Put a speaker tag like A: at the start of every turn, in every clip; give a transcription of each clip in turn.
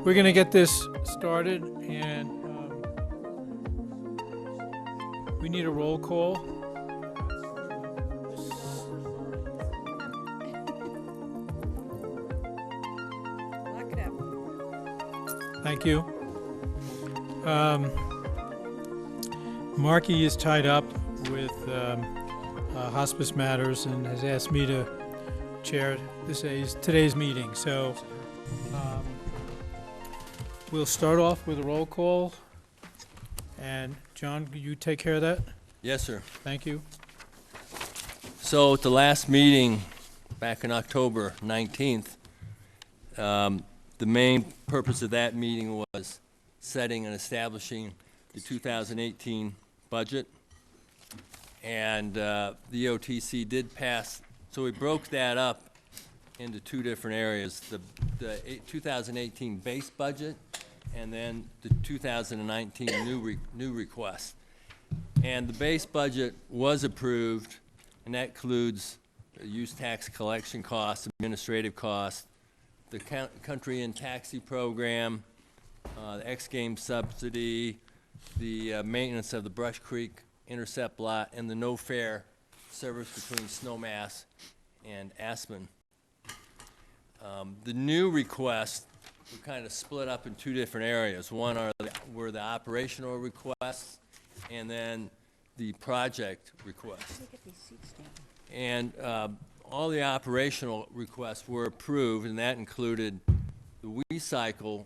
A: We're going to get this started, and we need a roll call.
B: Lock it up.
A: Thank you. Marky is tied up with hospice matters and has asked me to chair today's meeting. So we'll start off with a roll call. And John, you take care of that?
C: Yes, sir.
A: Thank you.
C: So at the last meeting back on October 19th, the main purpose of that meeting was setting and establishing the 2018 budget. And the EOTC did pass, so we broke that up into two different areas, the 2018 base budget and then the 2019 new request. And the base budget was approved, and that includes the use tax collection costs, administrative costs, the country and taxi program, the X Games subsidy, the maintenance of the Brush Creek intercept lot, and the no fare service between Snowmass and Aspen. The new request were kind of split up in two different areas. One were the operational requests, and then the project requests. And all the operational requests were approved, and that included the WeCycle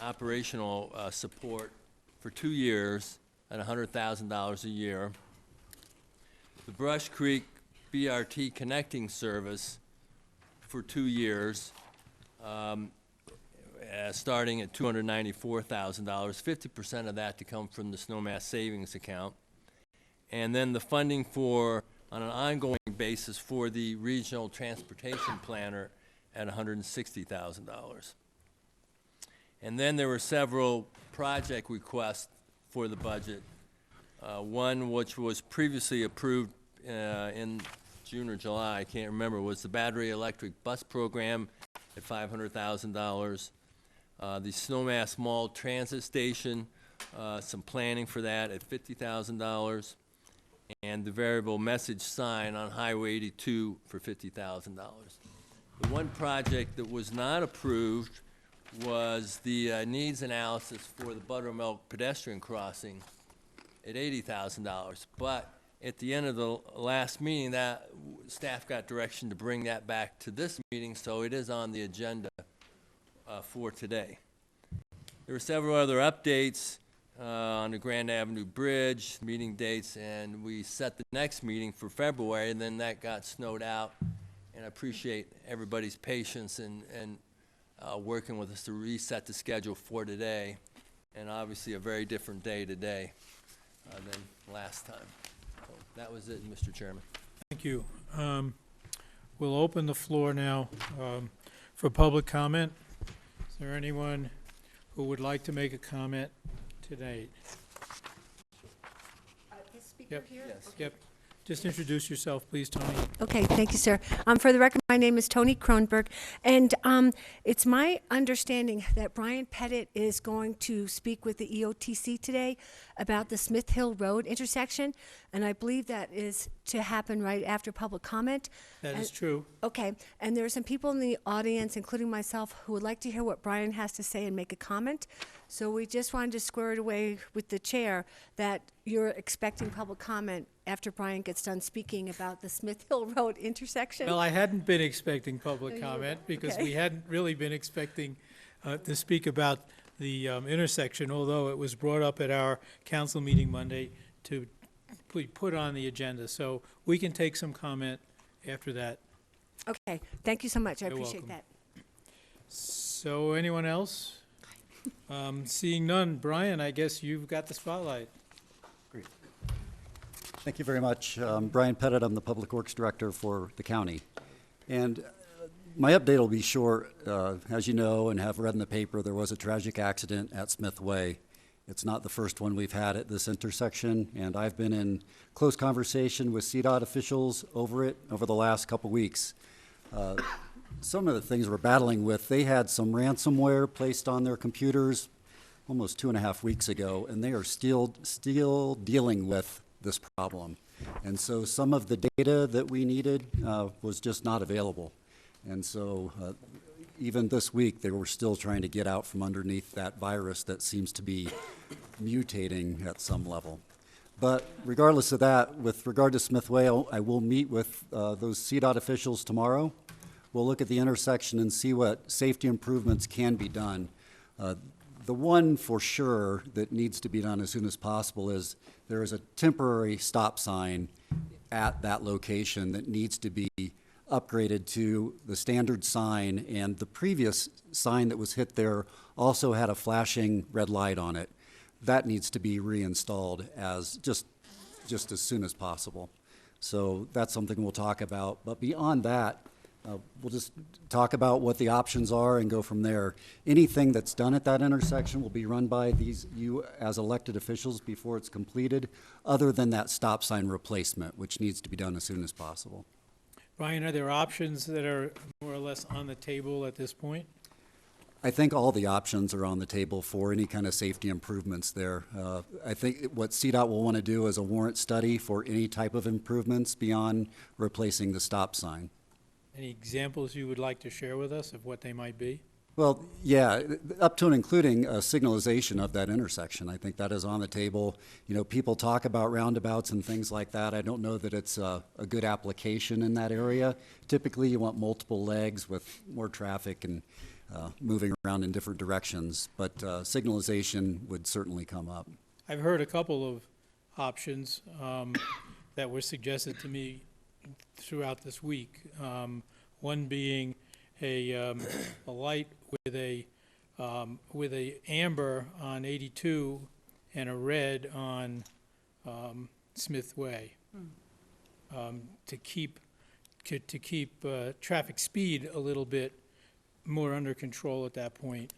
C: operational support for 2 years at $100,000 a year. The Brush Creek BRT connecting service for 2 years, starting at $294,000, 50% of that to come from the Snowmass savings account. And then the funding for, on an ongoing basis, for the regional transportation planner at $160,000. And then there were several project requests for the budget. One which was previously approved in June or July, I can't remember, was the battery electric bus program at $500,000. The Snowmass Mall Transit Station, some planning for that at $50,000. And the variable message sign on Highway 82 for $50,000. The one project that was not approved was the needs analysis for the Buttermilk pedestrian crossing at $80,000. But at the end of the last meeting, that staff got direction to bring that back to this meeting, so it is on the agenda for today. There were several other updates on the Grand Avenue Bridge, meeting dates, and we set the next meeting for February, and then that got snowed out. And I appreciate everybody's patience and working with us to reset the schedule for today, and obviously a very different day today than last time. So that was it, Mr. Chairman.
A: Thank you. We'll open the floor now for public comment. Is there anyone who would like to make a comment today?
B: This speaker here?
C: Yes.
B: Okay.
A: Yep. Just introduce yourself, please, Tony.
B: Okay, thank you, sir. For the record, my name is Tony Kronberg, and it's my understanding that Brian Pettit is going to speak with the EOTC today about the Smith Hill Road intersection, and I believe that is to happen right after public comment.
A: That is true.
B: Okay, and there are some people in the audience, including myself, who would like to hear what Brian has to say and make a comment. So we just wanted to square it away with the chair that you're expecting public comment after Brian gets done speaking about the Smith Hill Road intersection.
A: Well, I hadn't been expecting public comment because
B: okay.
A: we hadn't really been expecting to speak about the intersection, although it was brought up at our council meeting Monday to be put on the agenda. So we can take some comment after that.
B: Okay, thank you so much. I
A: You're
B: appreciate
A: welcome.
B: that.
A: So anyone else? Seeing none, Brian, I guess you've got the spotlight.
D: Great. Thank you very much. Brian Pettit, I'm the Public Works Director for the county. And my update will be short. As you know and have read in the paper, there was a tragic accident at Smith Way. It's not the first one we've had at this intersection, and I've been in close conversation with CDOT officials over it over the last couple weeks. some of the things we're battling with, they had some ransomware placed on their computers almost 2.5 weeks ago, and they are still dealing with this problem. And so some of the data that we needed was just not available. And so even this week, they were still trying to get out from underneath that virus that seems to be mutating at some level. But regardless of that, with regard to Smithway, I will meet with those CDOT officials tomorrow. We'll look at the intersection and see what safety improvements can be done. The one for sure that needs to be done as soon as possible is there is a temporary stop sign at that location that needs to be upgraded to the standard sign, and the previous sign that was hit there also had a flashing red light on it. That needs to be reinstalled as just as soon as possible. So that's something we'll talk about. But beyond that, we'll just talk about what the options are and go from there. Anything that's done at that intersection will be run by you as elected officials before it's completed, other than that stop sign replacement, which needs to be done as soon as possible.
A: Brian, are there options that are more or less on the table at this point?
D: I think all the options are on the table for any kind of safety improvements there. I think what CDOT will want to do is a warrant study for any type of improvements beyond replacing the stop sign.
A: Any examples you would like to share with us of what they might be?
D: Well, yeah, up to and including signalization of that intersection. I think that is on the table. You know, people talk about roundabouts and things like that. I don't know that it's a good application in that area. Typically, you want multiple legs with more traffic and moving around in different directions, but signalization would certainly come up.
A: I've heard a couple of options that were suggested to me throughout this week. One being a light with a amber on 82 and a red on Smith Way, to keep traffic speed a little bit more under control at that point.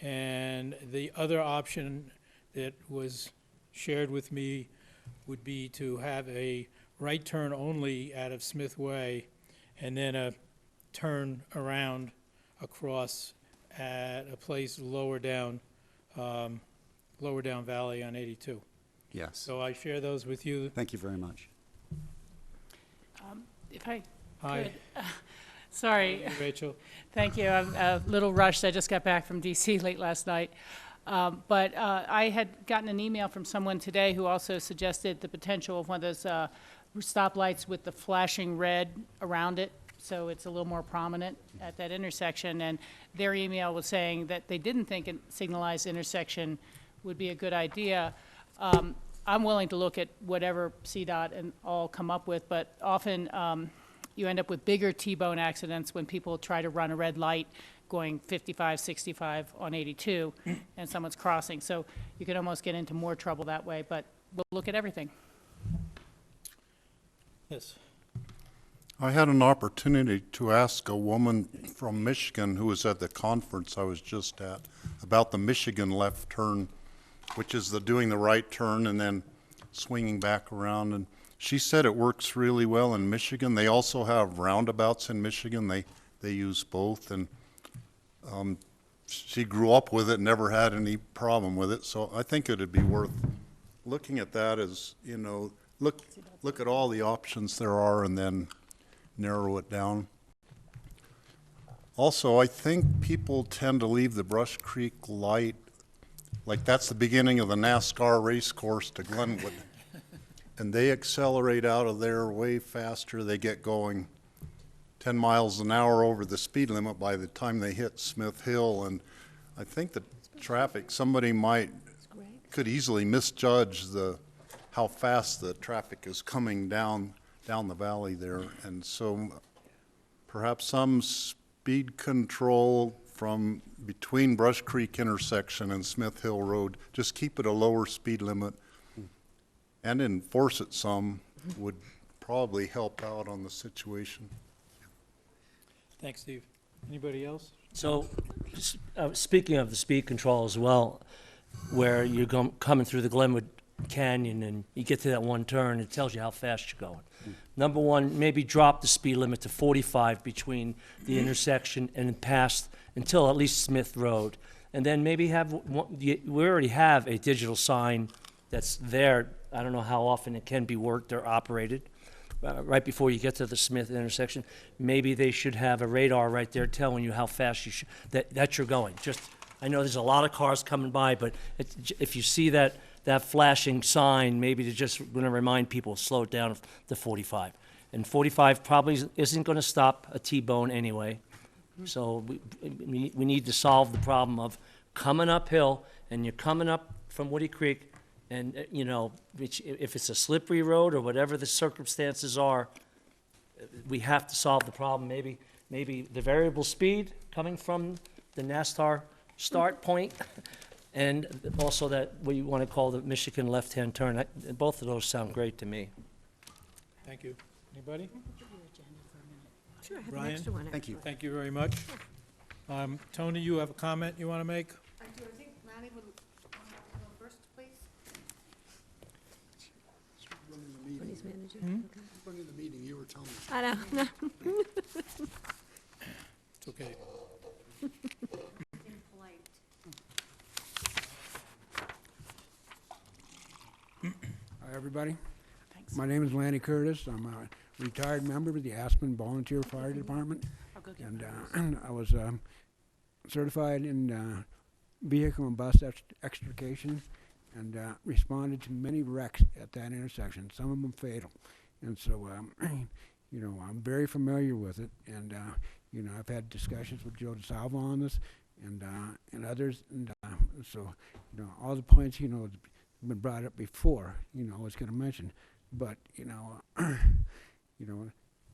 A: And the other option that was shared with me would be to have a right turn only out of Smith Way, and then a turn around across at a place lower down Valley on 82.
D: Yes.
A: So I share those with you.
D: Thank you very much.
E: If I
A: Hi.
E: could, sorry.
A: Rachel.
E: Thank you. I'm a little rushed. I just got back from DC late last night. But I had gotten an email from someone today who also suggested the potential of one of those stoplights with the flashing red around it, so it's a little more prominent at that intersection. And their email was saying that they didn't think a signalized intersection would be a good idea. I'm willing to look at whatever CDOT and all come up with, but often you end up with bigger T-bone accidents when people try to run a red light going 55, 65 on 82, and someone's crossing. So you could almost get into more trouble that way, but we'll look at everything.
A: Yes.
F: I had an opportunity to ask a woman from Michigan who was at the conference I was just at about the Michigan left turn, which is the doing the right turn and then swinging back around. And she said it works really well in Michigan. They also have roundabouts in Michigan. They use both, and she grew up with it, never had any problem with it. So I think it would be worth looking at that as, you know, look at all the options there are and then narrow it down. Also, I think people tend to leave the Brush Creek light, like that's the beginning of the NASCAR race course to Glenwood. And they accelerate out of there way faster. They get going 10 miles an hour over the speed limit by the time they hit Smith Hill. And I think the traffic, somebody could easily misjudge how fast the traffic is coming down the valley there. And so perhaps some speed control from between Brush Creek intersection and Smith Hill Road, just keep it a lower speed limit and enforce it some would probably help out on the situation.
A: Thanks, Steve. Anybody else?
G: So, speaking of the speed control as well, where you're coming through the Glenwood canyon and you get to that one turn, it tells you how fast you're going. Number one, maybe drop the speed limit to 45 between the intersection and past until at least Smith Road. And then maybe have, we already have a digital sign that's there. I don't know how often it can be worked or operated. Right before you get to the Smith intersection, maybe they should have a radar right there telling you how fast you should, that you're going. Just, I know there's a lot of cars coming by, but if you see that flashing sign, maybe they're just going to remind people, slow it down to 45. And 45 probably isn't going to stop a T-bone anyway. So we need to solve the problem of coming uphill, and you're coming up from Woody Creek, and, you know, if it's a slippery road or whatever the circumstances are, we have to solve the problem. Maybe the variable speed coming from the NASTAR start point, and also that what you want to call the Michigan left-hand turn. Both of those sound great to me.
A: Thank you. Anybody?
B: Sure, I have an
A: Brian?
B: extra one.
D: Thank you.
A: Thank you very much. Tony, you have a comment you want to make?
B: I do. I think Lanny would go first, please. Tony's manager. Okay.
H: Running the meeting, you were telling me.
B: I know.
A: It's okay.
H: Hi, everybody.
E: Thanks.
H: My name is Lanny Curtis. I'm a retired member of the Aspen Volunteer Fire Department.
E: I'll go get
H: And I was certified in vehicle and bus extrication and responded to many wrecks at that intersection, some of them fatal. And so, you know, I'm very familiar with it. And, you know, I've had discussions with Joe DeSalvo on this and others. And so, you know, all the points, you know, have been brought up before, you know, I was going to mention. But, you know,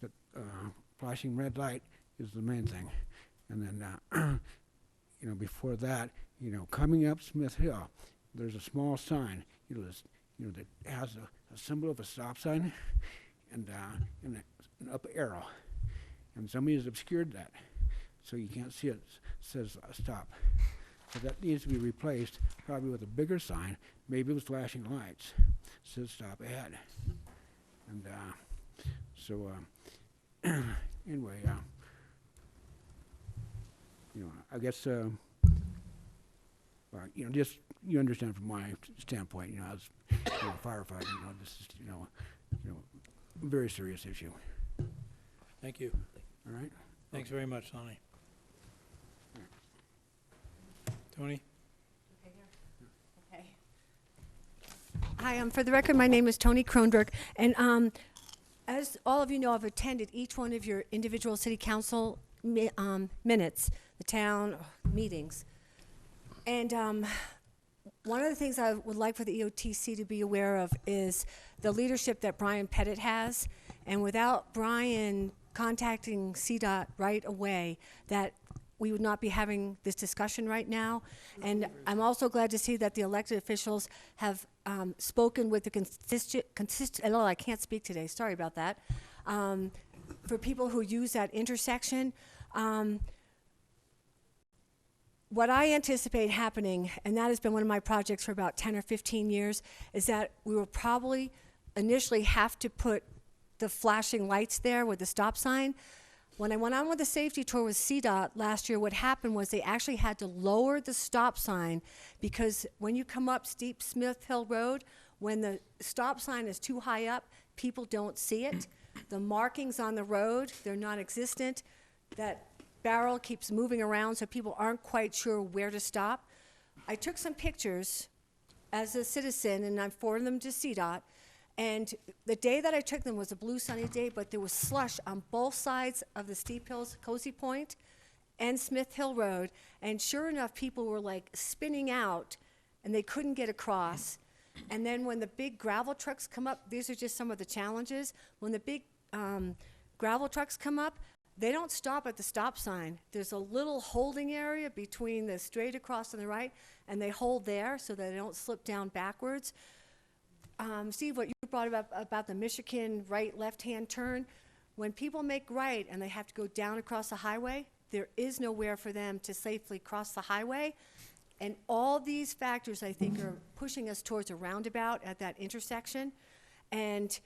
H: the flashing red light is the main thing. And then, you know, before that, you know, coming up Smith Hill, there's a small sign, you know, that has a symbol of a stop sign and an up arrow. And somebody has obscured that, so you can't see it. It says stop. So that needs to be replaced, probably with a bigger sign, maybe with flashing lights. It says stop ahead. And so anyway, you know, I guess, you know, just you understand from my standpoint, you know, as you know, a firefighter, you know, this is, you know, a very serious issue.
A: Thank you.
H: All right.
A: Thanks very much, Lonnie. Tony?
B: Okay. Hi, for the record, my name is Tony Kronberg, and as all of you know, I've attended each one of your individual city council minutes, the town meetings. And one of the things I would like for the EOTC to be aware of is the leadership that Brian Pettit has. And without Brian contacting CDOT right away, that we would not be having this discussion right now. And I'm also glad to see that the elected officials have spoken with the I can't speak today, sorry about that, for people who use that intersection. What I anticipate happening, and that has been one of my projects for about 10 or 15 years, is that we will probably initially have to put the flashing lights there with the stop sign. When I went on with the safety tour with CDOT last year, what happened was they actually had to lower the stop sign because when you come up steep Smith Hill Road, when the stop sign is too high up, people don't see it. The markings on the road, they're non-existent. That barrel keeps moving around so people aren't quite sure where to stop. I took some pictures as a citizen and I forwarded them to CDOT. And the day that I took them was a blue sunny day, but there was slush on both sides of the steep hills, Cozy Point and Smith Hill Road. And sure enough, people were like spinning out and they couldn't get across. And then when the big gravel trucks come up, these are just some of the challenges. When the big gravel trucks come up, they don't stop at the stop sign. There's a little holding area between the straight across and the right, and they hold there so that they don't slip down backwards. Steve, what you brought about the Michigan right, left-hand turn, when people make right and they have to go down across the highway, there is nowhere for them to safely cross the highway. And all these factors, I think, are pushing us towards a roundabout at that intersection. And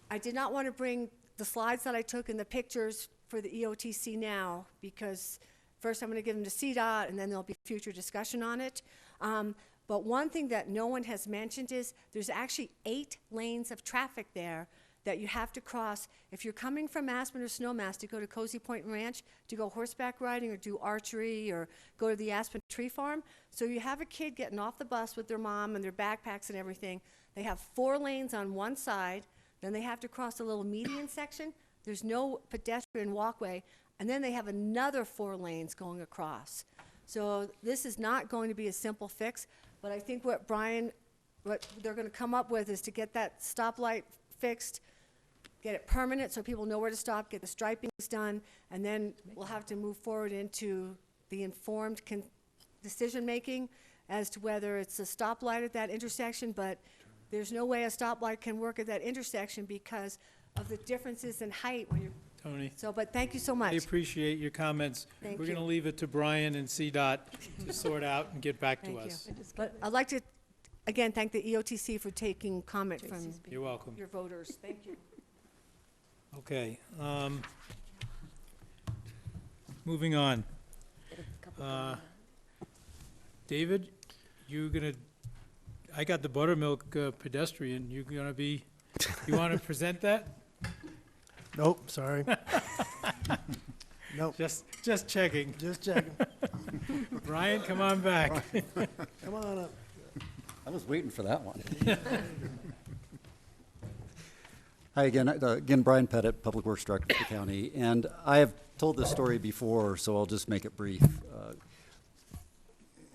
B: I did not want to bring the slides that I took and the pictures for the EOTC now, because first I'm going to give them to CDOT, and then there'll be future discussion on it. But one thing that no one has mentioned is there's actually 8 lanes of traffic there that you have to cross. If you're coming from Aspen or Snowmass to go to Cozy Point Ranch, to go horseback riding or do archery or go to the Aspen Tree Farm. So you have a kid getting off the bus with their mom and their backpacks and everything. They have 4 lanes on one side, then they have to cross a little median section. There's no pedestrian walkway, and then they have another 4 lanes going across. So this is not going to be a simple fix, but I think what they're going to come up with is to get that stoplight fixed, get it permanent so people know where to stop, get the stripings done, and then we'll have to move forward into the informed decision-making as to whether it's a stoplight at that intersection, but there's no way a stoplight can work at that intersection because of the differences in height when you're.
A: Tony,
B: So, but thank you so much.
A: I appreciate your comments.
B: Thank
A: We're going to
B: you.
A: leave it to Brian and CDOT to sort out and get back to
B: Thank you.
A: us.
B: But I'd like to, again, thank the EOTC for taking comment from
A: You're welcome.
B: your voters. Thank you.
A: Okay. Moving on. David, I got the buttermilk pedestrian. You want to present that?
I: Nope, sorry. Nope,
A: Just checking.
I: just checking.
A: Brian, come on back.
I: Come on up.
D: I was waiting for that one. Hi again, Brian Pettit, Public Works Director for the county, and I have told this story before, so I'll just make it brief. A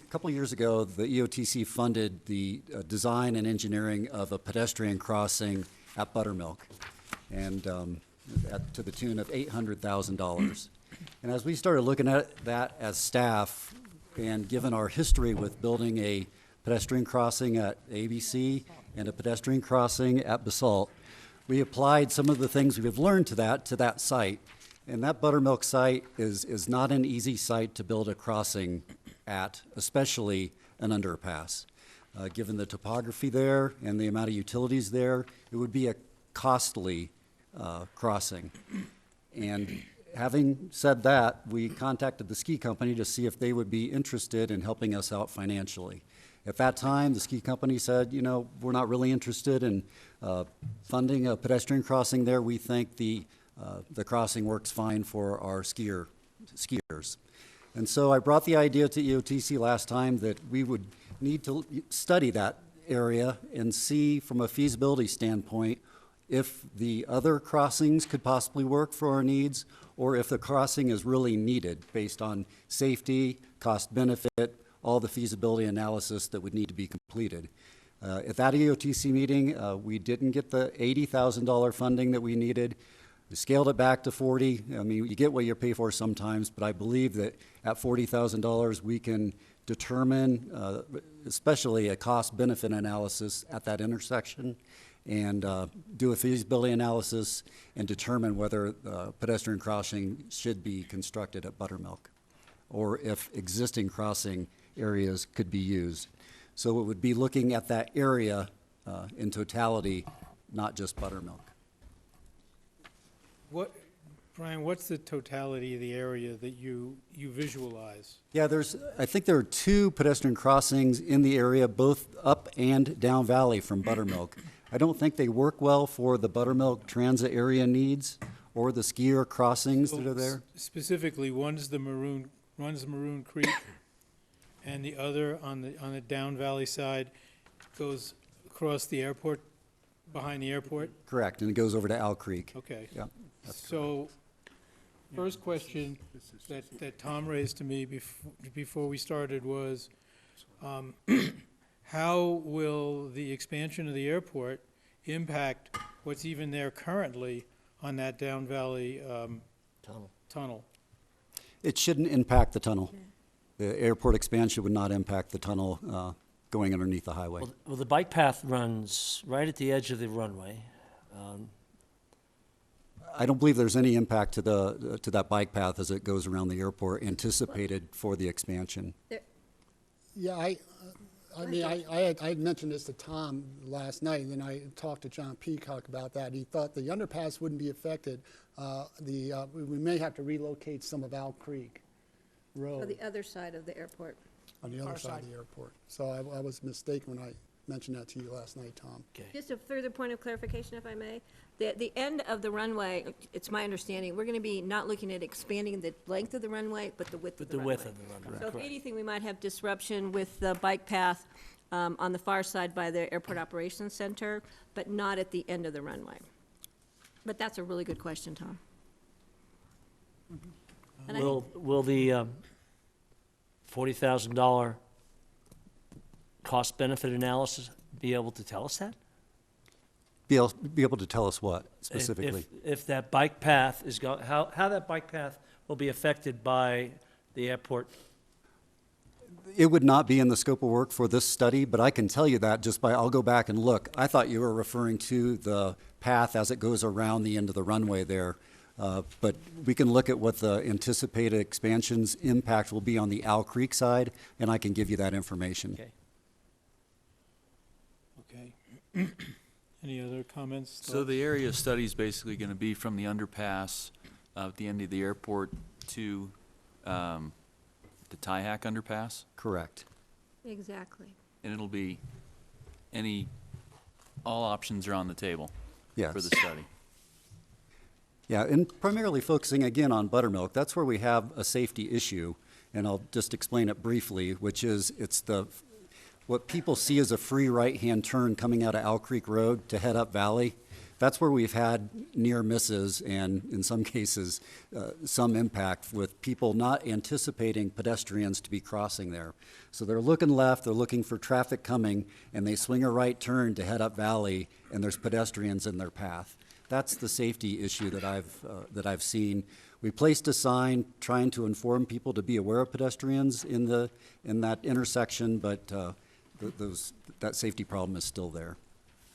D: couple of years ago, the EOTC funded the design and engineering of a pedestrian crossing at Buttermilk, and to the tune of $800,000. And as we started looking at that as staff, and given our history with building a pedestrian crossing at ABC and a pedestrian crossing at Basalt, we applied some of the things we've learned to that site. And that Buttermilk site is not an easy site to build a crossing at, especially an underpass. Given the topography there and the amount of utilities there, it would be a costly crossing. And having said that, we contacted the ski company to see if they would be interested in helping us out financially. At that time, the ski company said, we're not really interested in funding a pedestrian crossing there. We think the crossing works fine for our skiers. And so I brought the idea to EOTC last time that we would need to study that area and see from a feasibility standpoint if the other crossings could possibly work for our needs, or if the crossing is really needed based on safety, cost benefit, all the feasibility analysis that would need to be completed. At that EOTC meeting, we didn't get the $80,000 funding that we needed. We scaled it back to 40. I mean, you get what you pay for sometimes, but I believe that at $40,000, we can determine, especially a cost-benefit analysis at that intersection, and do a feasibility analysis and determine whether pedestrian crossing should be constructed at Buttermilk, or if existing crossing areas could be used. So it would be looking at that area in totality, not just Buttermilk.
A: Brian, what's the totality of the area that you visualize?
D: Yeah, I think there are 2 pedestrian crossings in the area, both up and down valley from Buttermilk. I don't think they work well for the Buttermilk transit area needs or the skier crossings that are there.
A: Specifically, runs Maroon Creek, and the other on the down valley side goes across the airport, behind the airport?
D: Correct, and it goes over to Owl Creek.
A: Okay.
D: Yeah.
A: So, first question that Tom raised to me before we started was, how will the expansion of the airport impact what's even there currently on that down valley tunnel?
D: It shouldn't impact the tunnel. The airport expansion would not impact the tunnel going underneath the highway.
G: Well, the bike path runs right at the edge of the runway.
D: I don't believe there's any impact to that bike path as it goes around the airport anticipated for the expansion.
J: Yeah, I had mentioned this to Tom last night, and then I talked to John Peacock about that. He thought the underpass wouldn't be affected. We may have to relocate some of Owl Creek
K: On
J: Road
K: the other side of the airport.
J: on the other side of the airport. So I was mistaken when I mentioned that to you last night, Tom.
K: Just a further point of clarification, if I may. The end of the runway, it's my understanding, we're going to be not looking at expanding the length of the runway, but the width of the runway.
G: width of the runway.
K: So if anything, we might have disruption with the bike path on the far side by the Airport Operations Center, but not at the end of the runway. But that's a really good question, Tom. And I think-
G: Will the $40,000 cost-benefit analysis be able to tell us that?
D: Be able to tell us what specifically?
G: If that bike path is how that bike path will be affected by the airport?
D: It would not be in the scope of work for this study, but I can tell you that just by, I'll go back and look. I thought you were referring to the path as it goes around the end of the runway there. But we can look at what the anticipated expansion's impact will be on the Owl Creek side, and I can give you that information.
G: Okay.
A: Okay. Any other comments?
L: So the area study is basically going to be from the underpass at the end of the airport to the Tyhack underpass?
D: Correct.
K: Exactly.
L: And it'll be all options are on the table
D: Yes.
L: for the study.
D: Yeah, and primarily focusing again on buttermilk. That's where we have a safety issue, and I'll just explain it briefly, which is what people see as a free right-hand turn coming out of Owl Creek Road to head up Valley. That's where we've had near misses and, in some cases, some impact with people not anticipating pedestrians to be crossing there. So they're looking left, they're looking for traffic coming, and they swing a right turn to head up Valley, and there's pedestrians in their path. That's the safety issue that I've seen. We placed a sign trying to inform people to be aware of pedestrians in that intersection, but that safety problem is still there.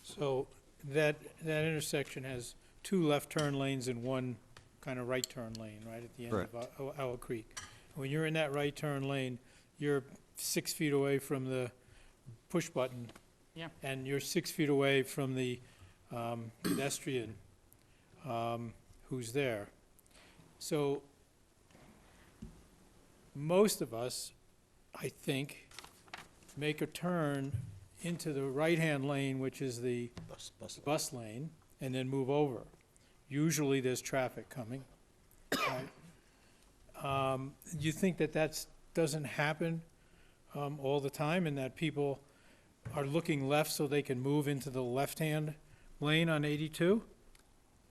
A: So that intersection has 2 left turn lanes and 1 kind of right turn lane, right, at the end of Owl Creek. When you're in that right turn lane, you're 6 feet away from the push button.
E: Yeah.
A: And you're 6 feet away from the pedestrian who's there. So most of us, I think, make a turn into the right-hand lane, which is the bus lane, and then move over. Usually there's traffic coming, right? You think that doesn't happen all the time, and that people are looking left so they can move into the left-hand lane on 82?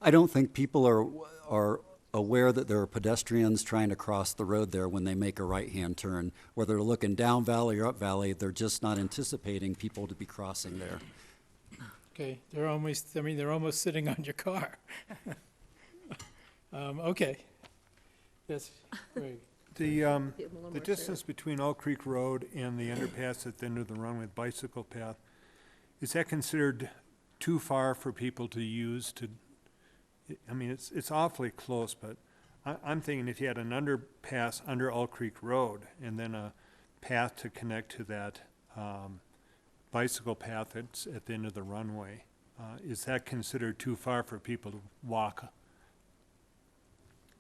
D: I don't think people are aware that there are pedestrians trying to cross the road there when they make a right-hand turn. Whether they're looking down Valley or up Valley, they're just not anticipating people to be crossing there.
A: Okay, they're almost sitting on your car. Okay. Yes, Greg.
M: The distance between Oak Creek Road and the underpass at the end of the runway, bicycle path, is that considered too far for people to use to, I mean, it's awfully close, but I'm thinking if you had an underpass under Oak Creek Road and then a path to connect to that bicycle path that's at the end of the runway, is that considered too far for people to walk?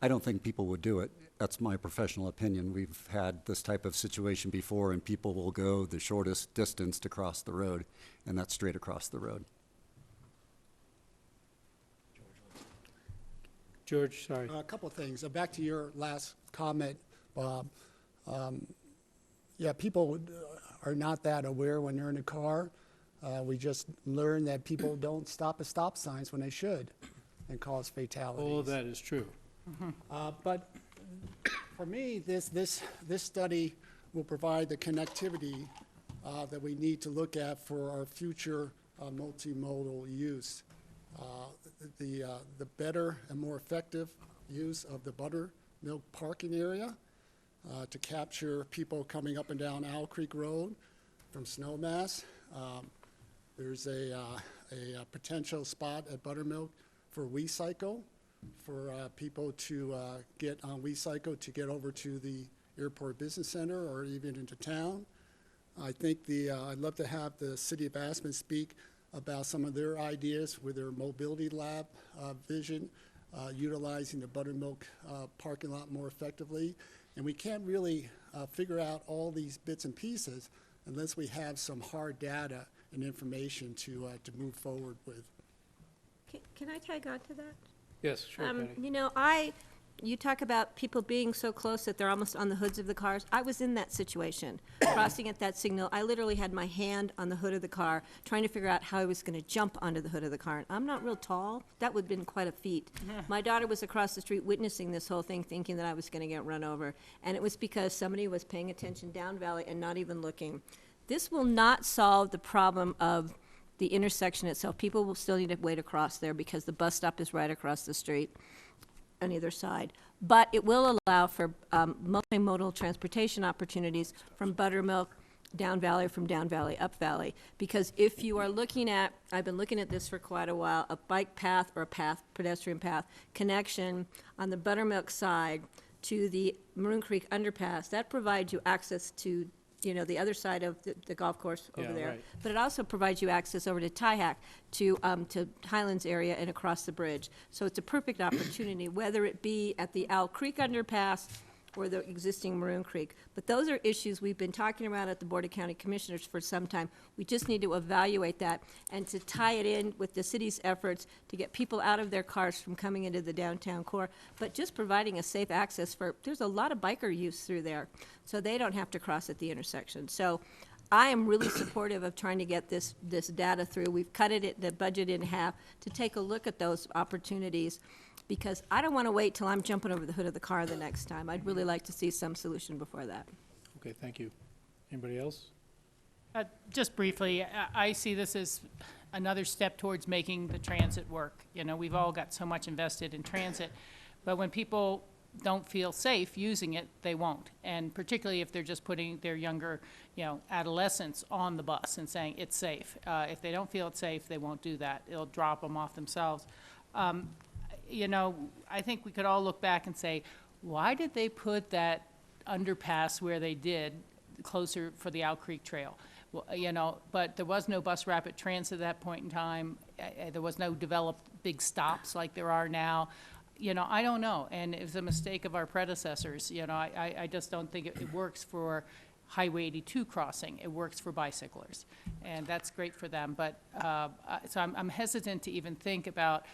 D: I don't think people would do it. That's my professional opinion. We've had this type of situation before, and people will go the shortest distance to cross the road, and that's straight across the road.
A: George, sorry.
J: A couple of things. Back to your last comment, Bob. Yeah, people are not that aware when they're in a car. We just learned that people don't stop at stop signs when they should and cause fatalities.
A: All of that is true.
J: But for me, this study will provide the connectivity that we need to look at for our future multimodal use. The better and more effective use of the buttermilk parking area to capture people coming up and down Owl Creek Road from Snowmass. There's a potential spot at Buttermilk for WeCycle, for people to get on WeCycle to get over to the Airport Business Center or even into town. I think I'd love to have the city of Aspen speak about some of their ideas with their mobility lab vision, utilizing the buttermilk parking lot more effectively. And we can't really figure out all these bits and pieces unless we have some hard data and information to move forward with.
K: Can I tag on to that?
A: Yes, sure, Patty.
K: You know, you talk about people being so close that they're almost on the hoods of the cars. I was in that situation, crossing at that signal. I literally had my hand on the hood of the car, trying to figure out how I was going to jump onto the hood of the car. And I'm not real tall. That would have been quite a feat. My daughter was across the street witnessing this whole thing, thinking that I was going to get run over. And it was because somebody was paying attention down valley and not even looking. This will not solve the problem of the intersection itself. People will still need to wait across there because the bus stop is right across the street on either side. But it will allow for multimodal transportation opportunities from Buttermilk down valley, from down valley up valley. Because if you are looking at, I've been looking at this for quite a while, a bike path or a path, pedestrian path connection on the Buttermilk side to the Maroon Creek underpass, that provides you access to, you know, the other side of the golf course over
A: Yeah,
K: there.
A: right.
K: But it also provides you access over to Tyhack, to Highlands area and across the bridge. So it's a perfect opportunity, whether it be at the Owl Creek underpass or the existing Maroon Creek. But those are issues we've been talking about at the Board of County Commissioners for some time. We just need to evaluate that and to tie it in with the city's efforts to get people out of their cars from coming into the downtown core, but just providing a safe access for, there's a lot of biker use through there, so they don't have to cross at the intersection. So I am really supportive of trying to get this data through. We've cut the budget in half to take a look at those opportunities, because I don't want to wait till I'm jumping over the hood of the car the next time. I'd really like to see some solution before that.
A: Okay, thank you. Anybody else?
E: Just briefly, I see this as another step towards making the transit work. You know, we've all got so much invested in transit, but when people don't feel safe using it, they won't. And particularly if they're just putting their younger, you know, adolescents on the bus and saying it's safe. If they don't feel it's safe, they won't do that. It'll drop them off themselves. You know, I think we could all look back and say, why did they put that underpass where they did closer for the Owl Creek Trail? Well, you know, but there was no bus rapid transit at that point in time. There was no developed big stops like there are now. You know, I don't know, and it was a mistake of our predecessors. You know, I just don't think it works for Highway 82 crossing. It works for bicyclers, and that's great for them. But so I'm hesitant to even think about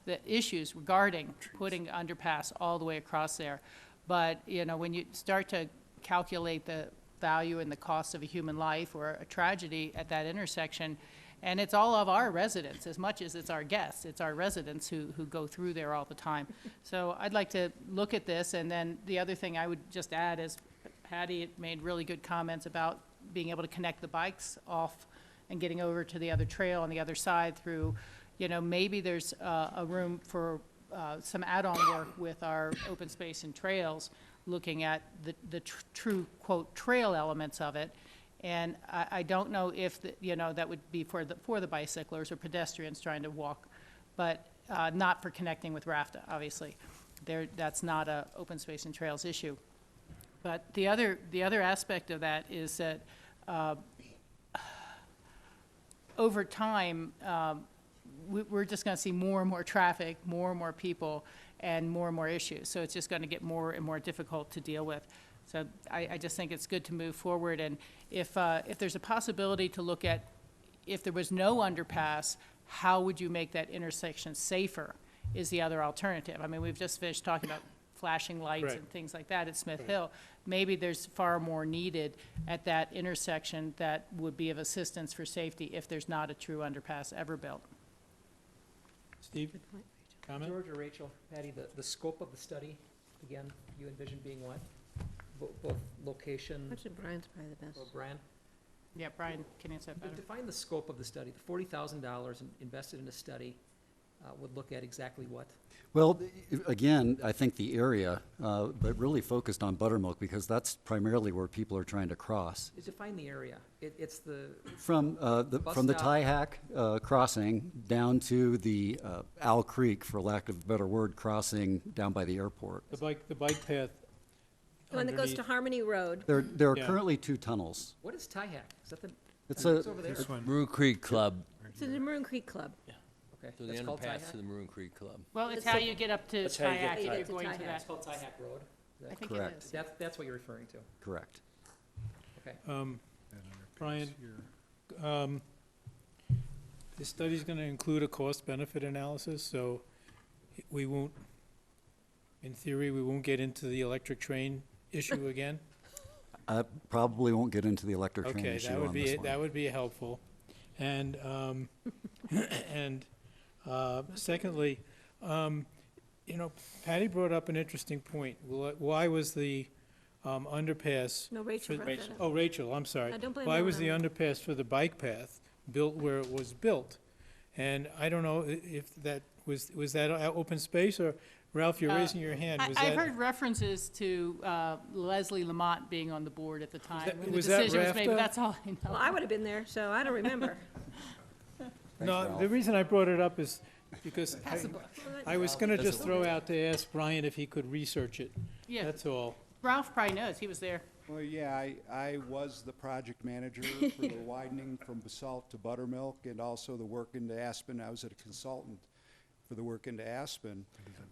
E: the issues regarding putting underpass all the way across there. But, you know, when you start to calculate the value and the cost of a human life or a tragedy at that intersection, and it's all of our residents as much as it's our guests. It's our residents who go through there all the time. So I'd like to look at this, and then the other thing I would just add is Patty made really good comments about being able to connect the bikes off and getting over to the other trail on the other side through, you know, maybe there's a room for some add-on work with our open space and trails, looking at the true, quote, trail elements of it. And I don't know if, you know, that would be for the bicyclers or pedestrians trying to walk, but not for connecting with RAFTA, obviously. That's not a open space and trails issue. But the other aspect of that is that over time, we're just going to see more and more traffic, more and more people, and more issues. So it's just going to get more and more difficult to deal with. So I just think it's good to move forward. And if there's a possibility to look at, if there was no underpass, how would you make that intersection safer is the other alternative. I mean, we've just finished talking about flashing lights
A: Right.
E: and things like that at Smith Hill. Maybe there's far more needed at that intersection that would be of assistance for safety if there's not a true underpass ever built.
A: Steve, comment?
N: George or Rachel, Patty, the scope of the study, again, you envision being what? Both location
K: Actually, Brian's probably the
N: or
K: best.
N: brand?
E: Yeah, Brian, can you answer that better?
N: Define the scope of the study. The $40,000 invested in a study would look at exactly what?
D: Well, again, I think the area, but really focused on Buttermilk because that's primarily where people are trying to cross.
N: Define the area. It's the
D: From the
N: bus
D: Tyhack crossing down to the Owl Creek, for lack of a better word, crossing down by the airport.
A: The bike path
K: The one that goes to
A: underneath.
K: Harmony Road.
D: There are
A: Yeah.
D: currently 2 tunnels.
N: What is tie hack? Is that the,
D: It's
N: it's
D: a,
N: over there?
A: This one.
C: Maroon Creek Club,
K: It's the Maroon Creek Club.
N: Okay,
C: so the
N: that's called tie
C: underpass
N: hack?
C: to the Maroon Creek Club.
E: Well, it's
K: It's
E: how
K: the-
E: you get up to
G: That's how you get
E: Kayak
K: to
E: if
K: Tie
E: you're
K: Hack.
E: going to
K: It's
E: that.
N: It's called tie hack road? Is
E: I
N: that-
E: think it
D: Correct.
E: is.
N: That's what you're referring to.
D: correct.
N: Okay.
A: Brian, this study's gonna include a cost-benefit analysis, so we won't, in theory, we won't get into the electric train issue again?
D: I probably won't get into the electric train
A: Okay,
D: issue
A: that would
D: on
A: be,
D: this one.
A: that would be helpful. And, and, secondly, you know, Patty brought up an interesting point. Why was the, underpass?
K: No, Rachel
A: for-
K: brought that up.
A: Oh, Rachel, I'm sorry.
K: No, don't blame
A: Why
K: her
A: was
K: on
A: the
K: that.
A: underpass for the bike path built where it was built? And I don't know if that, was that open space, or Ralph, you're raising your hand, was
E: I've
A: that?
E: heard references to Leslie Lamont being on the board at the time when the
A: was that
E: decision was made, but
A: RAFTA?
E: that's all I know.
K: Well, I would have been there, so I don't remember.
A: No, the reason I brought it up is because I was gonna just throw out to ask Brian if he could research it,
E: Yeah,
A: that's all.
E: Ralph probably knows, he was there.
O: Well, yeah, I was the project manager for the widening from Basalt to Buttermilk and also the work into Aspen. I was a consultant for the work into Aspen.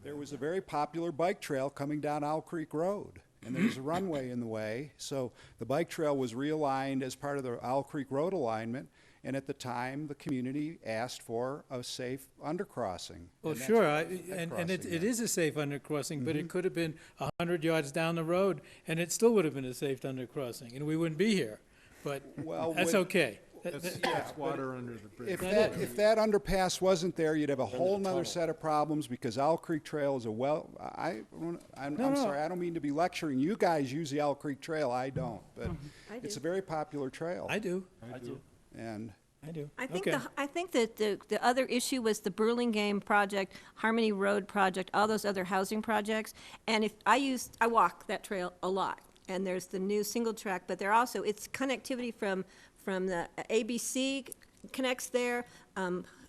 O: There was a very popular bike trail coming down Owl Creek Road, and there was a runway in the way. So the bike trail was realigned as part of the Owl Creek Road alignment, and at the time, the community asked for a safe undercrossing.
A: Well,
O: and that's
A: sure,
O: what
A: and it
O: undercrossing
A: is a safe undercrossing, but
O: Mm-hmm.
A: it could have been 100 yards down the road, and it still would have been a safe undercrossing, and we wouldn't be here. But
O: Well,
A: that's
O: with-
A: okay.
M: That's water under the bridge.
O: If that underpass wasn't there, you'd have a whole nother set of problems, because Owl Creek Trail is I'm
A: No.
O: sorry, I don't mean to be lecturing. You guys use the Owl Creek Trail, I don't, but
K: I
O: it's
K: do.
O: a very popular trail.
A: I do,
O: And
A: I do.
K: I think
A: Okay.
K: I think that the other issue was the Burlingame project, Harmony Road project, all those other housing projects. And if I walk that trail a lot, and there's the new single track, but there also, it's connectivity from the ABC connects there,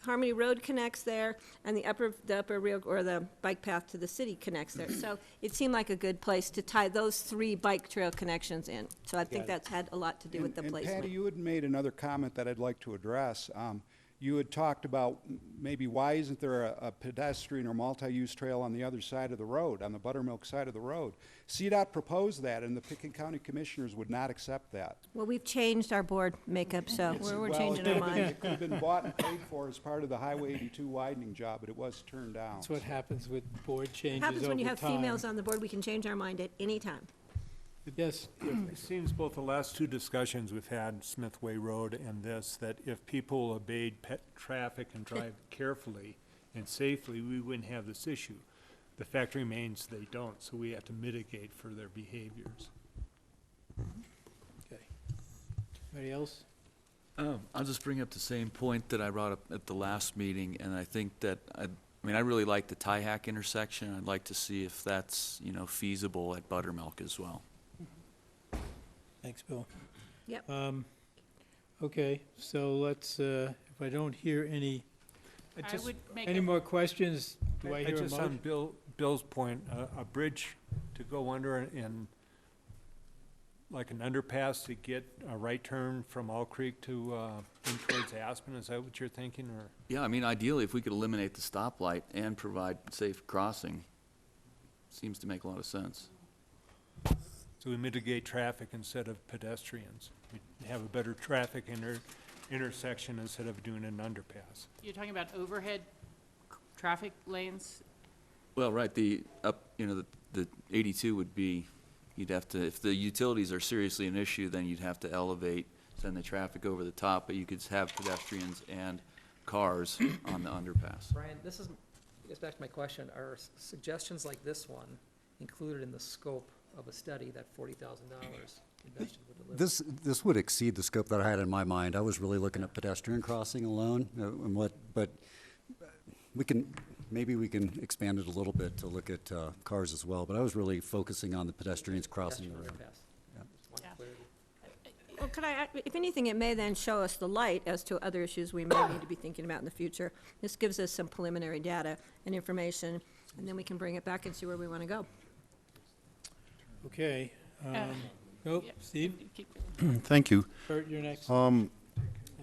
K: Harmony Road connects there, and the upper rail, or the bike path to the city connects there. So it seemed like a good place to tie those 3 bike trail connections in. So I think
A: Got it.
K: that's had a lot to do with the
O: And
K: placement.
O: Patty, you had made another comment that I'd like to address. You had talked about maybe why isn't there a pedestrian or multi-use trail on the other side of the road, on the Buttermilk side of the road? CDOT proposed that, and the Pickens County Commissioners would not accept that.
K: Well, we've changed our board makeup, so we're changing our mind.
O: It could have been bought and paid for as part of the Highway 82 widening job, but it was turned down.
A: That's what happens with board changes
K: Happens when you
A: over
K: have
A: time.
K: females on the board, we can change our mind at any time.
A: Yes,
M: It seems both the last 2 discussions we've had, Smithway Road and this, that if people obeyed traffic and drive carefully and safely, we wouldn't have this issue. The fact remains they don't, so we have to mitigate for their behaviors.
A: okay. Anybody else?
L: I'll just bring up the same point that I brought up at the last meeting, and I think that, I really like the tie hack intersection. I'd like to see if that's, feasible at Buttermilk as well.
A: Thanks, Bill.
K: Yep.
A: Okay, so let's, if I don't hear any,
E: I would make
A: any
E: a-
A: more questions, do I hear a
M: Just on
A: motion?
M: Bill's point, a bridge to go under and like an underpass to get a right turn from All Creek to, in towards Aspen, is that what you're thinking, or?
L: Yeah, ideally, if we could eliminate the stoplight and provide safe crossing, seems to make a lot of sense.
M: So we mitigate traffic instead of pedestrians. We have a better traffic intersection instead of doing an underpass.
E: You're talking about overhead traffic lanes?
L: Well, right, the 82 would be, you'd have to, if the utilities are seriously an issue, then you'd have to elevate, send the traffic over the top, but you could have pedestrians and cars on the underpass.
N: Brian, this gets back to my question. Are suggestions like this one included in the scope of a study that $40,000 invested would deliver?
D: This would exceed the scope that I had in my mind. I was really looking at pedestrian crossing alone, but maybe we can expand it a little bit to look at cars as well. But I was really focusing on the pedestrians crossing the road.
N: Underpass. Just want
E: Yeah.
N: clarity.
K: Well, if anything, it may then show us the light as to other issues we may need to be thinking about in the future. This gives us some preliminary data and information, and then we can bring it back and see where we want to go.
A: Okay, Nope, Steve?
F: Thank you.
A: Bert, you're next.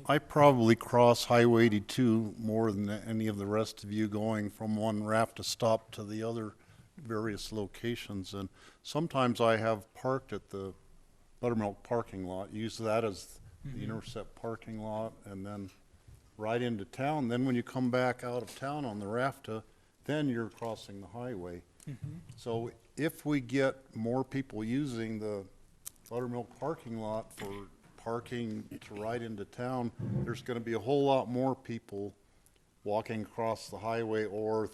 F: I probably cross Highway 82 more than any of the rest of you going from one raft stop to the other various locations. And sometimes I have parked at the Buttermilk parking lot, use that as the intercept parking lot, and then right into town. Then when you come back out of town on the rafta, then you're crossing the highway. So if we get more people using the Buttermilk parking lot for parking to ride into town, there's going to be a whole lot more people walking across the highway or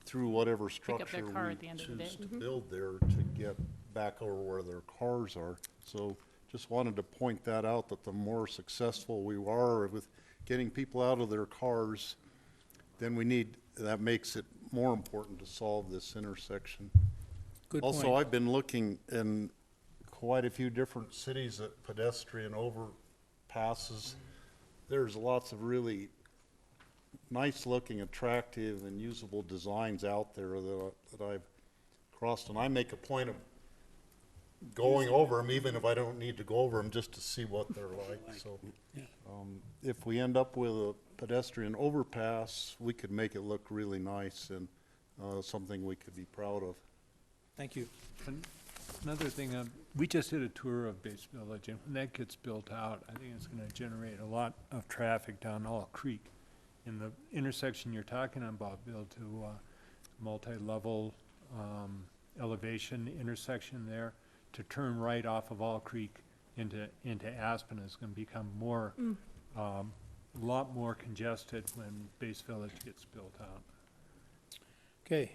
F: through whatever
E: up
F: structure
E: their car
F: we
E: at the end of the day.
F: choose to build there to get back over where their cars are. So just wanted to point that out, that the more successful we are with getting people out of their cars, then that makes it more important to solve this intersection.
A: Good
F: Also,
A: point.
F: I've been looking in quite a few different cities at pedestrian overpasses. There's lots of really nice looking, attractive and usable designs out there that I've crossed, and I make a point of going over them, even if I don't need to go over them, just to see what they're like. So if we end up with a pedestrian overpass, we could make it look really nice and something we could be proud of.
A: Thank you.
M: Another thing, we just did a tour of Base Village, and when that gets built out, I think it's going to generate a lot of traffic down All Creek. In the intersection you're talking about, Bill, to multi-level elevation intersection there, to turn right off of All Creek into Aspen is going to become more, a lot more congested when Base Village gets built out.
A: Okay.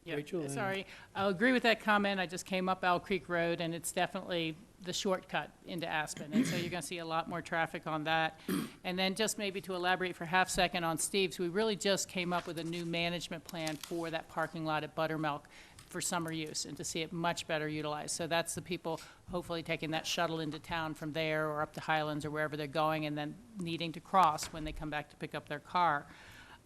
E: Yeah,
A: Rachel, and-
E: sorry. I'll agree with that comment. I just came up Owl Creek Road, and it's definitely the shortcut into Aspen. And so you're going to see a lot more traffic on that. And then just maybe to elaborate for half second on Steve's, we really just came up with a new management plan for that parking lot at Buttermilk for summer use and to see it much better utilized. So that's the people hopefully taking that shuttle into town from there or up to Highlands or wherever they're going and then needing to cross when they come back to pick up their car.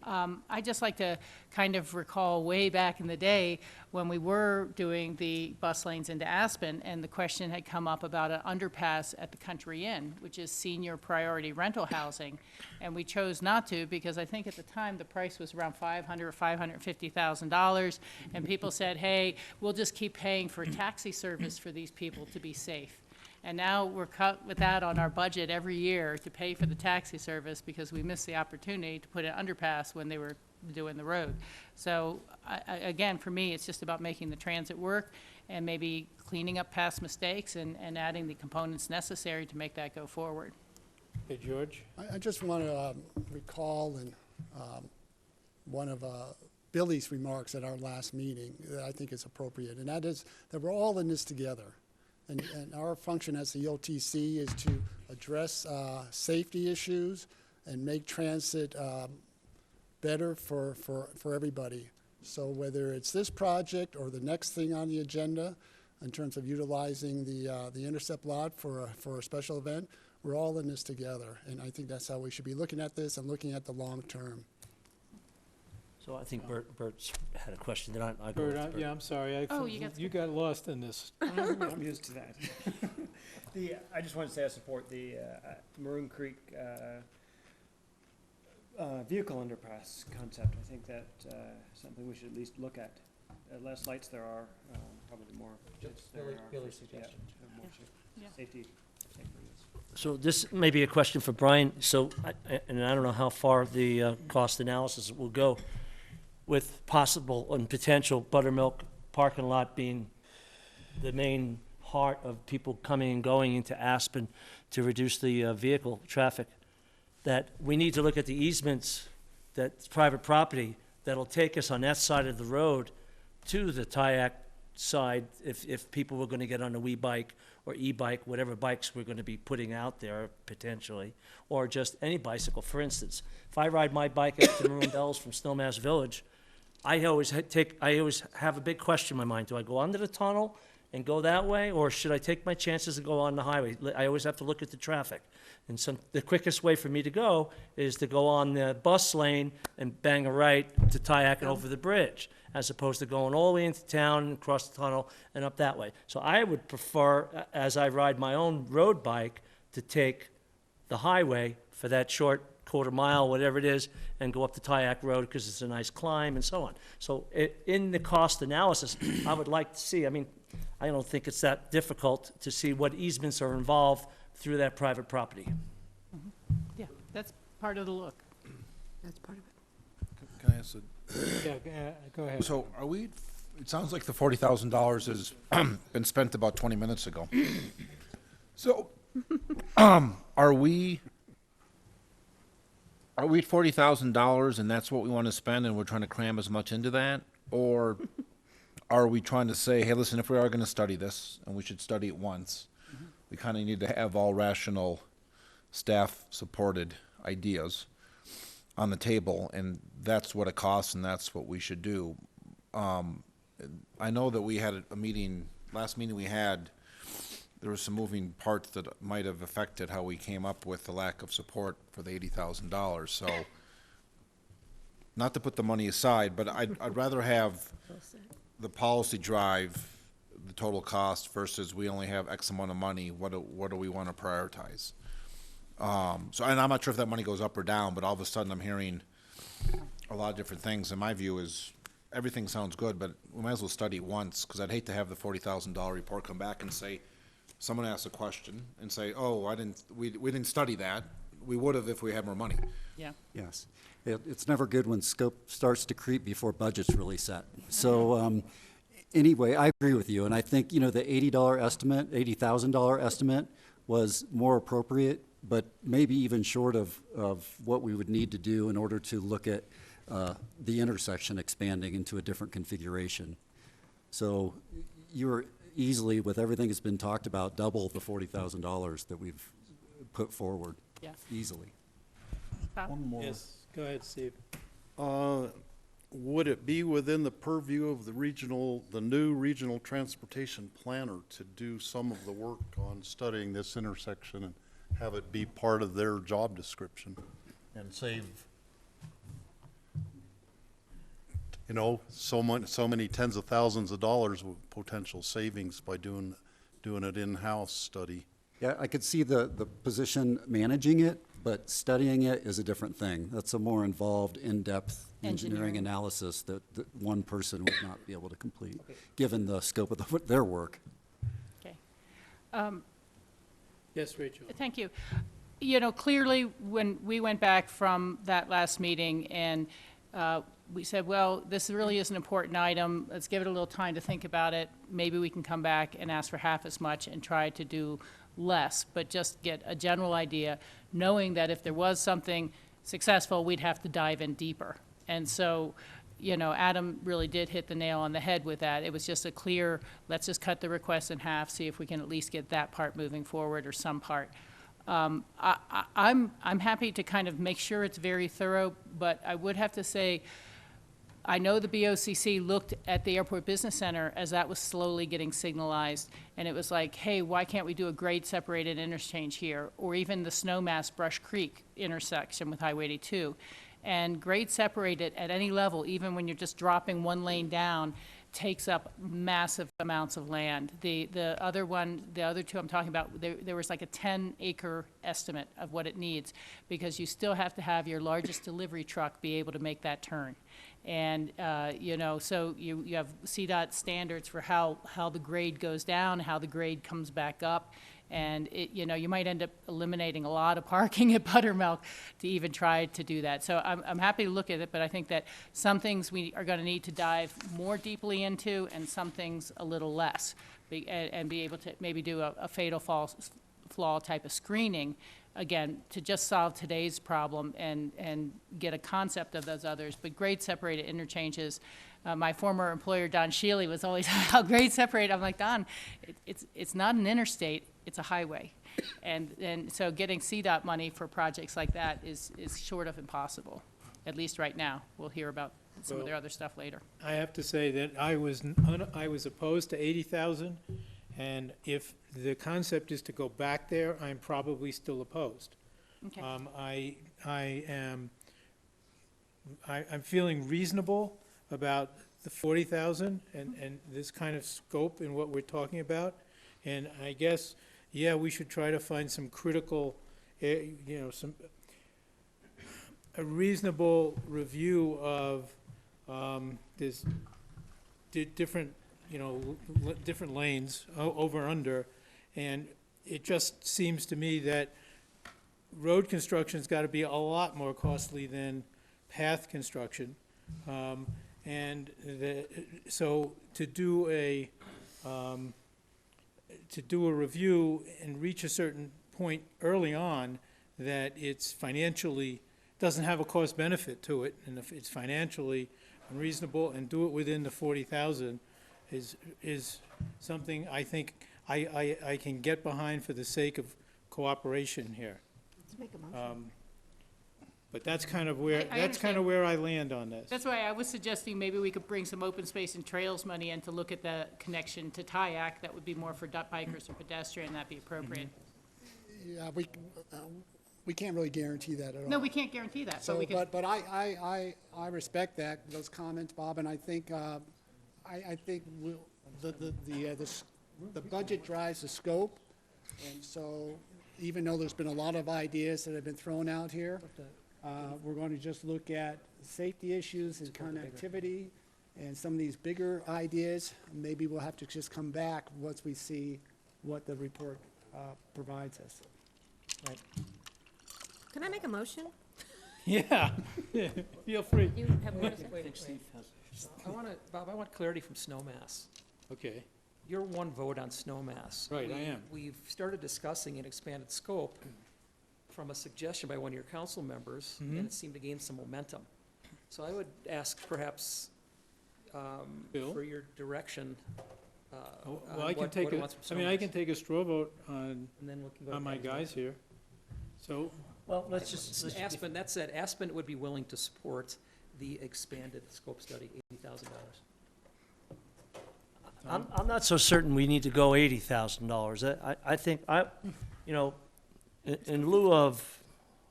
E: I just like to kind of recall way back in the day when we were doing the bus lanes into Aspen, and the question had come up about an underpass at the Country Inn, which is senior priority rental housing, and we chose not to because I think at the time the price was around $500,000 or $550,000, and people said, "Hey, we'll just keep paying for taxi service for these people to be safe." And now we're cut with that on our budget every year to pay for the taxi service because we missed the opportunity to put an underpass when they were doing the road. So again, for me, it's just about making the transit work and maybe cleaning up past mistakes and adding the components necessary to make that go forward.
A: Hey, George?
J: I just want to recall one of Billy's remarks at our last meeting that I think is appropriate, and that is that we're all in this together. And our function as the EOTC is to address safety issues and make transit better for everybody. So whether it's this project or the next thing on the agenda in terms of utilizing the intercept lot for a special event, we're all in this together. And I think that's how we should be looking at this and looking at the long term.
G: So I think Bert's had a question. Then I go
A: Bert,
G: with Bert.
A: yeah, I'm sorry. You got lost in this.
I: I'm used to that. I just wanted to say I support the Maroon Creek vehicle underpass concept. I think that something we should at least look at. Less lights there are, probably more.
N: Billy's suggestion.
I: Safety.
G: So this may be a question for Brian. So, and I don't know how far the cost analysis will go with possible and potential Buttermilk parking lot being the main heart of people coming and going into Aspen to reduce the vehicle traffic, that we need to look at the easements, that's private property, that'll take us on that side of the road to the Tyack side if people were going to get on a wee bike or e-bike, whatever bikes we're going to be putting out there potentially, or just any bicycle. For instance, if I ride my bike up to Maroon Bells from Snowmass Village, I always have a big question in my mind. Do I go under the tunnel and go that way, or should I take my chances and go on the highway? I always have to look at the traffic. And the quickest way for me to go is to go on the bus lane and bang a right to Tyack and over the bridge. as opposed to going all the way into town, across the tunnel, and up that way. So I would prefer, as I ride my own road bike, to take the highway for that short quarter mile, whatever it is, and go up the Tyack Road because it's a nice climb and so on. So in the cost analysis, I would like to see, I mean, I don't think it's that difficult to see what easements are involved through that private property.
E: Yeah, that's part of the look.
B: That's part of it.
P: Can I ask
A: Yeah, go ahead.
P: so are we, it sounds like the $40,000 has been spent about 20 minutes ago. So, are we at $40,000 and that's what we want to spend and we're trying to cram as much into that? Or are we trying to say, hey, listen, if we are going to study this, and we should study it once, we kind of need to have all rational, staff-supported ideas on the table, and that's what it costs, and that's what we should do. I know that we had a meeting, last meeting we had, there was some moving parts that might have affected how we came up with the lack of support for the $80,000, so not to put the money aside, but I'd rather have the policy drive the total cost versus we only have X amount of money, what do we want to prioritize? So, and I'm not sure if that money goes up or down, but all of a sudden I'm hearing a lot of different things, and my view is everything sounds good, but we might as well study it once, because I'd hate to have the $40,000 report come back and say, someone asks a question and say, oh, we didn't study that. We would have if we had more money.
E: Yeah.
D: Yes. It's never good when scope starts to creep before budget's really set. So anyway, I agree with you, and I think, the $80,000 estimate was more appropriate, but maybe even short of what we would need to do in order to look at the intersection expanding into a different configuration. So you're easily, with everything that's been talked about, double the $40,000 that we've put forward.
E: Yeah.
D: Easily.
E: Bob?
F: One more.
A: Yes, go ahead, Steve.
F: Would it be within the purview of the new regional transportation planner to do some of the work on studying this intersection and have it be part of their job description and save, so many tens of thousands of dollars of potential savings by doing it in-house study?
D: Yeah, I could see the position managing it, but studying it is a different thing. That's a more involved, in-depth engineering analysis that one person would not be able to complete, given the scope of their work.
E: Okay.
A: Yes, Rachel.
E: Thank you. Clearly, when we went back from that last meeting and we said, well, this really is an important item. Let's give it a little time to think about it. Maybe we can come back and ask for half as much and try to do less, but just get a general idea, knowing that if there was something successful, we'd have to dive in deeper. And so, Adam really did hit the nail on the head with that. It was just a clear, let's just cut the request in half, see if we can at least get that part moving forward or some part. I'm happy to kind of make sure it's very thorough, but I would have to say, I know the BOCC looked at the Airport Business Center as that was slowly getting signalized, and it was like, hey, why can't we do a grade-separated interchange here? Or even the Snowmass Brush Creek intersection with Highway 82. And grade-separated at any level, even when you're just dropping one lane down, takes up massive amounts of land. The other two I'm talking about, there was like a 10-acre estimate of what it needs, because you still have to have your largest delivery truck be able to make that turn. And, so you have CDOT standards for how the grade goes down, how the grade comes back up. And you might end up eliminating a lot of parking at Buttermilk to even try to do that. So I'm happy to look at it, but I think that some things we are going to need to dive more deeply into, and some things a little less, and be able to maybe do a fatal flaw type of screening, again, to just solve today's problem and get a concept of those others. But grade separated interchanges, my former employer, Don Shealy, was always, how grade separated? I'm like, Don, it's not an interstate, it's a highway. And so getting CDOT money for projects like that is short of impossible, at least right now. We'll hear about some of their other stuff later.
A: I have to say that I was opposed to 80,000, and if the concept is to go back there, I'm probably still opposed.
E: Okay.
A: I'm feeling reasonable about the 40,000 and this kind of scope in what we're talking about. And I guess, yeah, we should try to find some critical, a reasonable review of this different, different lanes over, under. And it just seems to me that road construction's got to be a lot more costly than path construction. So to do a review and reach a certain point early on that it's financially, doesn't have a cost benefit to it, and if it's financially unreasonable, and do it within the 40,000 is something I think I can get behind for the sake of cooperation here.
K: Let's make a motion.
A: But that's kind of where,
E: I
A: that's kind of where I land on this.
E: That's why I was suggesting maybe we could bring some open space and trails money in to look at the connection to Tyack. That would be more for bikers or pedestrian, that'd be appropriate.
J: Yeah, we can't really guarantee that at all.
E: No, we can't guarantee that,
J: So,
E: but we could.
J: but I respect those comments, Bob, and I think, the budget drives the scope, and so even though there's been a lot of ideas that have been thrown out here, we're going to just look at safety issues and connectivity and some of these bigger ideas. Maybe we'll have to just come back once we see what the report provides us.
N: Right.
K: Can I make a motion?
A: Yeah, feel free.
K: You have more to say?
N: Bob, I want clarity from Snowmass.
A: Okay,
N: You're one vote on Snowmass.
A: Right, I am.
N: We've started discussing an expanded scope from a suggestion by one of your council members, and it seemed to gain some momentum. So I would ask perhaps
A: Bill?
N: for your direction
A: well,
N: on
A: I can
N: what
A: take
N: it wants from
A: I
N: Snowmass.
A: can take a straw vote on,
N: And then we can go to
A: my guys here. So,
G: Well, let's just,
N: Aspen, that said, Aspen would be willing to support the expanded scope study, $80,000.
G: I'm not so certain we need to go $80,000. I think, in lieu of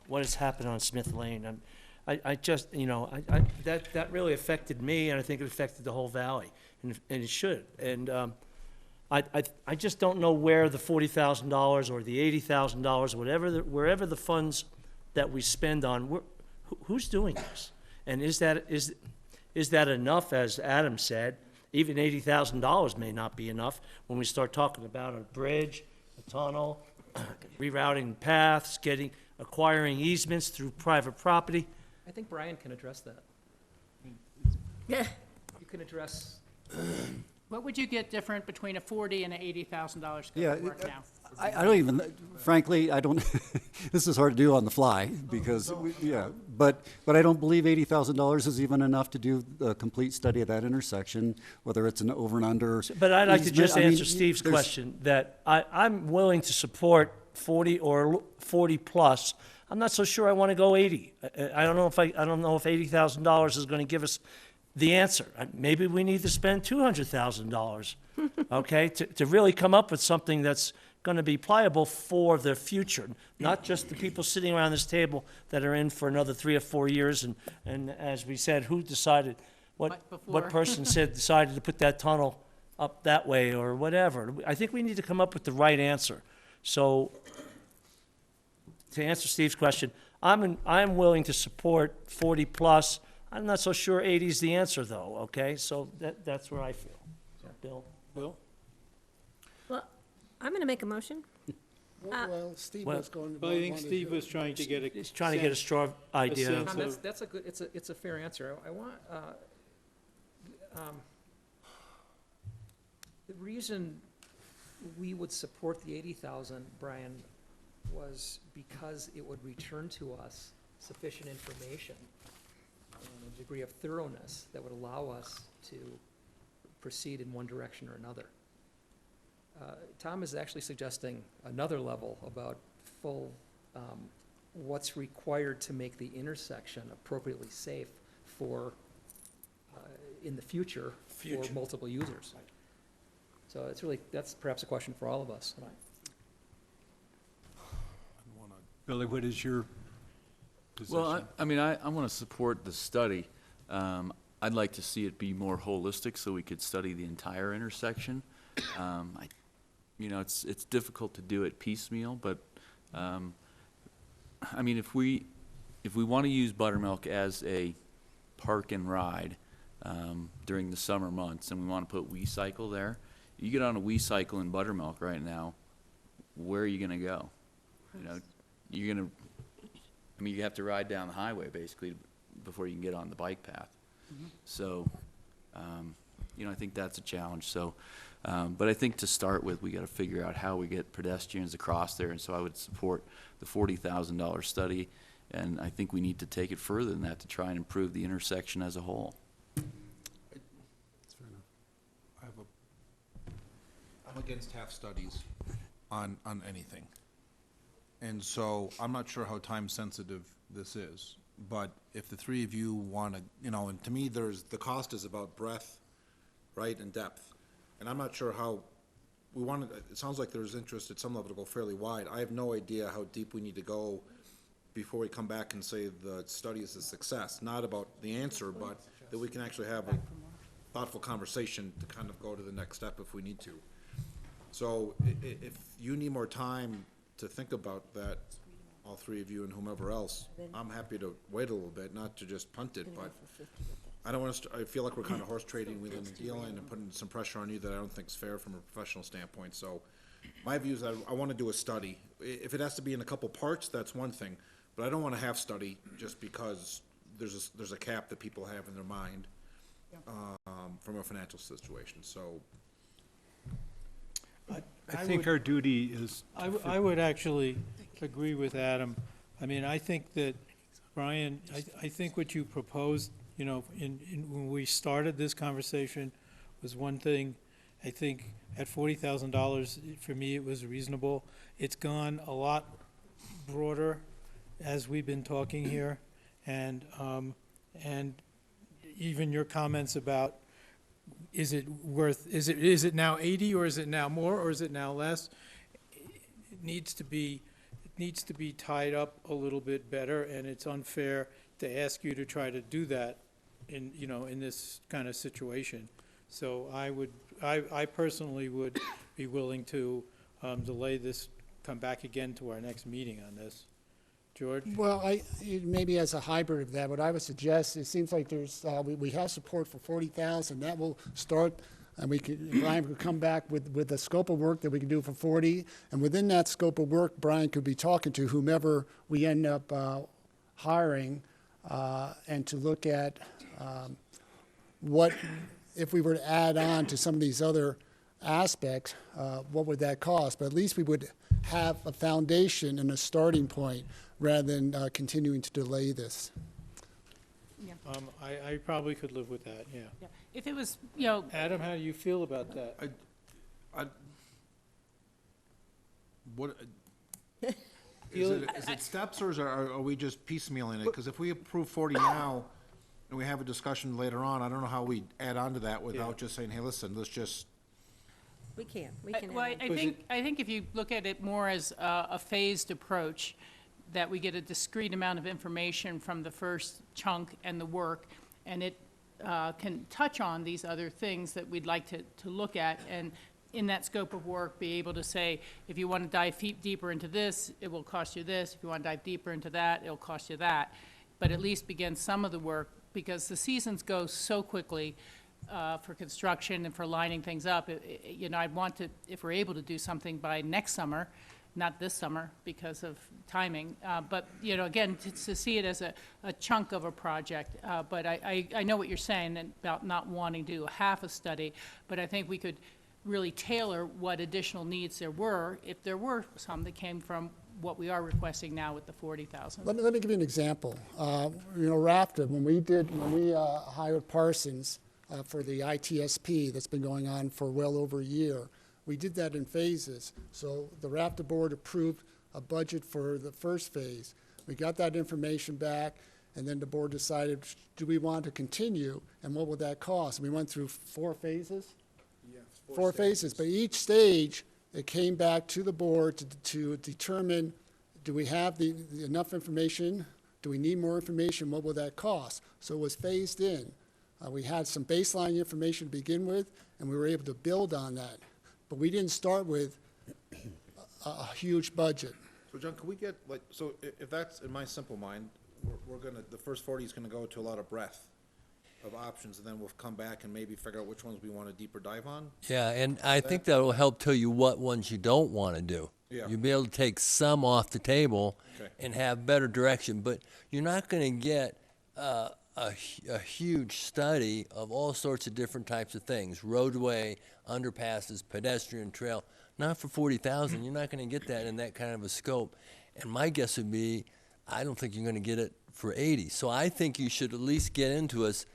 G: what has happened on Smith Lane, I just, that really affected me, and I think it affected the whole valley, and it should. And I just don't know where the $40,000 or the $80,000, wherever the funds that we spend on, who's doing this? And is that enough, as Adam said? Even $80,000 may not be enough when we start talking about a bridge, a tunnel, rerouting paths, acquiring easements through private property.
N: I think Brian can address that.
K: Yeah.
N: You can address,
E: What would you get different between a $40,000 and an $80,000 scope
D: Yeah,
E: of work now?
D: I don't even, frankly, I don't, this is hard to do on the fly, because, but I don't believe $80,000 is even enough to do a complete study of that intersection, whether it's an over and under.
G: But I'd like to
D: easement.
G: just
D: I mean,
G: answer Steve's
D: there's-
G: question, that I'm willing to support 40 or 40 plus. I'm not so sure I want to go 80. I don't know if $80,000 is going to give us the answer. Maybe we need to spend $200,000, okay, to really come up with something that's going to be pliable for the future, not just the people sitting around this table that are in for another 3 or 4 years. And as we said, who decided, what person decided to put that tunnel up that way or whatever. I think we need to come up with the right answer. So to answer Steve's question, I'm willing to support 40 plus. I'm not so sure 80 is the answer, though, okay? So that's where I feel. Bill?
K: Well, I'm going to make a motion.
J: Well, Steve
G: well-
J: was going.
A: Well, I think Steve was trying to get a.
G: He's trying to get a straw idea.
A: sense
N: Tom,
A: of-
N: that's a good, it's a fair answer. I want, the reason we would support the 80,000, Brian, was because it would return to us sufficient information and a degree of thoroughness that would allow us to proceed in one direction or another. Tom is actually suggesting another level about what's required to make the intersection appropriately safe for, in the future, for multiple users. So it's really, that's perhaps a question for all of us.
M: Billy, what is your position?
L: well, I mean, I want to support the study. I I'd like to see it be more holistic so we could study the entire intersection. You know, it's difficult to do it piecemeal, but, I mean, if we want to use Buttermilk as a park and ride during the summer months, and we want to put WeCycle there, you get on a WeCycle in Buttermilk right now, where are you going to go? You know, you're going to, I mean, you have to ride down the highway basically before you can get on the bike path. So, you know, I think that's a challenge. So, but I think to start with, we got to figure out how we get pedestrians across there. And so I would support the $40,000 study. And I think we need to take it further than that to try and improve the intersection as a whole.
P: I'm against half studies on anything. And so I'm not sure how time sensitive this is, but if the three of you want to, you know, and to me, the cost is about breadth, right, and depth. And I'm not sure how, it sounds like there's interest at some level to go fairly wide. I have no idea how deep we need to go before we come back and say the study is a success. Not about the answer, but that we can actually have a thoughtful conversation to kind of go to the next step if we need to. So if you need more time to think about that, all three of you and whomever else, I'm happy to wait a little bit, not to just punt it, but I don't want to, I feel like we're kind of horse trading within and dealing and putting some pressure on you that I don't think is fair from a professional standpoint. So my view is that I want to do a study. If it has to be in a couple parts, that's one thing, but I don't want a half study just because there's a cap that people have in their mind from a financial situation, so.
M: I think our duty is.
A: I would actually agree with Adam. I mean, I think that, Brian, I think what you proposed, you know, when we started this conversation was one thing. I think at $40,000, for me, it was reasonable. It's gone a lot broader as we've been talking here, and even your comments about is it now 80 or is it now more or is it now less? It needs to be tied up a little bit better, and it's unfair to ask you to try to do that in this kind of situation. So I personally would be willing to delay this, come back again to our next meeting on this. George?
J: Well, maybe as a hybrid of that, what I would suggest, it seems like there's, we have support for 40,000. That will start, and Brian could come back with a scope of work that we can do for 40. And within that scope of work, Brian could be talking to whomever we end up hiring, and to look at what, if we were to add on to some of these other aspects, what would that cost? But at least we would have a foundation and a starting point rather than continuing to delay this.
E: Yeah.
A: I probably could live with that, yeah.
E: Yeah. If it was, you know,
A: Adam, how do you feel about that?
P: Is it steps or are we just piecemealing it? Because if we approve 40 now and we have a discussion later on, I don't know how we add on to that without just saying, hey, listen, let's just.
K: We can
E: Well, I think if you look at it more as a phased approach, that we get a discrete amount of information from the first chunk and the work, and it can touch on these other things that we'd like to look at, and in that scope of work, be able to say, if you want to dive deeper into this, it will cost you this. If you want to dive deeper into that, it'll cost you that. But at least begin some of the work, because the seasons go so quickly for construction and for lining things up. You know, I'd want to, if we're able to do something by next summer, not this summer because of timing, but, you know, again, to see it as a chunk of a project. But I know what you're saying about not wanting to do half a study, but I think we could really tailor what additional needs there were, if there were some that came from what we are requesting now with the 40,000.
J: Let me give you an example. You know, RAFTA, when we hired Parsons for the ITSP that's been going on for well over a year, we did that in phases. So the RAFTA board approved a budget for the first phase. We got that information back, and then the board decided, do we want to continue, and what would that cost? We went through 4 phases?
O: Yes,
J: four phases, but each stage, it came back to the board to determine, do we have enough information? Do we need more information? What will that cost? So it was phased in. We had some baseline information to begin with, and we were able to build on that. But we didn't start with a huge budget.
P: So John, can we get, like, so if that's, in my simple mind, we're gonna, the first 40 is gonna go to a lot of breadth of options, and then we'll come back and maybe figure out which ones we want a deeper dive on?
C: Yeah, and I think that will help tell you what ones you don't want to do.
P: Yeah.
C: You'll be able to take some off the table
P: Okay.
C: and have better direction, but you're not going to get a huge study of all sorts of different types of things, roadway, underpasses, pedestrian trail. Not for 40,000. You're not going to get that in that kind of a scope. And my guess would be, I don't think you're going to get it for 80. So I think you should at least get into us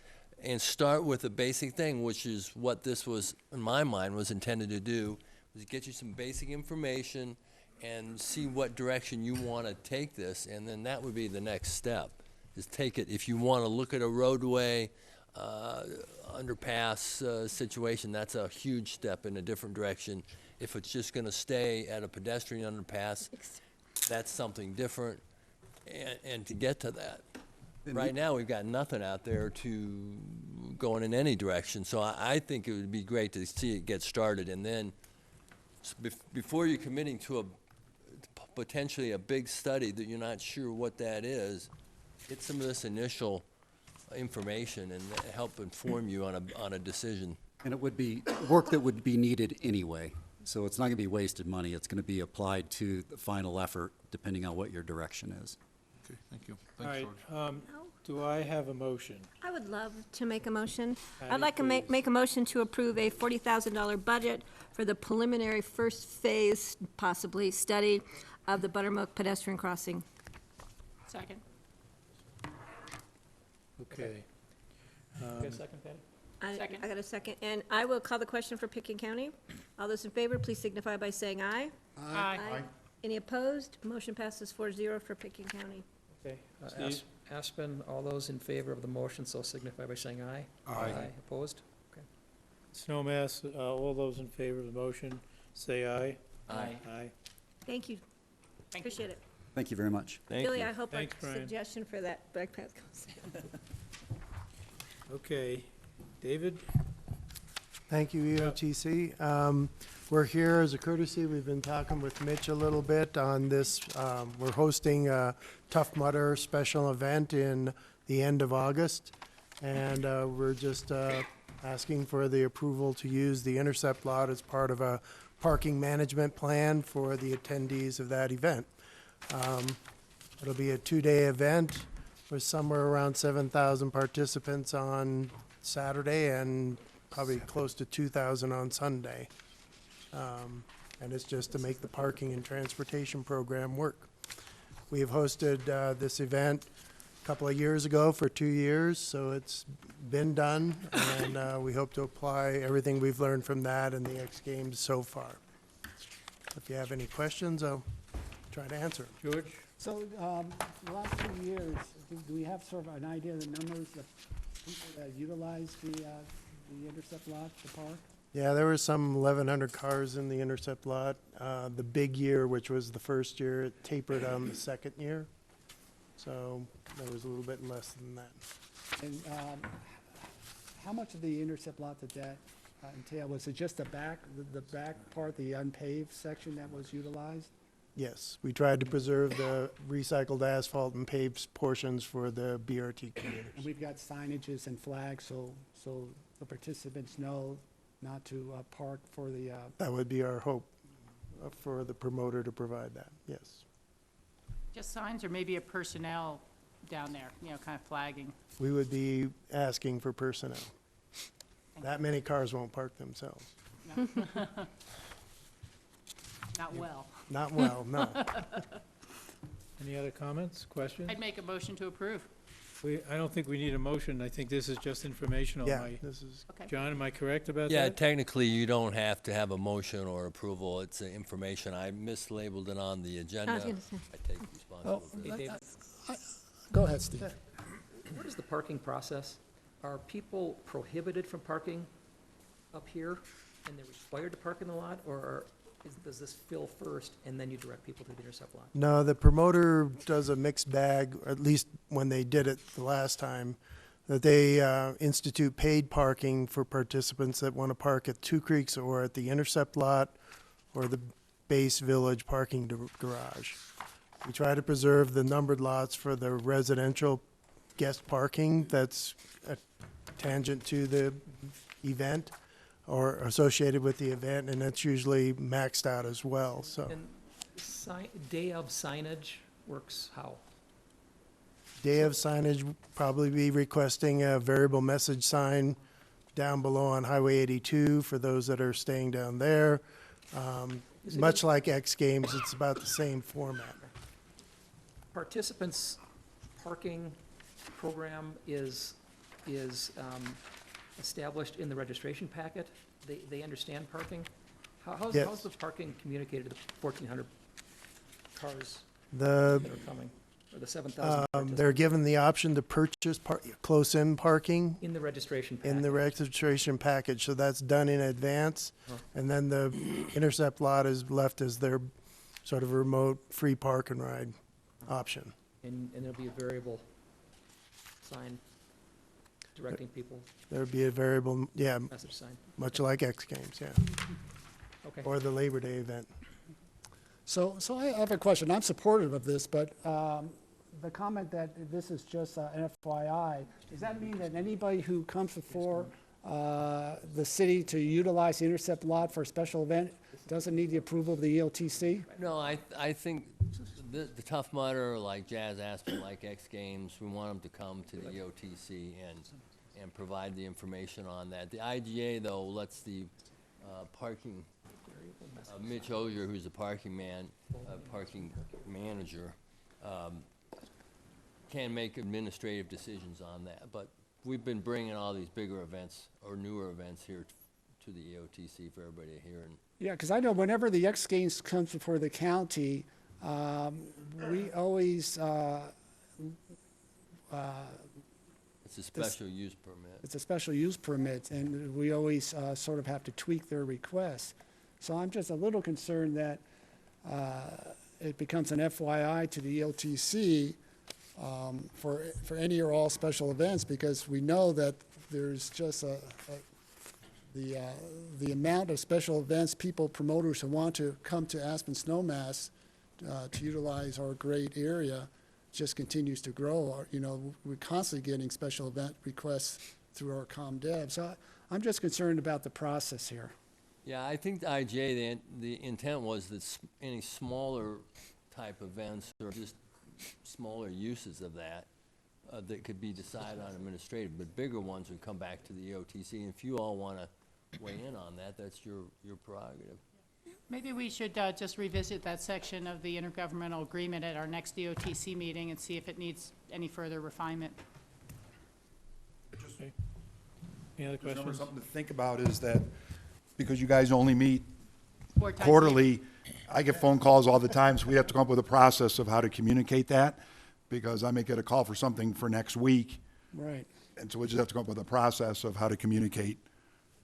C: and start with a basic thing, which is what this was, in my mind, was intended to do, was get you some basic information and see what direction you want to take this, and then that would be the next step, is take it. If you want to look at a roadway, underpass situation, that's a huge step in a different direction. If it's just going to stay at a pedestrian underpass, that's something different, and to get to that. Right now, we've got nothing out there to going in any direction, so I think it would be great to see it get started, and then before you're committing to potentially a big study that you're not sure what that is, get some of this initial information and help inform you on a decision.
D: And it would be work that would be needed anyway. So it's not going to be wasted money. It's going to be applied to the final effort, depending on what your direction is.
P: Okay, thank you.
A: All
P: Thanks,
A: right,
P: George.
A: do I have a motion?
K: I would love to make a motion.
A: Patty,
K: I'd like to
A: please.
K: make a motion to approve a $40,000 budget for the preliminary first phase, possibly, study of the Buttermilk pedestrian crossing.
E: Second.
A: Okay.
N: Get a second, Patty?
E: Second.
K: I got a second, and I will call the question for Pickett County. All those in favor, please signify by saying aye.
E: Aye.
K: Any opposed? Motion passes 4-0 for Pickett County.
N: Okay.
A: Steve?
N: Aspen, all those in favor of the motion, so signify by saying aye.
F: Aye.
N: Opposed? Okay.
A: Snowmass, all those in favor of the motion, say aye.
N: Aye.
A: Aye.
K: Thank you.
E: Thank you.
K: Appreciate it.
D: Thank you very much.
C: Thank
K: Billy,
C: you.
K: I hope our
A: Thanks, Brian.
K: suggestion for that bike path goes.
A: Okay. David?
Q: Thank you, EOTC. We're here as a courtesy. We've been talking with Mitch a little bit on this. We're hosting a Tough Mudder special event in the end of August. And we're just asking for the approval to use the intercept lot as part of a parking management plan for the attendees of that event. It'll be a 2-day event with somewhere around 7,000 participants on Saturday and probably close to 2,000 on Sunday. And it's just to make the parking and transportation program work. We have hosted this event a couple of years ago for 2 years, so it's been done, and we hope to apply everything we've learned from that and the X Games so far. If you have any questions, I'll try to answer them.
A: George?
H: So, the last 2 years, do we have sort of an idea of the numbers of people that utilize the intercept lot, the park?
Q: Yeah, there were some 1,100 cars in the intercept lot. The big year, which was the first year, it tapered on the second year. So there was a little bit less than that.
H: And how much of the intercept lot did that entail? Was it just the back part, the unpaved section that was utilized?
Q: Yes, we tried to preserve the recycled asphalt and paved portions for the BRT commuters.
H: And we've got signages and flags, so the participants know not to park for the,
Q: That would be our hope for the promoter to provide that, yes.
E: Just signs or maybe a personnel down there, kind of flagging.
Q: We would be asking for personnel. That many cars won't park themselves.
E: Not well.
Q: Not well, no.
A: Any other comments, questions?
E: I'd make a motion to approve.
A: I don't think we need a motion. I think this is just informational.
Q: Yeah, this is,
E: Okay.
A: John, am I correct about
C: Yeah,
A: that?
C: technically, you don't have to have a motion or approval. It's information. I mislabeled it on the agenda.
K: I was gonna say.
C: I take responsibility.
N: Hey, David,
J: Go ahead, Steve.
N: what is the parking process? Are people prohibited from parking up here, and they're required to park in the lot, or does this fill first, and then you direct people to the intercept lot?
Q: no, the promoter does a mixed bag, or at least when they did it the last time. that they institute paid parking for participants that want to park at Two Creeks or at the Intercept lot or the Base Village parking garage. We try to preserve the numbered lots for the residential guest parking that's tangent to the event or associated with the event, and that's usually maxed out as well, so.
N: And day of signage works how?
Q: Day of signage, probably be requesting a variable message sign down below on Highway 82 for those that are staying down there. Much like X Games, it's about the same format.
N: Participants' parking program is established in the registration packet? They understand parking? How's
Q: Yes.
N: how's the parking communicated to the 1,400 cars
Q: The,
N: that are coming, or the 7,000
Q: they're given the option to purchase close-in parking
N: in the registration packet?
Q: in the registration package, so that's done in advance. And then the Intercept lot is left as their sort of remote free park and ride option.
N: And there'll be a variable sign directing people,
Q: There'd be a variable, yeah,
N: message sign.
Q: much like X Games, yeah,
N: Okay.
Q: or the Labor Day event.
J: So I have a question. I'm supportive of this, but the comment that this is just an FYI, does that mean that anybody who comes before the city to utilize the Intercept lot for a special event doesn't need the approval of the EOTC?
C: No, I think the Tough Mudder, like Jazz Aspen, like X Games, we want them to come to the EOTC and provide the information on that. The IGA, though, lets the parking, Mitch Ozier, who's the parking manager, can make administrative decisions on that. But we've been bringing all these bigger events or newer events here to the EOTC for everybody to hear. And
J: Yeah, because I know whenever the X Games comes before the county, we always,
C: it's a special use permit.
J: it's a special use permit, and we always sort of have to tweak their requests. So I'm just a little concerned that it becomes an FYI to the EOTC for any or all special events, because we know that there's just the amount of special events, people, promoters who want to come to Aspen Snowmass to utilize our great area just continues to grow. We're constantly getting special event requests through our ComDev. So I'm just concerned about the process here.
C: Yeah, I think the IGA, the intent was that any smaller type events or just smaller uses of that that could be decided on administrative, but bigger ones would come back to the EOTC. And if you all want to weigh in on that, that's your prerogative.
E: Maybe we should just revisit that section of the intergovernmental agreement at our next EOTC meeting and see if it needs any further refinement.
A: Any other
O: Just remember,
A: questions?
O: something to think about is that because you guys only meet
E: 4 times a year.
O: quarterly, I get phone calls all the time, so we have to come up with a process of how to communicate that, because I may get a call for something for next week,
J: Right.
O: and so we just have to come up with a process of how to communicate,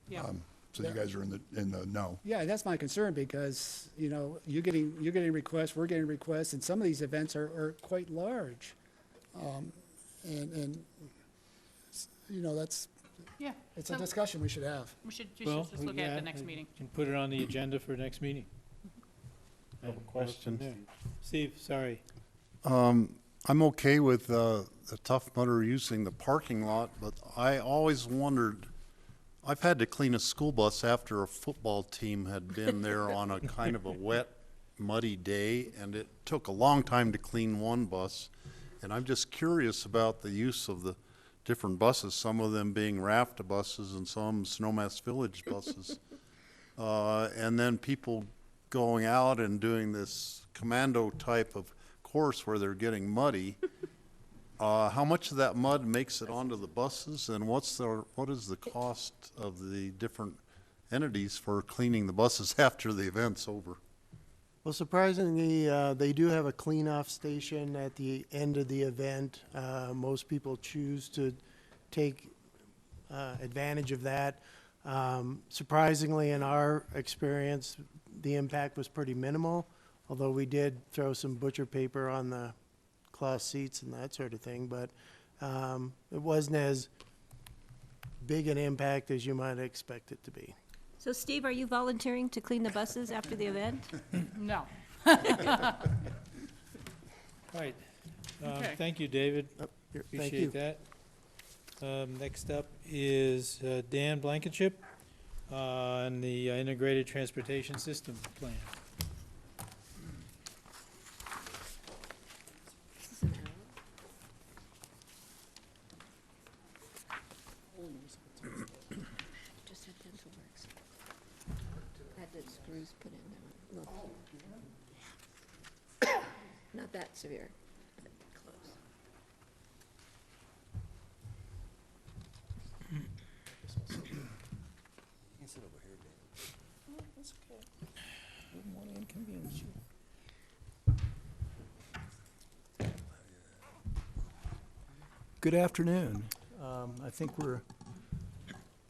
E: Yeah.
O: so you guys are in the know.
J: Yeah, that's my concern, because, you're getting requests, we're getting requests, and some of these events are quite large. And that's,
E: Yeah.
J: it's a
E: so
J: discussion we should have.
E: We should
A: Well,
E: just look at
A: yeah,
E: the next meeting.
A: Can put it on the agenda for next meeting.
F: I have a question.
A: Steve, sorry.
F: I'm okay with the Tough Mudder using the parking lot, but I always wondered, I've had to clean a school bus after a football team had been there on a kind of a wet, muddy day, and it took a long time to clean one bus. And I'm just curious about the use of the different buses, some of them being RAFTA buses and some Snowmass Village buses. And then people going out and doing this commando type of course where they're getting muddy. How much of that mud makes it onto the buses, and what is the cost of the different entities for cleaning the buses after the event's over?
Q: Well, surprisingly, they do have a clean-off station at the end of the event. Most people choose to take advantage of that. Surprisingly, in our experience, the impact was pretty minimal, although we did throw some butcher paper on the cloth seats and that sort of thing. But It wasn't as big an impact as you might expect it to be.
K: So Steve, are you volunteering to clean the buses after the event?
E: No.
A: All right.
E: Okay.
A: Thank you, David.
Q: Thank you.
A: Appreciate that. Next up is Dan Blankenship on the Integrated Transportation System Plan.
K: Just had dental works. Had the screws put in there. Look. Not that severe, but close.
R: Good afternoon. I think we're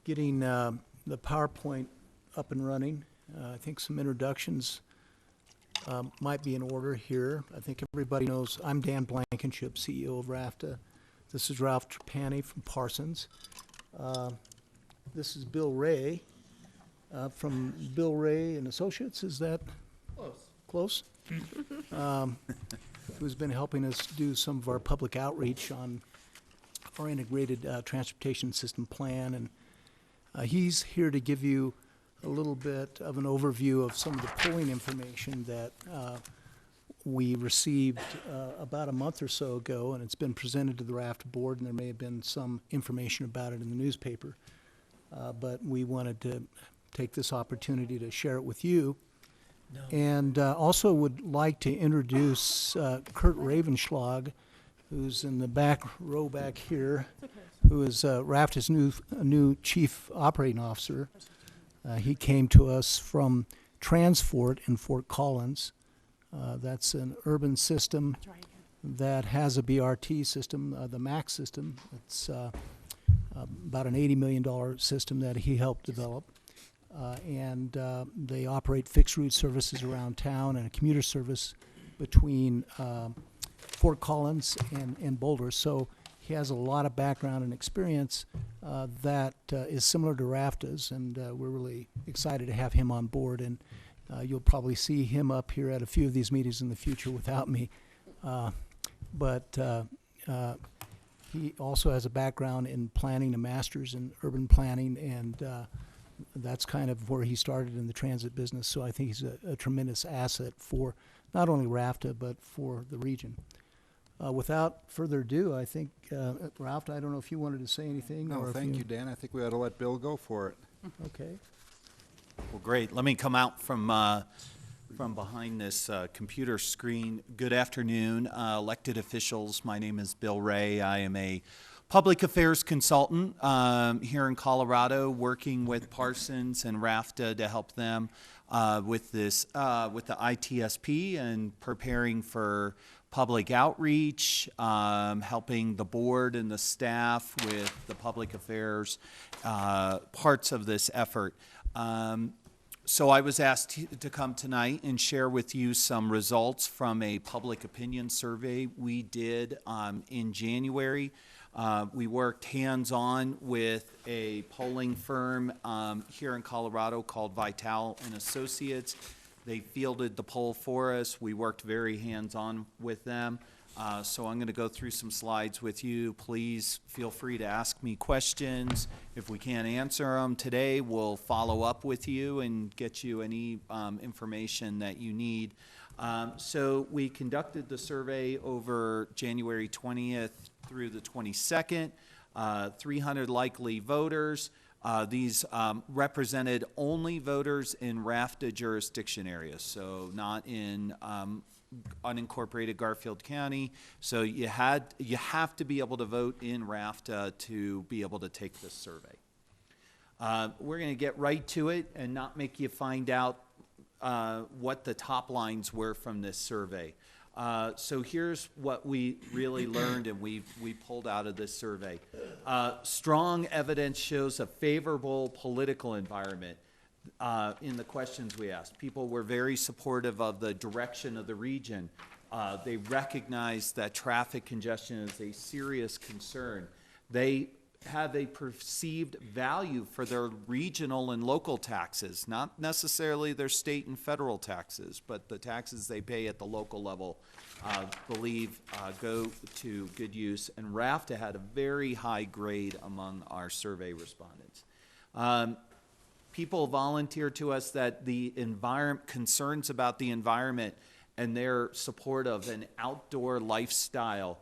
R: getting the PowerPoint up and running. I think some introductions might be in order here. I think everybody knows I'm Dan Blankenship, CEO of RAFTA. This is Ralph Trapani from Parsons. This is Bill Ray from Bill Ray and Associates. Is that close? Who's been helping us do some of our public outreach on our integrated transportation system plan, and he's here to give you a little bit of an overview of some of the polling information that we received about a month or so ago, and it's been presented to the RAFTA board, and there may have been some information about it in the newspaper, but we wanted to take this opportunity to share it with you. And also would like to introduce Kurt Ravenschlag, who's in the back row back here, who is RAFTA's new chief operating officer. He came to us from Transfort in Fort Collins. That's an urban system that has a BRT system, the MAX system. It's about an $80 million system that he helped develop. And they operate fixed route services around town and a commuter service between Fort Collins and Boulder. So he has a lot of background and experience that is similar to RAFTA's, and we're really excited to have him on board. And you'll probably see him up here at a few of these meetings in the future without me. But he also has a background in planning, a master's in urban planning, and that's kind of where he started in the transit business. So I think he's a tremendous asset for not only RAFTA, but for the region. Without further ado, I think, Ralph, I don't know if you wanted to say anything.
O: No,
R: or if
O: thank you, Dan. I think we ought to let Bill go for it.
R: Okay.
S: Well, great. Let me come out from behind this computer screen. Good afternoon, elected officials. My name is Bill Ray. I am a public affairs consultant here in Colorado, working with Parsons and RAFTA to help them with this, with the ITSP and preparing for public outreach, helping the board and the staff with the public affairs parts of this effort. So I was asked to come tonight and share with you some results from a public opinion survey we did in January. We worked hands-on with a polling firm here in Colorado called Vital and Associates. They fielded the poll for us. We worked very hands-on with them. So I'm going to go through some slides with you. Please feel free to ask me questions. If we can't answer them today, we'll follow up with you and get you any information that you need. So we conducted the survey over January 20th through the 22nd, 300 likely voters. These represented only voters in RAFTA jurisdiction areas, so not in unincorporated Garfield County. So you have to be able to vote in RAFTA to be able to take this survey. We're going to get right to it and not make you find out what the top lines were from this survey. So here's what we really learned and we pulled out of this survey. Strong evidence shows a favorable political environment in the questions we asked. People were very supportive of the direction of the region. They recognize that traffic congestion is a serious concern. They have a perceived value for their regional and local taxes, not necessarily their state and federal taxes, but the taxes they pay at the local level, believe go to good use. And RAFTA had a very high grade among our survey respondents. People volunteer to us that the concerns about the environment and their support of an outdoor lifestyle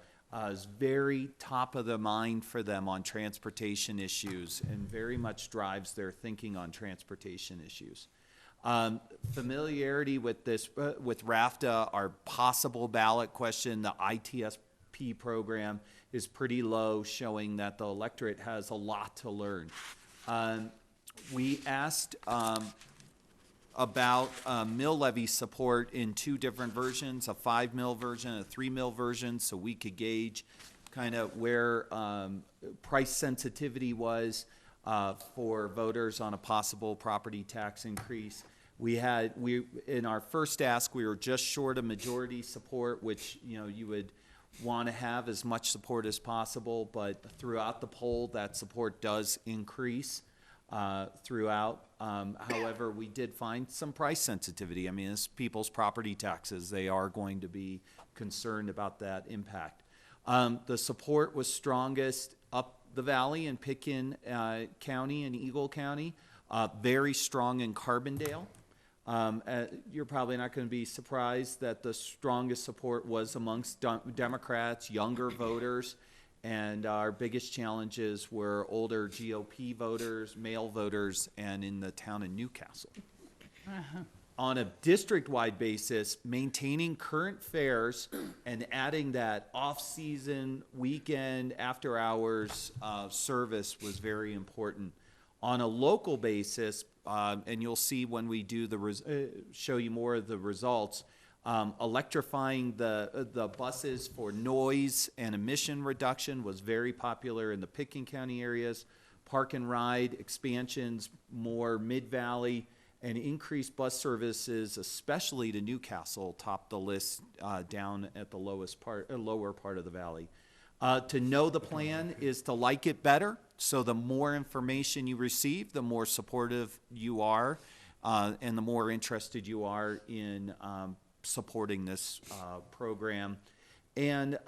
S: is very top of the mind for them on transportation issues and very much drives their thinking on transportation issues. Familiarity with this, with RAFTA, our possible ballot question, the ITSP program is pretty low, showing that the electorate has a lot to learn. We asked about mill levy support in 2 different versions, a 5 mil version, a 3 mil version, so we could gauge kind of where price sensitivity was for voters on a possible property tax increase. In our first ask, we were just short of majority support, which, you know, you would want to have as much support as possible, but throughout the poll, that support does increase throughout. However, we did find some price sensitivity. I mean, it's people's property taxes. They are going to be concerned about that impact. The support was strongest up the valley in Pitkin County and Eagle County, very strong in Carbondale. You're probably not going to be surprised that the strongest support was amongst Democrats, younger voters, and our biggest challenges were older GOP voters, male voters, and in the town of Newcastle. On a district-wide basis, maintaining current fares and adding that off-season, weekend, after-hours service was very important. On a local basis, and you'll see when we do show you more of the results, electrifying the buses for noise and emission reduction was very popular in the Pitkin County areas. Park and ride expansions, more mid-valley, and increased bus services, especially to Newcastle, topped the list down at the lower part of the valley. To know the plan is to like it better. So the more information you receive, the more supportive you are, and the more interested you are in supporting this program. And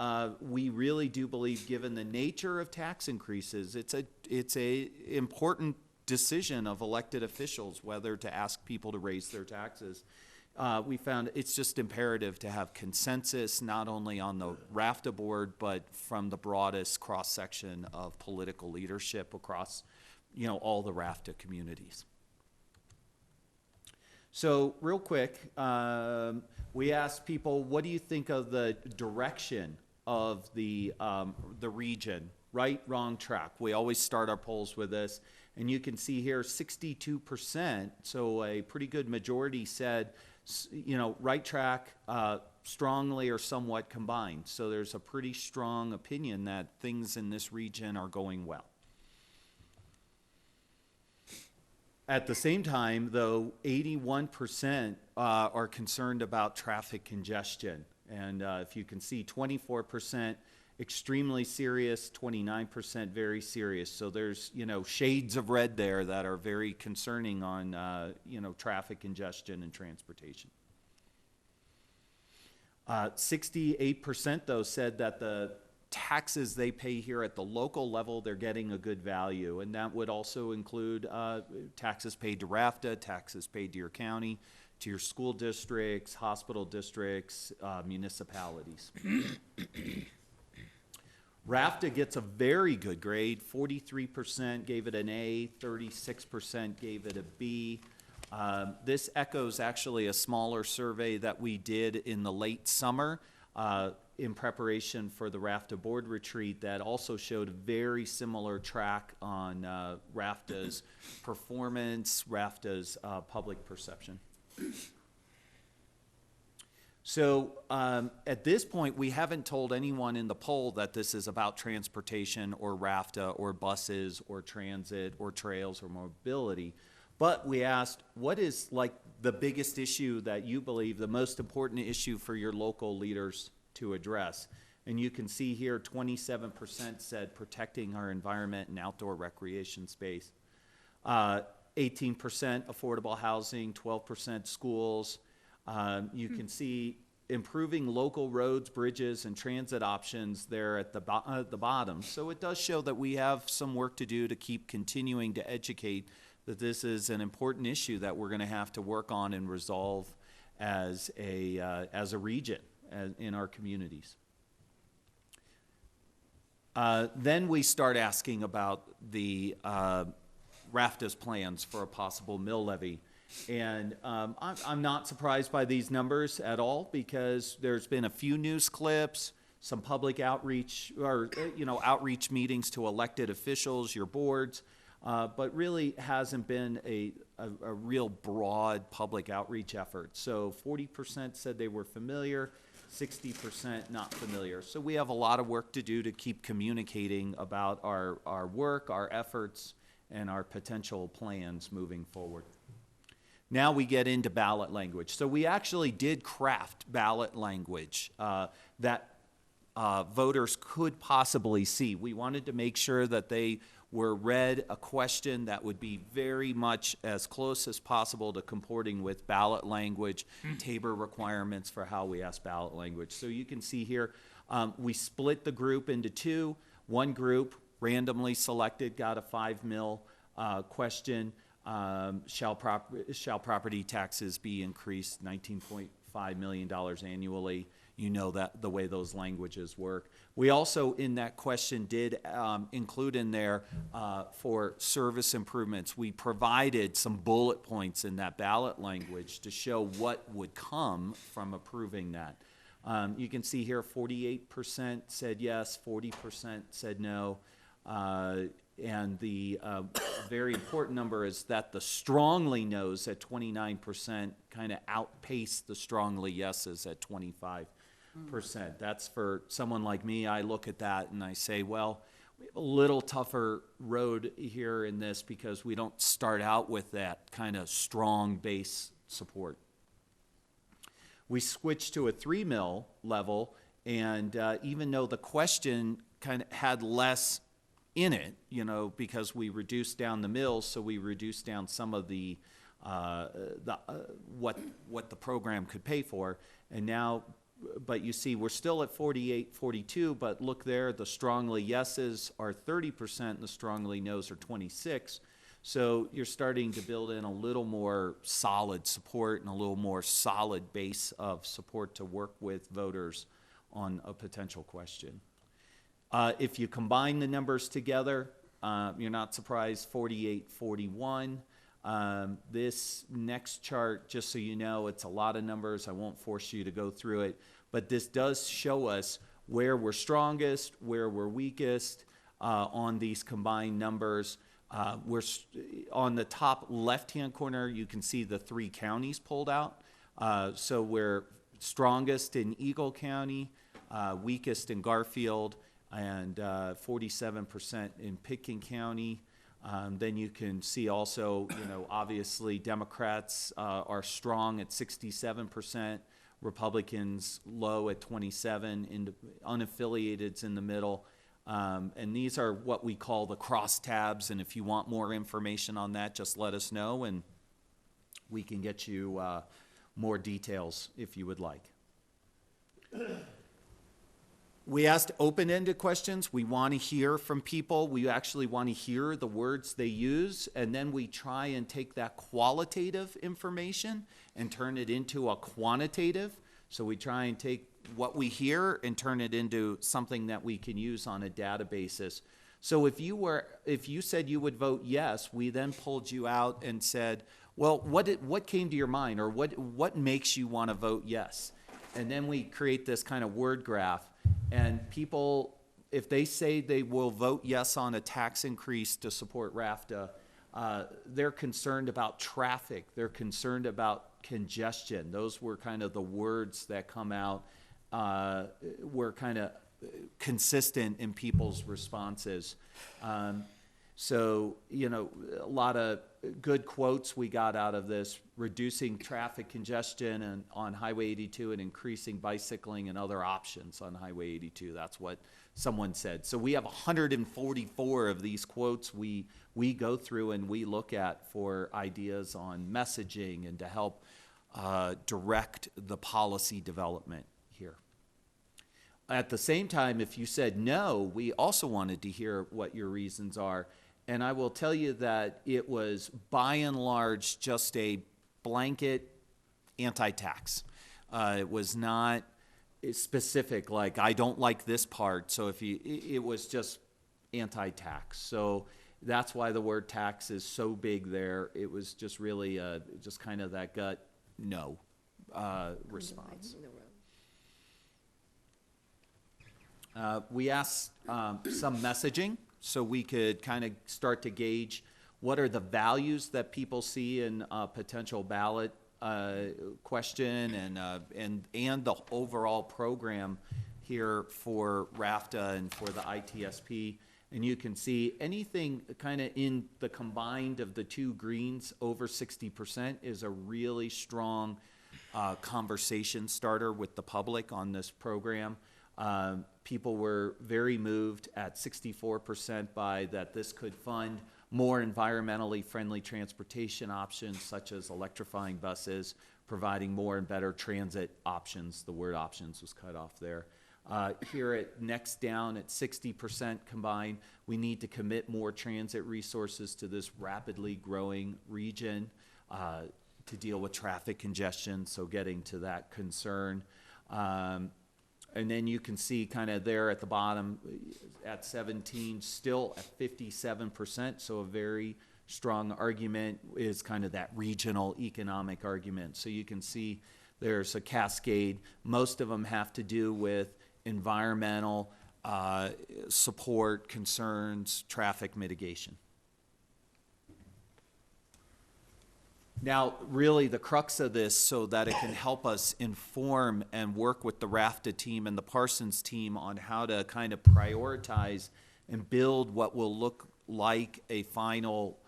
S: we really do believe, given the nature of tax increases, it's a important decision of elected officials whether to ask people to raise their taxes. We found it's just imperative to have consensus, not only on the RAFTA board, but from the broadest cross-section of political leadership across, you know, all the RAFTA communities. So real quick, we asked people, what do you think of the direction of the region? Right, wrong, track. We always start our polls with this. And you can see here 62%, so a pretty good majority said, you know, right track, strongly or somewhat combined. So there's a pretty strong opinion that things in this region are going well. At the same time, though, 81% are concerned about traffic congestion. And if you can see, 24% extremely serious, 29% very serious. So there's, you know, shades of red there that are very concerning on, you know, traffic congestion and transportation. 68% though said that the taxes they pay here at the local level, they're getting a good value. And that would also include taxes paid to RAFTA, taxes paid to your county, to your school districts, hospital districts, municipalities. RAFTA gets a very good grade. 43% gave it an A, 36% gave it a B. This echoes actually a smaller survey that we did in the late summer in preparation for the RAFTA board retreat that also showed a very similar track on RAFTA's performance, RAFTA's public perception. So at this point, we haven't told anyone in the poll that this is about transportation or RAFTA or buses or transit or trails or mobility, But we asked, what is like the biggest issue that you believe, the most important issue for your local leaders to address? And you can see here 27% said protecting our environment and outdoor recreation space. 18% affordable housing, 12% schools. You can see improving local roads, bridges, and transit options there at the bottom. So it does show that we have some work to do to keep continuing to educate that this is an important issue that we're going to have to work on and resolve as a region in our communities. Then we start asking about the RAFTA's plans for a possible mill levy. And I'm not surprised by these numbers at all, because there's been a few news clips, some public outreach, or outreach meetings to elected officials, your boards, but really hasn't been a real broad public outreach effort. So 40% said they were familiar, 60% not familiar. So we have a lot of work to do to keep communicating about our work, our efforts, and our potential plans moving forward. Now we get into ballot language. So we actually did craft ballot language that voters could possibly see. We wanted to make sure that they were read a question that would be very much as close as possible to comporting with ballot language, Tabor requirements for how we ask ballot language. So you can see here, we split the group into two. One group, randomly selected, got a 5 mil question. Shall property taxes be increased $19.5 million annually? You know that the way those languages work. We also, in that question, did include in there for service improvements. We provided some bullet points in that ballot language to show what would come from approving that. You can see here 48% said yes, 40% said no. And the very important number is that the strongly no's at 29% kind of outpaced the strongly yeses at 25%. That's for someone like me. I look at that and I say, well, we have a little tougher road here in this because we don't start out with that kind of strong base support. We switched to a 3 mil level, and even though the question kind of had less in it, because we reduced down the mills, so we reduced down some of the what the program could pay for, and now, but you see we're still at 48, 42, but look there, the strongly yeses are 30% and the strongly no's are 26. So you're starting to build in a little more solid support and a little more solid base of support to work with voters on a potential question. If you combine the numbers together, you're not surprised, 48, 41. This next chart, just so you know, it's a lot of numbers. I won't force you to go through it, but this does show us where we're strongest, where we're weakest on these combined numbers. We're on the top left-hand corner, you can see the 3 counties pulled out. So we're strongest in Eagle County, weakest in Garfield, and 47% in Pitkin County. Then you can see also, obviously Democrats are strong at 67%, Republicans low at 27%, unaffiliateds in the middle. And these are what we call the crosstabs, and if you want more information on that, just let us know, and we can get you more details if you would like. We asked open-ended questions. We want to hear from people. We actually want to hear the words they use, and then we try and take that qualitative information and turn it into a quantitative. So we try and take what we hear and turn it into something that we can use on a data basis. So if you said you would vote yes, we then pulled you out and said, well, what came to your mind, or what makes you want to vote yes? And then we create this kind of word graph. And people, if they say they will vote yes on a tax increase to support RAFTA, they're concerned about traffic. They're concerned about congestion. Those were kind of the words that come out, were kind of consistent in people's responses. So, you know, a lot of good quotes we got out of this: reducing traffic congestion and on Highway 82 and increasing bicycling and other options on Highway 82. That's what someone said. So we have 144 of these quotes we go through and we look at for ideas on messaging and to help direct the policy development here. At the same time, if you said no, we also wanted to hear what your reasons are. And I will tell you that it was by and large just a blanket anti-tax. It was not specific, like I don't like this part. So it was just anti-tax. So that's why the word tax is so big there. It was just really just kind of that gut no response. We asked some messaging so we could kind of start to gauge what are the values that people see in a potential ballot question and the overall program here for RAFTA and for the ITSP. And you can see anything kind of in the combined of the two greens over 60% is a really strong conversation starter with the public on this program. People were very moved at 64% by that this could fund more environmentally friendly transportation options such as electrifying buses, providing more and better transit options. The word options was cut off there. Here at next down at 60% combined, we need to commit more transit resources to this rapidly growing region to deal with traffic congestion, so getting to that concern. And then you can see kind of there at the bottom at 17, still at 57%, so a very strong argument is kind of that regional economic argument. So you can see there's a cascade. Most of them have to do with environmental support, concerns, traffic mitigation. Now, really the crux of this, so that it can help us inform and work with the RAFTA team and the Parsons team on how to kind of prioritize and build what will look like a final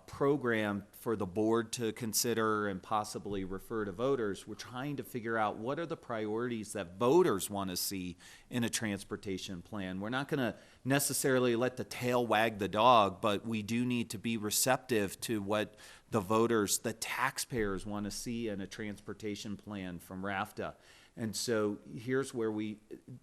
S: program for the board to consider and possibly refer to voters. We're trying to figure out what are the priorities that voters want to see in a transportation plan. We're not going to necessarily let the tail wag the dog, but we do need to be receptive to what the voters, the taxpayers want to see in a transportation plan from RAFTA. And so here's where we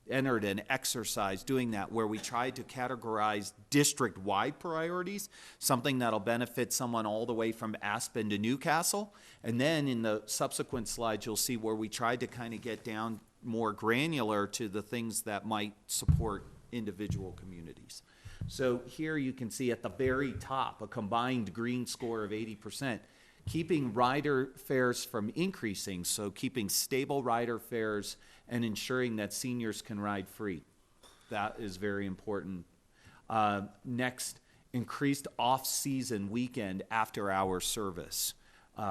S: entered an exercise doing that, where we tried to categorize district-wide priorities, something that'll benefit someone all the way from Aspen to Newcastle. And then in the subsequent slides, you'll see where we tried to kind of get down more granular to the things that might support individual communities. So here you can see at the very top, a combined green score of 80%. Keeping rider fares from increasing, so keeping stable rider fares and ensuring that seniors can ride free. That is very important. Next, increased off-season weekend after-hour service.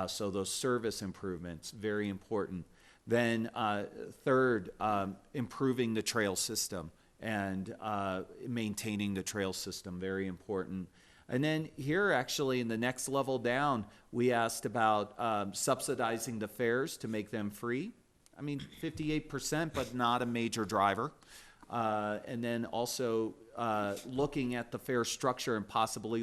S: So those service improvements, very important. Then third, improving the trail system and maintaining the trail system, very important. And then here, actually, in the next level down, we asked about subsidizing the fares to make them free. I mean, 58%, but not a major driver. And then also looking at the fare structure and possibly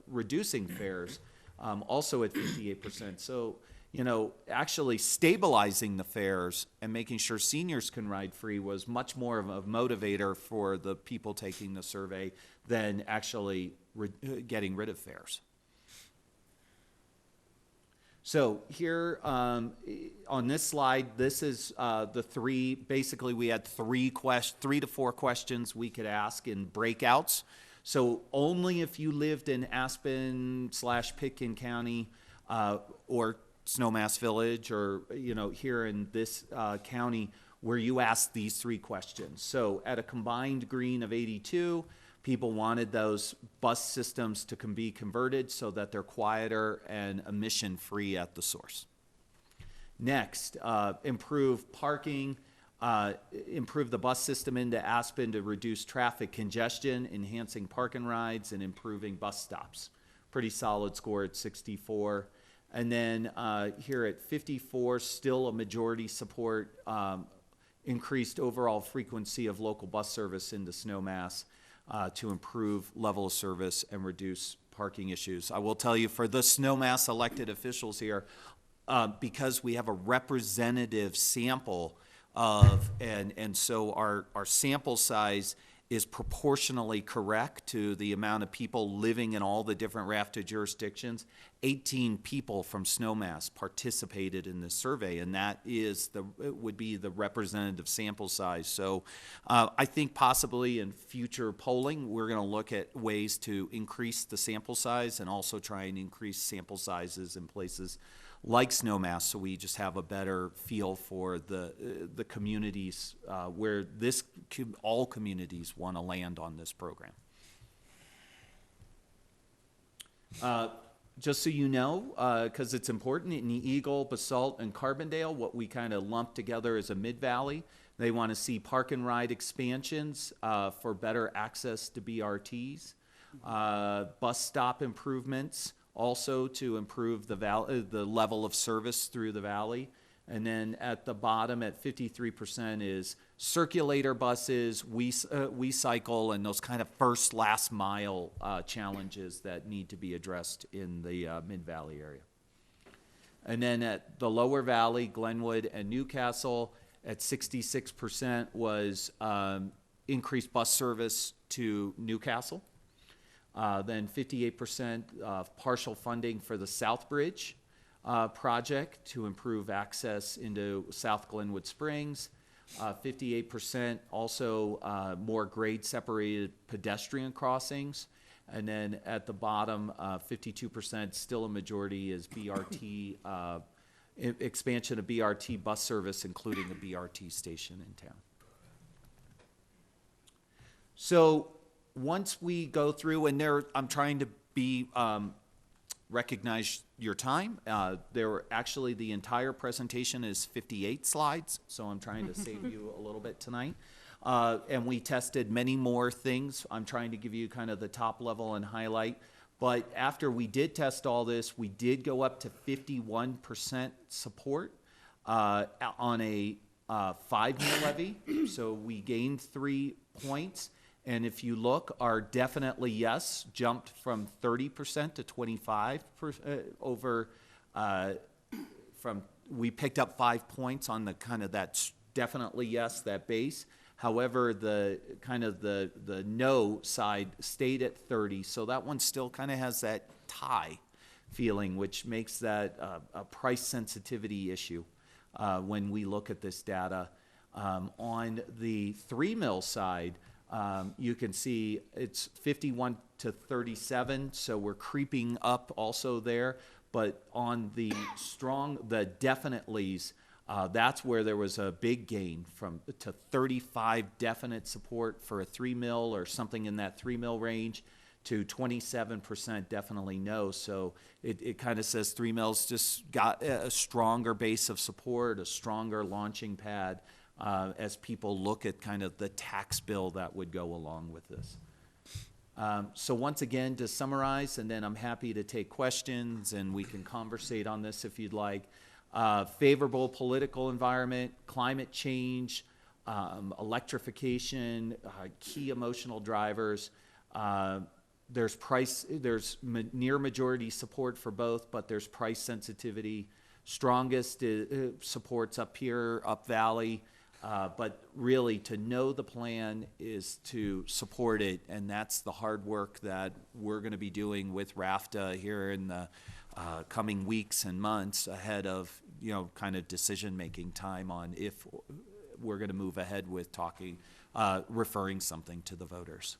S: reducing fares, also at 58%. So, you know, actually stabilizing the fares and making sure seniors can ride free was much more of a motivator for the people taking the survey than actually getting rid of fares. So here on this slide, this is the three, basically we had 3 to 4 questions we could ask in breakouts. So only if you lived in Aspen/Pitkin County or Snowmass Village, or, you know, here in this county, where you ask these 3 questions. So at a combined green of 82, people wanted those bus systems to be converted so that they're quieter and emission-free at the source. Next, improve parking improve the bus system into Aspen to reduce traffic congestion, enhancing park and rides, and improving bus stops. Pretty solid score at 64. And then here at 54, still a majority support, increased overall frequency of local bus service into Snowmass to improve level of service and reduce parking issues. I will tell you, for the Snowmass elected officials here, because we have a representative sample of, and so our sample size is proportionally correct to the amount of people living in all the different RAFTA jurisdictions. 18 people from Snowmass participated in this survey, and that would be the representative sample size. So I think possibly in future polling, we're going to look at ways to increase the sample size and also try and increase sample sizes in places like Snowmass, so we just have a better feel for the communities where all communities want to land on this program. Just so you know, because it's important, in Eagle, Basalt, and Carbondale, what we kind of lump together as a mid-valley, they want to see park and ride expansions for better access to BRTs, bus stop improvements, also to improve the level of service through the valley. And then at the bottom at 53% is circulator buses, we cycle, and those kind of first last mile challenges that need to be addressed in the mid-valley area. And then at the lower valley, Glenwood and Newcastle at 66% was increased bus service to Newcastle. Then 58% partial funding for the South Bridge project to improve access into South Glenwood Springs. 58% also more grade-separated pedestrian crossings. And then at the bottom, 52%, still a majority, is BRT, expansion of BRT bus service, including a BRT station in town. So once we go through, and I'm trying to be recognize your time. Actually, the entire presentation is 58 slides, so I'm trying to save you a little bit tonight. And we tested many more things. I'm trying to give you kind of the top level and highlight. But after we did test all this, we did go up to 51% support on a 5-meal levy. So we gained 3 points. And if you look, our definitely yes jumped from 30% to 25% we picked up 5 points on the kind of that definitely yes, that base. However, the no side stayed at 30, so that one still kind of has that tie feeling, which makes that a price sensitivity issue when we look at this data. On the 3-mil side, you can see it's 51 to 37, so we're creeping up also there. But on the definitelys, that's where there was a big gain to 35 definite support for a 3-mil or something in that 3-mil range to 27% definitely no. So it kind of says 3-mils just got a stronger base of support, a stronger launching pad as people look at kind of the tax bill that would go along with this. So once again, to summarize, and then I'm happy to take questions and we can conversate on this if you'd like. Favorable political environment, climate change, electrification, key emotional drivers. There's near majority support for both, but there's price sensitivity. Strongest supports up here, up valley. But really, to know the plan is to support it, and that's the hard work that we're going to be doing with RAFTA here in the coming weeks and months ahead of, kind of decision-making time on if we're going to move ahead with referring something to the voters.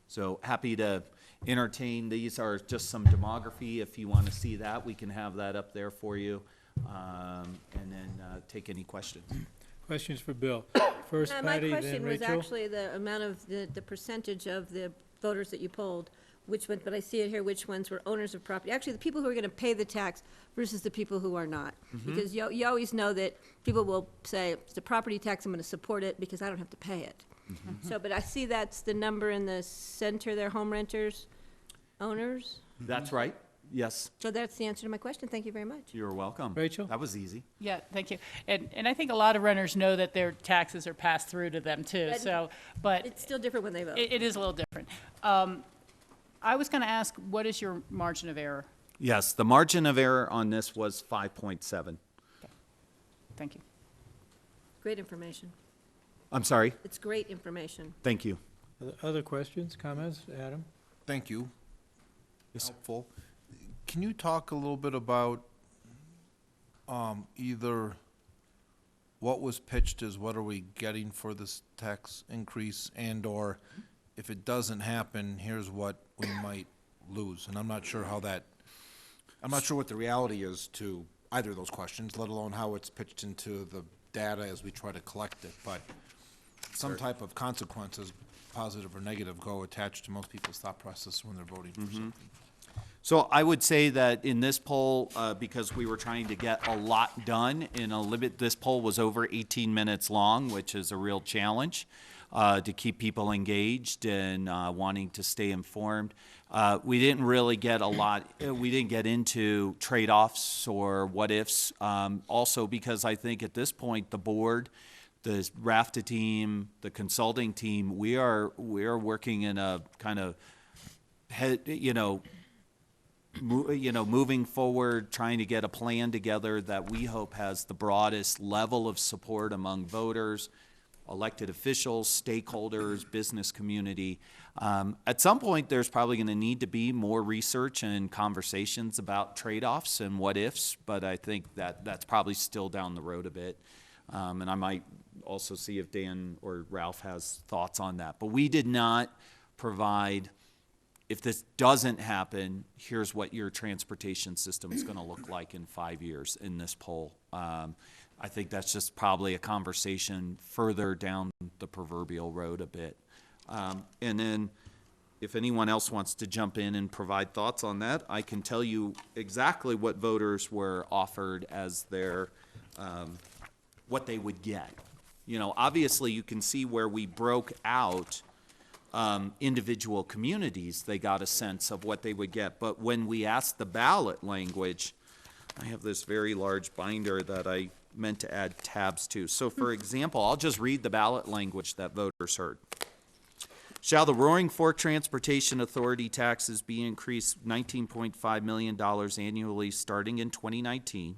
S: So happy to entertain. These are just some demography. If you want to see that, we can have that up there for you. And then take any questions.
A: Questions for Bill. First,
K: my
A: Patty, then
K: question was
A: Rachel.
K: actually the amount of the percentage of the voters that you polled which one, but I see it here, which ones were owners of property. Actually, the people who are gonna pay the tax versus the people who are not. Because you always know that people will say, it's a property tax, I'm gonna support it because I don't have to pay it. So, but I see that's the number in the center there, home renters, owners.
S: That's right, yes.
K: So that's the answer to my question. Thank you very much.
S: You're welcome.
A: Rachel?
S: That was easy.
E: Yeah, thank you. And I think a lot of renters know that their taxes are passed through to them too,
K: But
E: so, but
K: It's still different when they vote.
E: it is a little different. I was gonna ask, what is your margin of error?
S: Yes, the margin of error on this was 5.7.
E: Thank you.
K: Great information.
S: I'm sorry?
K: It's great information.
S: Thank you.
A: Other questions, comments? Adam?
P: Thank you. Helpful. Can you talk a little bit about either what was pitched as what are we getting for this tax increase, and/or if it doesn't happen, here's what we might lose? And I'm not sure what the reality is to either of those questions, let alone how it's pitched into the data as we try to collect it. But some type of consequences, positive or negative, go attached to most people's thought process when they're voting for something.
S: So I would say that in this poll, because we were trying to get a lot done in a limit, this poll was over 18 minutes long, which is a real challenge to keep people engaged and wanting to stay informed. We didn't really get a lot, we didn't get into trade-offs or what-ifs. Also because I think at this point, the board, the RAFTA team, the consulting team, we are working in a kind of moving forward, trying to get a plan together that we hope has the broadest level of support among voters, elected officials, stakeholders, business community. At some point, there's probably going to need to be more research and conversations about trade-offs and what-ifs, but I think that that's probably still down the road a bit. And I might also see if Dan or Ralph has thoughts on that. But we did not provide, if this doesn't happen, here's what your transportation system is going to look like in 5 years in this poll. I think that's just probably a conversation further down the proverbial road a bit. And then if anyone else wants to jump in and provide thoughts on that, I can tell you exactly what voters were offered as their, what they would get. You know, obviously you can see where we broke out individual communities, they got a sense of what they would get. But when we asked the ballot language, I have this very large binder that I meant to add tabs to. So for example, I'll just read the ballot language that voters heard. Shall the Roaring Fork Transportation Authority taxes be increased $19.5 million annually starting in 2019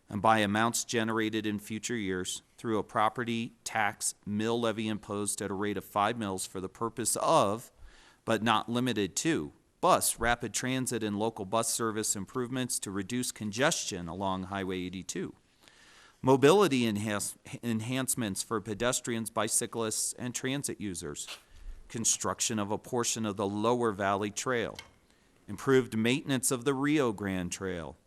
S: and by amounts generated in future years through a property tax mill levy imposed at a rate of 5 mills for the purpose of, but not limited to, bus, rapid transit, and local bus service improvements to reduce congestion along Highway 82. Mobility enhancements for pedestrians, bicyclists, and transit users. Construction of a portion of the Lower Valley Trail. Improved maintenance of the Rio Grande Trail.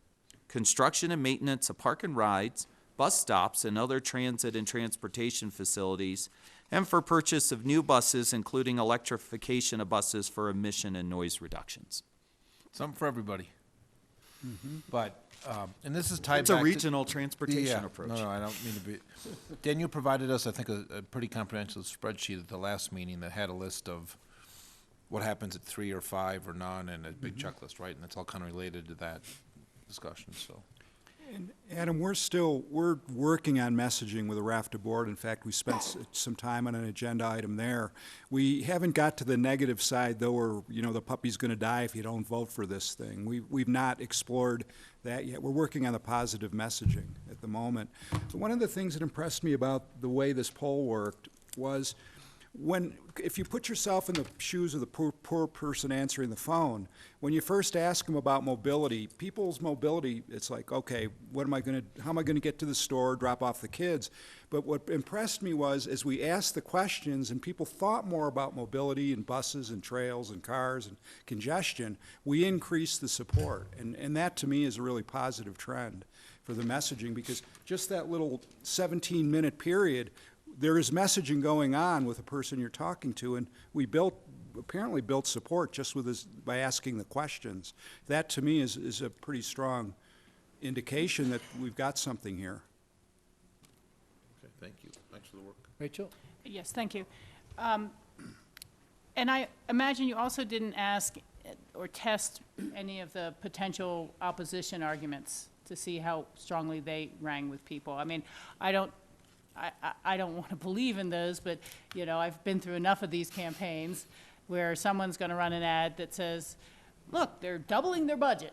S: Construction and maintenance of park and rides, bus stops, and other transit and transportation facilities, and for purchase of new buses, including electrification of buses for emission and noise reductions.
P: Something for everybody. But, and this is tied
S: It's
P: back
S: a
P: to-
S: regional transportation approach.
P: No, I don't mean to be. Daniel provided us, I think, a pretty comprehensive spreadsheet at the last meeting that had a list of what happens at 3 or 5 or none, and a big checklist, right? And it's all kind of related to that discussion, so.
O: And Adam, we're working on messaging with the RAFTA board. In fact, we spent some time on an agenda item there. We haven't got to the negative side, though, where, you know, the puppy's going to die if you don't vote for this thing. We've not explored that yet. We're working on the positive messaging at the moment. But one of the things that impressed me about the way this poll worked was if you put yourself in the shoes of the poor person answering the phone, when you first ask them about mobility, people's mobility, it's like, okay, how am I going to get to the store, drop off the kids? But what impressed me was, as we asked the questions and people thought more about mobility and buses and trails and cars and congestion, we increased the support. And that, to me, is a really positive trend for the messaging, because just that little 17-minute period, there is messaging going on with the person you're talking to, and we built apparently built support just with his, by asking the questions. That, to me, is a pretty strong indication that we've got something here.
P: Okay, thank you. Thanks for the work.
A: Rachel?
E: Yes, thank you. And I imagine you also didn't ask or test any of the potential opposition arguments to see how strongly they rang with people. I mean, I don't want to believe in those, but, you know, I've been through enough of these campaigns where someone's going to run an ad that says, look, they're doubling their budget,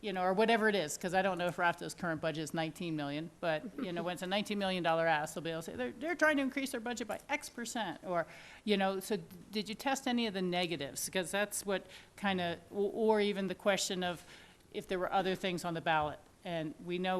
E: you know, or whatever it is, because I don't know if RAFTA's current budget is 19 million, but, you know, when it's a $19 million ask, they'll be able to say, they're trying to increase their budget by X%, or, you know, so did you test any of the negatives? Because that's what kind of, or even the question of if there were other things on the ballot. And we know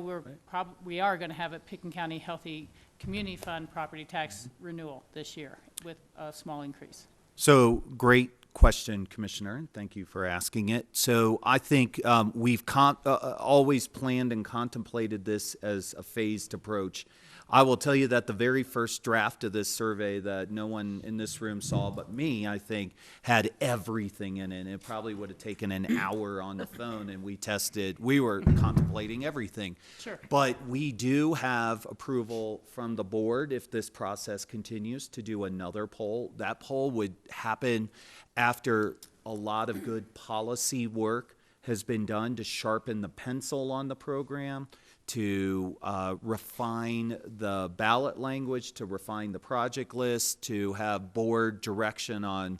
E: we are going to have a Picken County Healthy Community Fund property tax renewal this year with a small increase.
S: So great question, Commissioner, and thank you for asking it. So I think we've always planned and contemplated this as a phased approach. I will tell you that the very first draft of this survey that no one in this room saw but me, I think, had everything in it. It probably would have taken an hour on the phone, and we were contemplating everything.
E: Sure.
S: But we do have approval from the board if this process continues to do another poll. That poll would happen after a lot of good policy work has been done to sharpen the pencil on the program, to refine the ballot language, to refine the project list, to have board direction on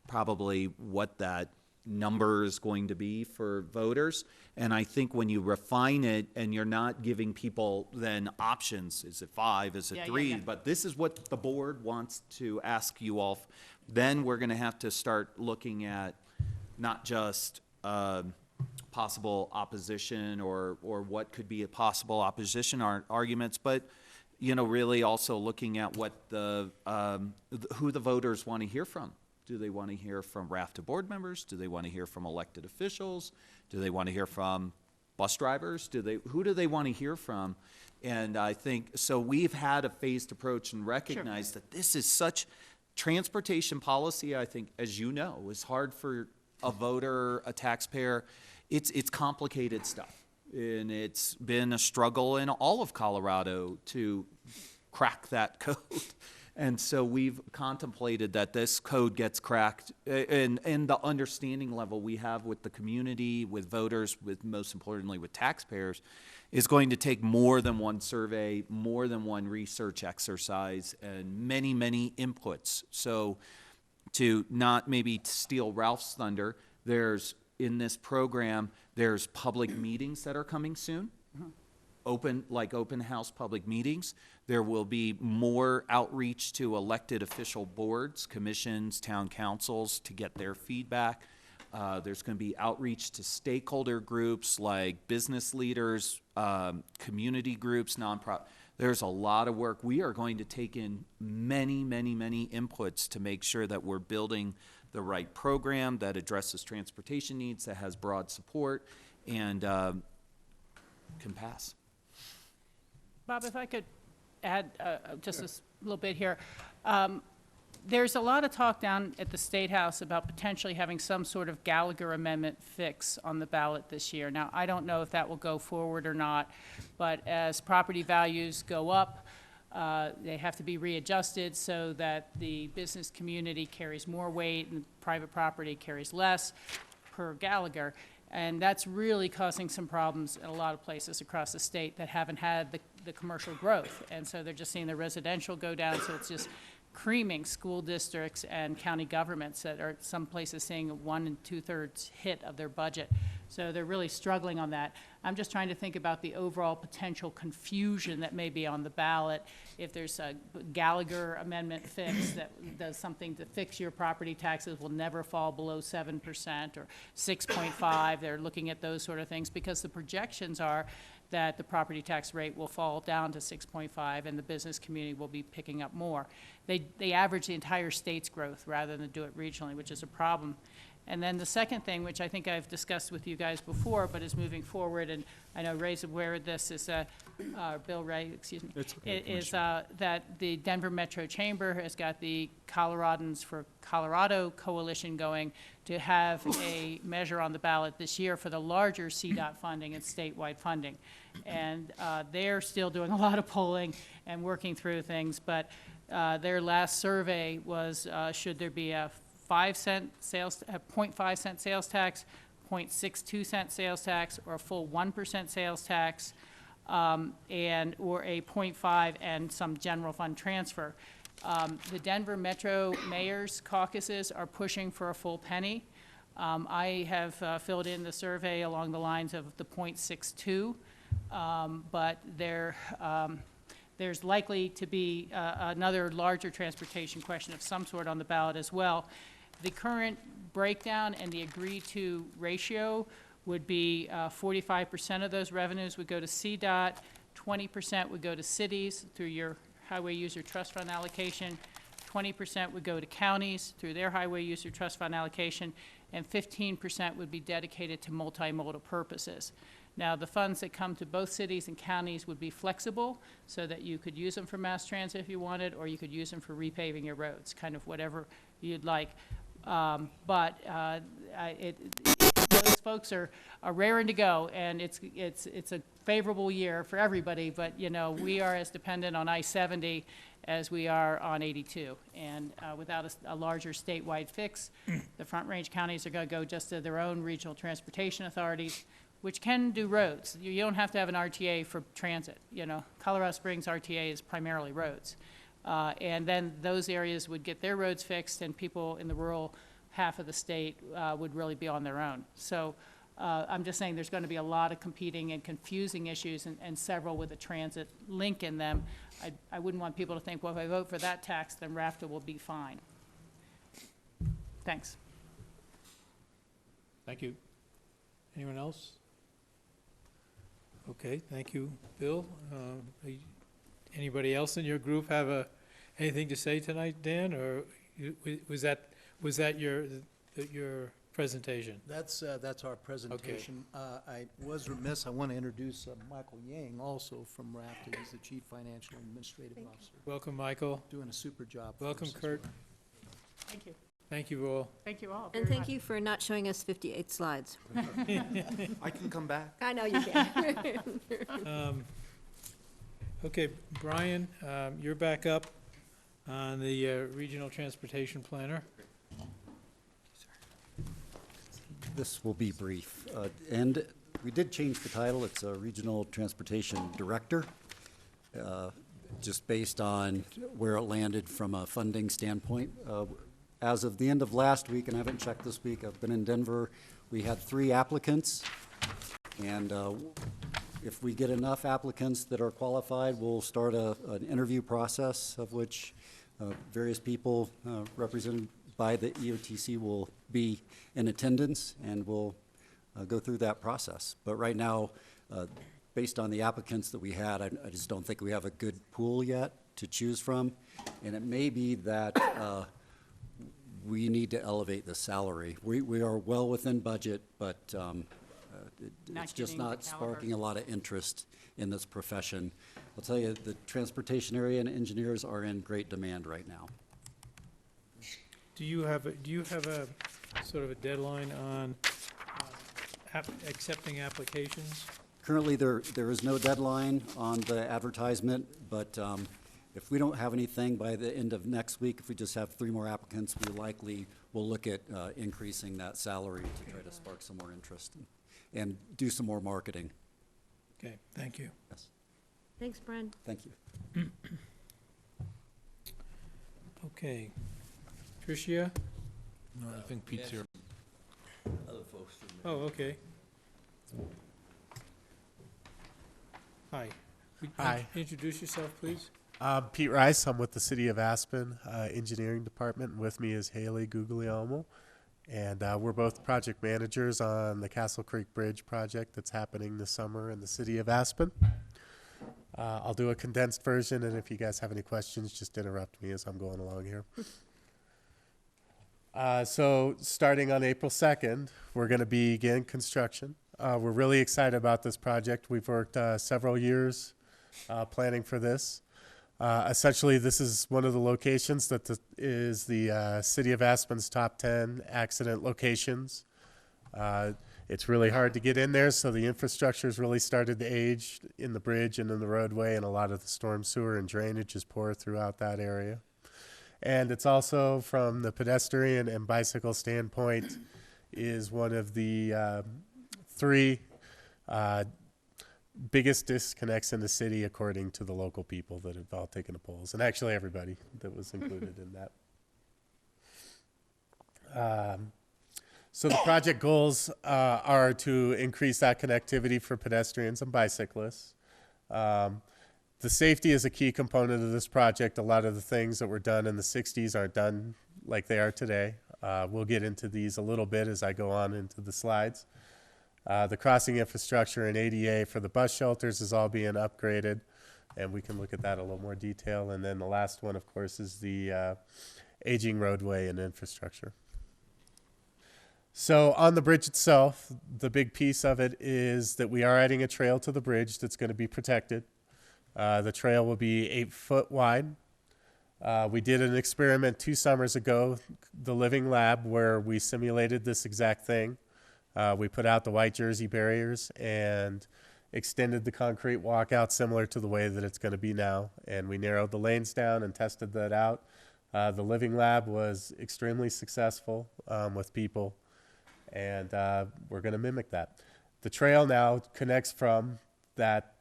S: probably what that number is going to be for voters. And I think when you refine it and you're not giving people then options, is it 5, is it 3, but this is what the board wants to ask you all, then we're going to have to start looking at not just possible opposition or what could be a possible opposition arguments, but, you know, really also looking at what who the voters want to hear from. Do they want to hear from RAFTA board members? Do they want to hear from elected officials? Do they want to hear from bus drivers? Who do they want to hear from? And I think, so we've had a phased approach and recognized that this is such transportation policy, I think, as you know, is hard for a voter, a taxpayer. It's complicated stuff, and it's been a struggle in all of Colorado to crack that code. And so we've contemplated that this code gets cracked, and the understanding level we have with the community, with voters, with most importantly with taxpayers, is going to take more than one survey, more than one research exercise, and many, many inputs. So to not maybe steal Ralph's thunder, in this program, there's public meetings that are coming soon, open house public meetings. There will be more outreach to elected official boards, commissions, town councils to get their feedback. There's going to be outreach to stakeholder groups like business leaders, community groups, nonprofit. There's a lot of work. We are going to take in many, many, many inputs to make sure that we're building the right program that addresses transportation needs, that has broad support, and can pass.
E: Bob, if I could add just a little bit here. There's a lot of talk down at the State House about potentially having some sort of Gallagher Amendment fix on the ballot this year. Now, I don't know if that will go forward or not, but as property values go up, they have to be readjusted so that the business community carries more weight and private property carries less per Gallagher. And that's really causing some problems in a lot of places across the state that haven't had the commercial growth. And so they're just seeing the residential go down, so it's just creaming school districts and county governments that are some places seeing a 1 2/3 hit of their budget. So they're really struggling on that. I'm just trying to think about the overall potential confusion that may be on the ballot. If there's a Gallagher amendment fix that does something to fix your property taxes will never fall below 7% or 6.5. They're looking at those sort of things because the projections are that the property tax rate will fall down to 6.5 and the business community will be picking up more. They average the entire state's growth rather than do it regionally, which is a problem. And then the second thing, which I think I've discussed with you guys before, but is moving forward, and I know Ray's aware of this, is Bill Ray, excuse me, is that the Denver Metro Chamber has got the Coloradans for Colorado Coalition going to have a measure on the ballot this year for the larger CDOT funding and statewide funding. And they're still doing a lot of polling and working through things, but their last survey was, should there be a 0.5 cent sales tax, 0.62 cent sales tax, or a full 1% sales tax, or a 0.5 and some general fund transfer. The Denver Metro Mayor's caucuses are pushing for a full penny. I have filled in the survey along the lines of the 0.62, but there's likely to be another larger transportation question of some sort on the ballot as well. The current breakdown and the agreed-to ratio would be 45% of those revenues would go to CDOT, 20% would go to cities through your highway user trust fund allocation, 20% would go to counties through their highway user trust fund allocation, and 15% would be dedicated to multimodal purposes. Now, the funds that come to both cities and counties would be flexible so that you could use them for mass transit if you wanted, or you could use them for repaving your roads, kind of whatever you'd like. Those folks are raring to go, and it's a favorable year for everybody, but, you know, we are as dependent on I-70 as we are on 82. And without a larger statewide fix, the Front Range counties are going to go just to their own regional transportation authorities, which can do roads. You don't have to have an RTA for transit. You know, Colorado Springs RTA is primarily roads. And then those areas would get their roads fixed, and people in the rural half of the state would really be on their own. So I'm just saying there's going to be a lot of competing and confusing issues, and several with a transit link in them. I wouldn't want people to think, well, if I vote for that tax, then RAFTA will be fine. Thanks.
A: Thank you. Anyone else? Okay, thank you, Bill. Anybody else in your group have anything to say tonight, Dan, or was that your presentation?
T: That's our presentation. I was remiss. I want to introduce Michael Yang, also from RAFTA. He's the Chief Financial and Administrative Officer.
A: Welcome, Michael.
T: Doing a super job.
A: Welcome, Kurt.
E: Thank you.
A: Thank you all.
E: Thank you all.
K: And thank you for not showing us 58 slides.
T: I can come back.
K: I know you can.
A: Okay, Brian, you're back up on the Regional Transportation Planner.
D: This will be brief. And we did change the title. It's a Regional Transportation Director, just based on where it landed from a funding standpoint. As of the end of last week, and I haven't checked this week, I've been in Denver, we had 3 applicants. And if we get enough applicants that are qualified, we'll start an interview process of which various people represented by the EOTC will be in attendance, and we'll go through that process. But right now, based on the applicants that we had, I just don't think we have a good pool yet to choose from. And it may be that we need to elevate the salary. We are well within budget, but it's just not sparking a lot of interest in this profession. I'll tell you, the transportation area and engineers are in great demand right now.
A: Do you have a sort of a deadline on accepting applications?
D: Currently, there is no deadline on the advertisement, but if we don't have anything by the end of next week, if we just have 3 more applicants, we likely will look at increasing that salary to try to spark some more interest and do some more marketing.
A: Okay, thank you.
D: Yes.
K: Thanks, Brian.
D: Thank you.
A: Okay. Tricia?
P: No, I think Pete's here.
C: Other folks.
A: Oh, okay. Hi. Would you
U: Hi.
A: Introduce yourself, please.
U: Pete Rice. I'm with the City of Aspen Engineering Department. And with me is Haley Guglielmo. And we're both project managers on the Castle Creek Bridge project that's happening this summer in the City of Aspen. I'll do a condensed version, and if you guys have any questions, just interrupt me as I'm going along here. So starting on April 2nd, we're going to begin construction. We're really excited about this project. We've worked several years planning for this. Essentially, this is one of the locations that is the City of Aspen's top 10 accident locations. It's really hard to get in there, so the infrastructure's really started to age in the bridge and in the roadway, and a lot of the storm sewer and drainage is poor throughout that area. And it's also, from the pedestrian and bicycle standpoint, is one of the three biggest disconnects in the city, according to the local people that have all taken the polls, and actually everybody that was included in that. So the project goals are to increase that connectivity for pedestrians and bicyclists. The safety is a key component of this project. A lot of the things that were done in the 60s aren't done like they are today. We'll get into these a little bit as I go on into the slides. The crossing infrastructure and ADA for the bus shelters is all being upgraded, and we can look at that in a little more detail. And then the last one, of course, is the aging roadway and infrastructure. So on the bridge itself, the big piece of it is that we are adding a trail to the bridge that's going to be protected. The trail will be 8 foot wide. We did an experiment 2 summers ago, the Living Lab, where we simulated this exact thing. We put out the white jersey barriers and extended the concrete walkout similar to the way that it's going to be now. And we narrowed the lanes down and tested that out. The Living Lab was extremely successful with people. And we're going to mimic that. The trail now connects from that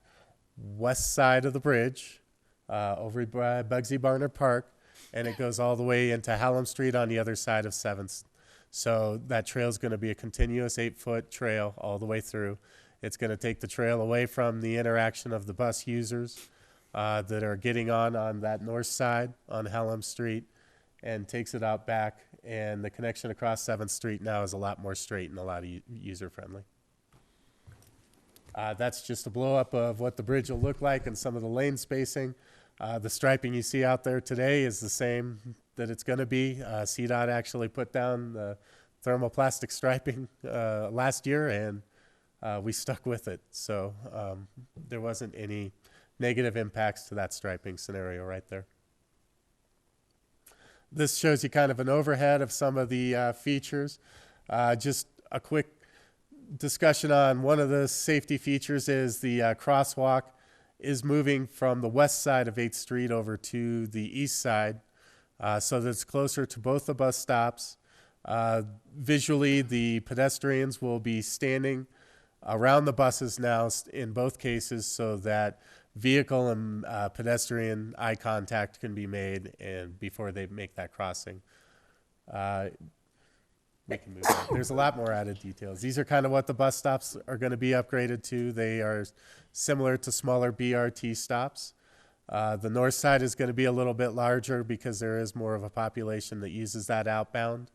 U: west side of the bridge over by Bugsy Barnard Park, and it goes all the way into Hallam Street on the other side of 7th. So that trail is going to be a continuous 8-foot trail all the way through. It's going to take the trail away from the interaction of the bus users that are getting on that north side on Hallam Street, and takes it out back. And the connection across 7th Street now is a lot more straight and a lot user-friendly. That's just a blow-up of what the bridge will look like and some of the lane spacing. The striping you see out there today is the same that it's going to be. CDOT actually put down the thermoplastic striping last year, and we stuck with it. So there wasn't any negative impacts to that striping scenario right there. This shows you kind of an overhead of some of the features. Just a quick discussion on one of the safety features is the crosswalk is moving from the west side of 8th Street over to the east side, so that it's closer to both the bus stops. Visually, the pedestrians will be standing around the buses now in both cases, so that vehicle and pedestrian eye contact can be made and before they make that crossing. We can move on. There's a lot more added details. These are kind of what the bus stops are going to be upgraded to. They are similar to smaller BRT stops. The north side is going to be a little bit larger because there is more of a population that uses that outbound.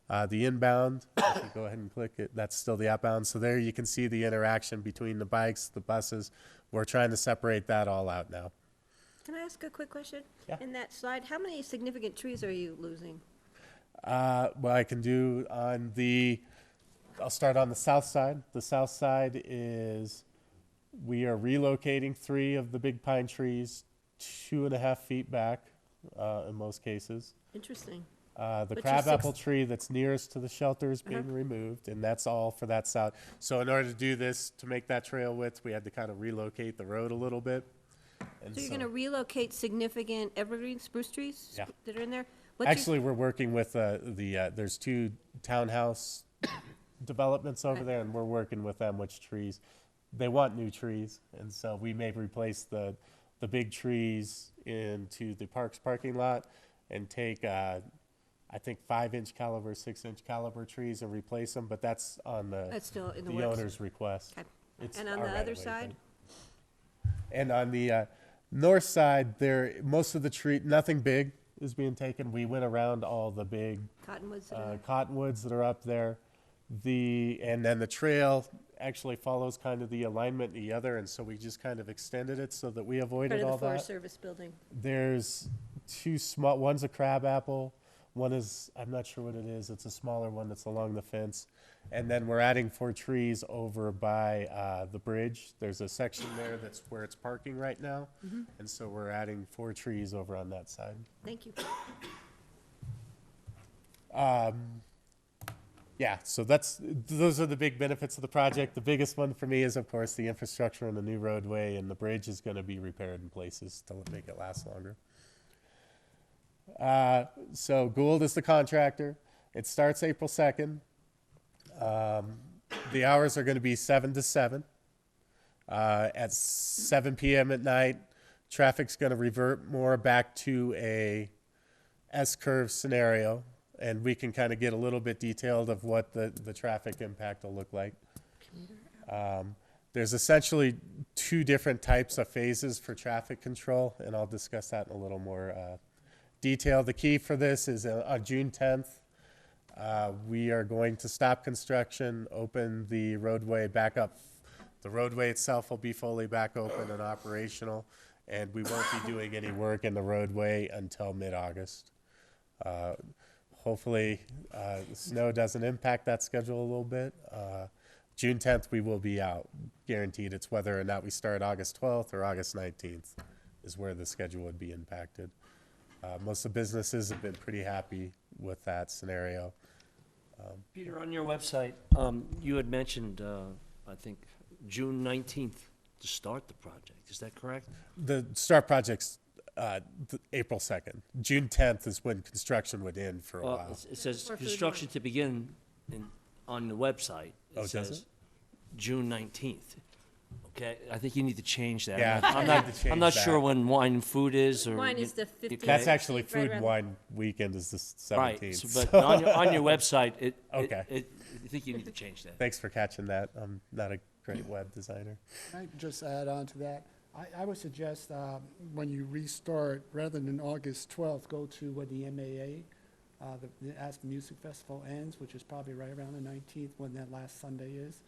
U: The inbound, if you go ahead and click it, that's still the outbound. So there you can see the interaction between the bikes, the buses. We're trying to separate that all out now.
K: Can I ask a quick question?
U: Yeah.
K: In that slide, how many significant trees are you losing?
U: Well, I can do on I'll start on the south side. The south side is, we are relocating 3 of the big pine trees 2.5 feet back in most cases.
K: Interesting.
U: The
K: But
U: crabapple tree that's nearest to the shelter is being removed, and that's all for that south. So in order to do this, to make that trail width, we had to kind of relocate the road a little bit. And
K: So you're going to relocate significant evergreen spruce trees
U: Yeah.
K: that are in there?
U: Actually, we're working with there's 2 townhouse developments over there, and we're working with them which trees. They want new trees, and so we may replace the big trees into the parks parking lot and take I think 5-inch caliber, 6-inch caliber trees and replace them, but that's on
K: That's still in the
U: the
K: works.
U: owner's request.
K: Okay.
U: It's
K: And on
U: our
K: the
U: right
K: other
U: of way,
K: side?
U: but- And on the north side, most of the nothing big is being taken. We went around all the big
K: Cottonwoods that are there?
U: cottonwoods that are up there. And then the trail actually follows kind of the alignment of the other, and so we just kind of extended it so that we avoided
K: Part of
U: all
K: the Forest
U: that.
K: Service building.
U: There's 2 small, one's a crabapple, One is, I'm not sure what it is, it's a smaller one that's along the fence. And then we're adding 4 trees over by the bridge. There's a section there that's where it's parking right now. And so we're adding 4 trees over on that side.
K: Thank you.
U: Yeah, so those are the big benefits of the project. The biggest one for me is, of course, the infrastructure and the new roadway, and the bridge is going to be repaired in places to make it last longer. So Gould is the contractor. It starts April 2nd. The hours are going to be 7 to 7. At 7 p.m. at night, traffic's going to revert more back to a S-curve scenario, and we can kind of get a little bit detailed of what the traffic impact will look like. There's essentially 2 different types of phases for traffic control, and I'll discuss that in a little more detail. The key for this is on June 10th, we are going to stop construction, open the roadway back up. The roadway itself will be fully back open and operational, and we won't be doing any work in the roadway until mid-August. Hopefully, the snow doesn't impact that schedule a little bit. June 10th, we will be out, guaranteed. It's whether or not we start August 12th or August 19th is where the schedule would be impacted. Most of the businesses have been pretty happy with that scenario.
G: Peter, on your website, you had mentioned, I think, June 19th to start the project. Is that correct?
U: The start project's April 2nd. June 10th is when construction would end for a while.
G: It says construction to begin on the website.
U: Oh, does
G: says
U: it?
G: June 19th. Okay, I think you need to change that.
U: Yeah,
G: I'm
U: I
G: not,
U: need to change
G: I'm not
U: that.
G: sure when wine and food is, or.
K: Wine is the 15th.
U: That's actually
K: Right
U: Food and
K: around-
U: Wine Weekend is the 17th.
G: Right, so,
U: so-
G: but on your website,
U: Okay.
G: I think you need to change that.
U: Thanks for catching that. I'm not a great web designer.
J: Can I just add on to that? I would suggest when you restart, rather than August 12th, go to when the MAA, the Aspen Music Festival ends, which is probably right around the 19th, when that last Sunday is.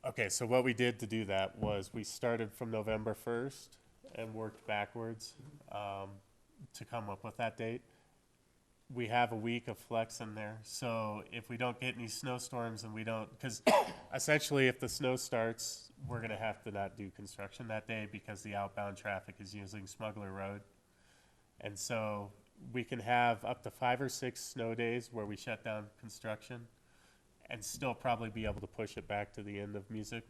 U: Okay, so what we did to do that was we started from November 1st and worked backwards to come up with that date. We have a week of flex in there, so if we don't get any snowstorms and we don't, because essentially if the snow starts, we're going to have to not do construction that day because the outbound traffic is using Smuggler Road. And so we can have up to 5 or 6 snow days where we shut down construction and still probably be able to push it back to the end of music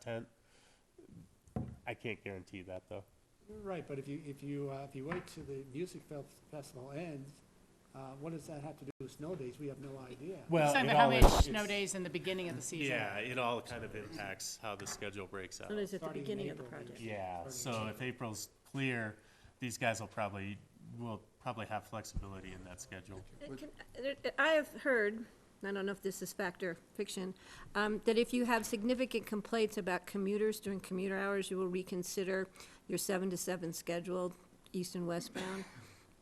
U: tent. I can't guarantee that though.
J: Right, but if you wait till the music festival ends, what does that have to do with snow days? We have no idea.
U: Well,
E: Talking
U: it
E: about how
U: all
E: many
U: is-
E: snow days in the beginning of the season.
U: Yeah, it all kind of impacts how the schedule breaks out.
K: So it's at the
J: Starting in
K: beginning of the
J: April,
K: project.
U: Yeah, so if April's clear, these guys will probably have flexibility in that schedule.
K: I have heard, I don't know if this is fact or fiction, that if you have significant complaints about commuters during commuter hours, you will reconsider your 7 to 7 schedule, east and westbound,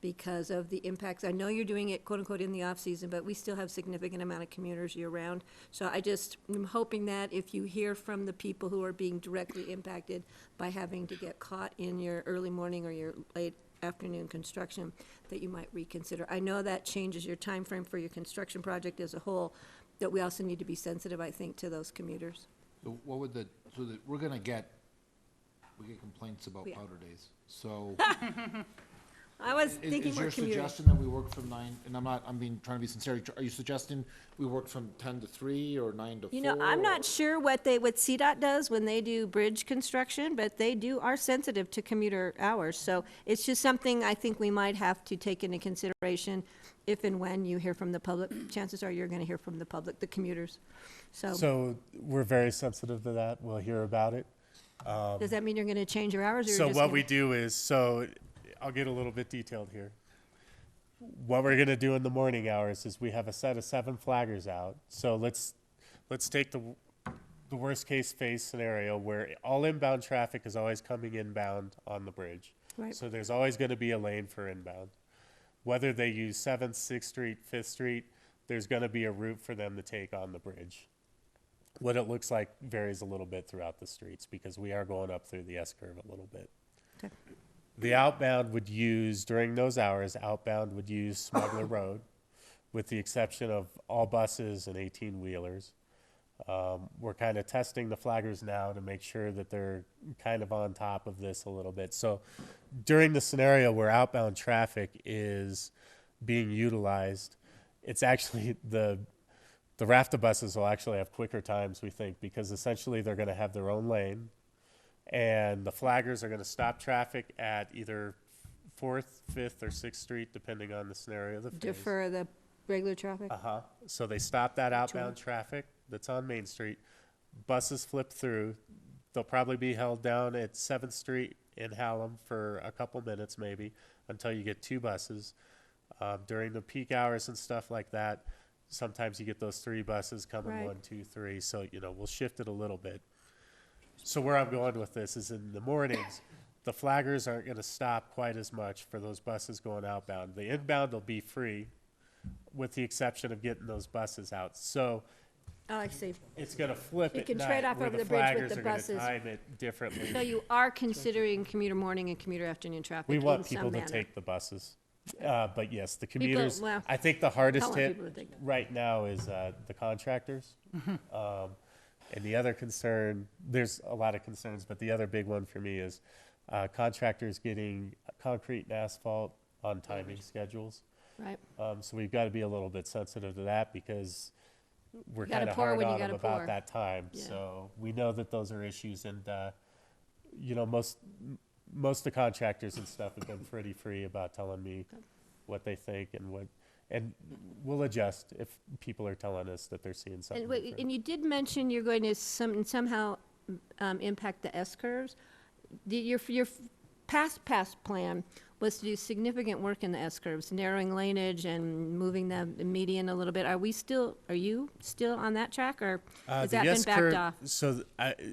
K: because of the impacts. I know you're doing it quote-unquote in the off-season, but we still have significant amount of commuters year-round. So I'm hoping that if you hear from the people who are being directly impacted by having to get caught in your early morning or your late afternoon construction, that you might reconsider. I know that changes your time frame for your construction project as a whole, but we also need to be sensitive, I think, to those commuters.
I: So what would we get complaints about
K: Yeah.
I: powder days, so.
K: I was thinking
I: Is
K: more
I: your
K: commuters.
I: suggestion that we work from 9, and I'm trying to be sincere, are you suggesting we work from 10 to 3 or 9 to 4?
K: You know, I'm
I: or-
K: not sure what CDOT does when they do bridge construction, but they are sensitive to commuter hours. So it's just something I think we might have to take into consideration if and when you hear from the public. Chances are you're going to hear from the public, the commuters.
U: So we're very sensitive to that. We'll hear about it.
K: Does that mean you're going to change your hours? Or
U: So
K: you're just
U: what
K: gonna-
U: we do is, I'll get a little bit detailed here. What we're gonna do in the morning hours is we have a set of 7 flaggers out. So let's take the worst case phase scenario where all inbound traffic is always coming inbound on the bridge.
K: Right.
U: So there's always gonna be a lane for inbound. Whether they use 7th, 6th Street, 5th Street, there's gonna be a route for them to take on the bridge. What it looks like varies a little bit throughout the streets because we are going up through the S-curve a little bit.
K: Okay.
U: The outbound would use, during those hours, outbound would use Smuggler Road, with the exception of all buses and 18-wheelers. We're kind of testing the flaggers now to make sure that they're kind of on top of this a little bit. So during the scenario where outbound traffic is being utilized, it's actually the RAFTA buses will actually have quicker times, we think, because essentially they're going to have their own lane, and the flaggers are going to stop traffic at either 4th, 5th, or 6th Street, depending on the scenario of the phase.
K: Defer the regular traffic?
U: Uh-huh. So they stop that outbound traffic that's on Main Street. Buses flip through. They'll probably be held down at 7th Street in Hallam for a couple minutes maybe until you get 2 buses. During the peak hours and stuff like that, sometimes you get those 3 buses coming,
K: Right.
U: 1, 2, 3. So, we'll shift it a little bit. So where I'm going with this is in the mornings, the flaggers aren't going to stop quite as much for those buses going outbound. The inbound will be free, with the exception of getting those buses out. So
K: Oh, I see.
U: it's going to flip
K: You
U: at
K: can
U: night,
K: trade off
U: where
K: over
U: the
K: the bridge with
U: flaggers
K: the
U: are going to
K: buses.
U: time it differently.
K: So you are considering commuter morning and commuter afternoon traffic
U: We
K: in
U: want
K: some
U: people to
K: manner?
U: take the buses. But yes, the commuters,
K: well,
U: I think the hardest
K: want
U: hit
K: people to take them.
U: right now is the contractors. And the other concern, there's a lot of concerns, but the other big one for me is contractors getting concrete and asphalt on timing schedules.
K: Right.
U: So we've got to be a little bit sensitive to that because we're
K: You gotta
U: kind of
K: pour
U: hard
K: when you
U: on them
K: gotta
U: about
K: pour.
U: that time.
K: Yeah.
U: So we know that those are issues, and most of the contractors and stuff have been pretty free about telling me what they think and we'll adjust if people are telling us that they're seeing something
K: And wait,
U: different.
K: and you did mention you're going to somehow impact the S-curves. Your past plan was to do significant work in the S-curves, narrowing laneage and moving the median a little bit. Are you still on that track, or has that been backed off?
U: So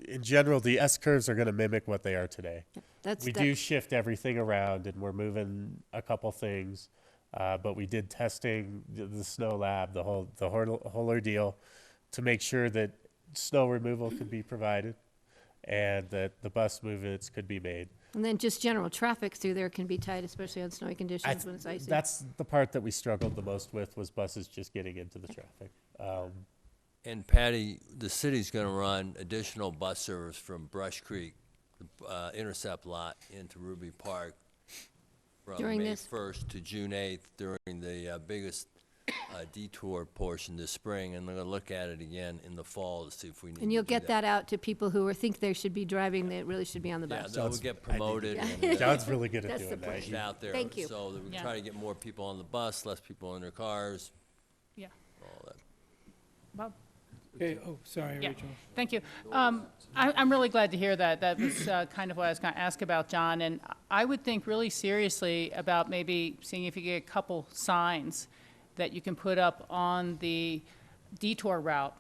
U: in general, the S-curves are going to mimic what they are today. We do shift everything around, and we're moving a couple things. But we did testing the snow lab, the whole ordeal, to make sure that snow removal could be provided and that the bus movements could be made.
K: And then just general traffic through there can be tight, especially on snowy conditions when it's icy.
U: That's the part that we struggled the most with, was buses just getting into the traffic.
C: And Patty, the city's going to run additional bus service from Brush Creek, intercept lot, into Ruby Park from
K: During
C: May
K: this-
C: 1st to June 8th during the biggest detour portion this spring, and we're going to look at it again in the fall to see if we need to
K: And you'll
C: do
K: get that out to people who think they should be driving, that really should be on the
C: Yeah,
K: bus.
C: that will get promoted.
K: Yeah.
C: and,
U: John's really good at
K: That's
U: doing
K: the
U: that.
K: plan.
C: pushed out there.
K: Thank you.
C: So that we can
E: Yeah.
C: try to get more people on the bus, less people in their cars,
E: Yeah.
C: all that.
E: Bob?
A: Okay, sorry,
E: Yeah,
A: Rachel.
E: thank you. I'm really glad to hear that. That was kind of what I was going to ask about, John. And I would think really seriously about maybe seeing if you get a couple signs that you can put up on the detour route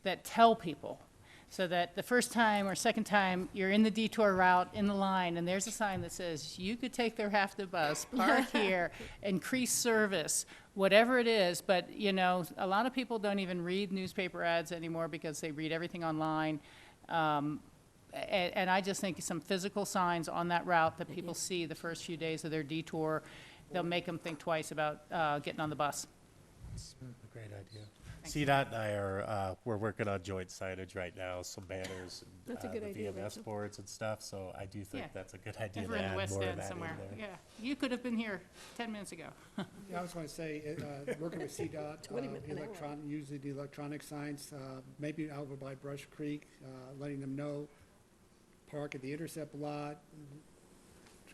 E: that tell people, so that the first time or second time you're in the detour route in the line, and there's a sign that says, you could take the RAFTA bus, park here, increase service, whatever it is. But, a lot of people don't even read newspaper ads anymore because they read everything online. And I just think some physical signs on that route that people see the first few days of their detour, they'll make them think twice about getting on the bus.
U: It's a great idea. CDOT and I are, we're working on joint signage right now, some banners,
K: That's a good
U: the
K: idea,
U: VMS
K: Rachel.
U: boards and stuff, so I do think
E: Yeah.
U: that's a good idea
E: Over
U: to
E: in the
U: add
E: West
U: more of
E: End
U: that in
E: somewhere.
U: there.
E: Yeah, you could have been here 10 minutes ago.
J: Yeah, I was going to say, working with CDOT, using the electronic signs, maybe over by Brush Creek, letting them know, park at the intercept lot,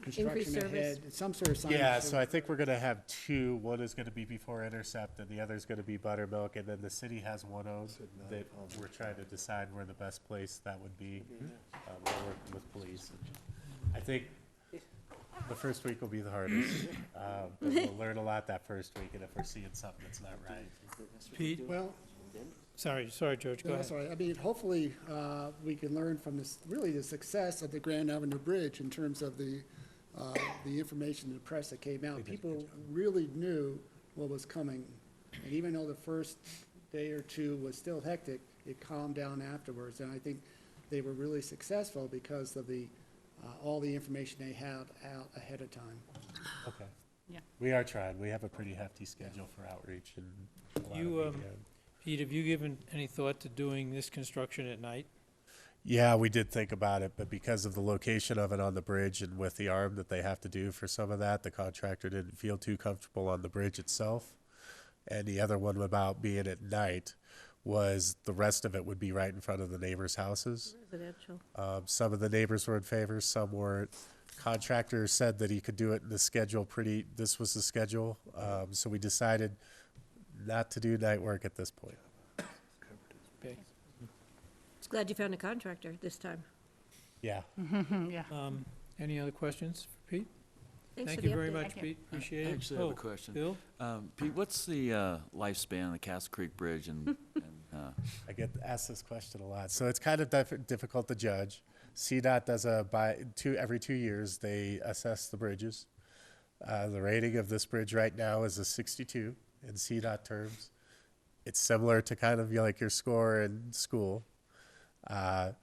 J: construction
K: service.
J: ahead, some sort of sign.
U: Yeah, so I think we're gonna have 2. One is gonna be before Intercept, and the other is gonna be Buttermilk, and then the city has one owned that we're trying to decide where the best place that would be. We're working with police. I think the first week will be the hardest, but we'll learn a lot that first week, and if we're seeing something that's not right.
A: Pete?
J: Well,
A: Sorry, George, go
J: no,
A: ahead.
J: sorry. I mean, hopefully, we can learn from this, really the success of the Grand Avenue Bridge in terms of the information in the press that came out. People really knew what was coming. And even though the first day or two was still hectic, it calmed down afterwards. And I think they were really successful because of the all the information they have out ahead of time.
U: Okay.
E: Yeah.
U: We are trying. We have a pretty hefty schedule for outreach and a lot of media.
A: Pete, have you given any thought to doing this construction at night?
U: Yeah, we did think about it, but because of the location of it on the bridge and with the arm that they have to do for some of that, the contractor didn't feel too comfortable on the bridge itself. And the other one about being at night was the rest of it would be right in front of the neighbors' houses.
K: Residential.
U: Some of the neighbors were in favor, some weren't. Contractor said that he could do it in the schedule this was the schedule, so we decided not to do night work at this point.
A: Okay.
K: Just glad you found a contractor this time.
U: Yeah.
E: Yeah.
A: Any other questions for Pete?
K: Thanks
A: Thank
K: for
A: you
K: the
A: very
K: update.
A: much,
K: Thank you.
A: Pete. Appreciate
L: I
A: it.
L: actually have a question.
A: Bill?
L: Pete, what's the lifespan of the Castle Creek Bridge and
U: I get asked this question a lot, so it's kind of difficult to judge. CDOT does every 2 years, they assess the bridges. The rating of this bridge right now is a 62 in CDOT terms. It's similar to kind of like your score in school. The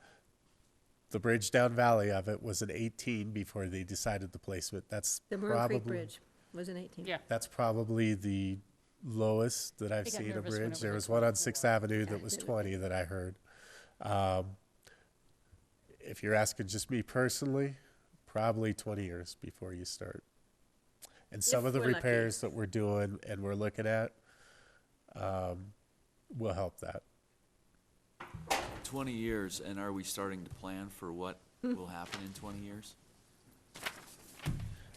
U: bridge down valley of it was an 18 before they decided the placement. That's
K: The Maroon Creek Bridge was an 18.
E: Yeah.
U: That's probably the lowest that I've
E: They got
U: seen a
E: nervous when it
U: bridge.
E: was
U: There
E: a
U: was one on
E: 24.
U: 6th Avenue that was 20 that I heard. If you're asking just me personally, probably 20 years before you start. And some
K: If
U: of the
K: we're lucky.
U: repairs that we're doing and we're looking at will help that.
L: 20 years, and are we starting to plan for what will happen in 20 years?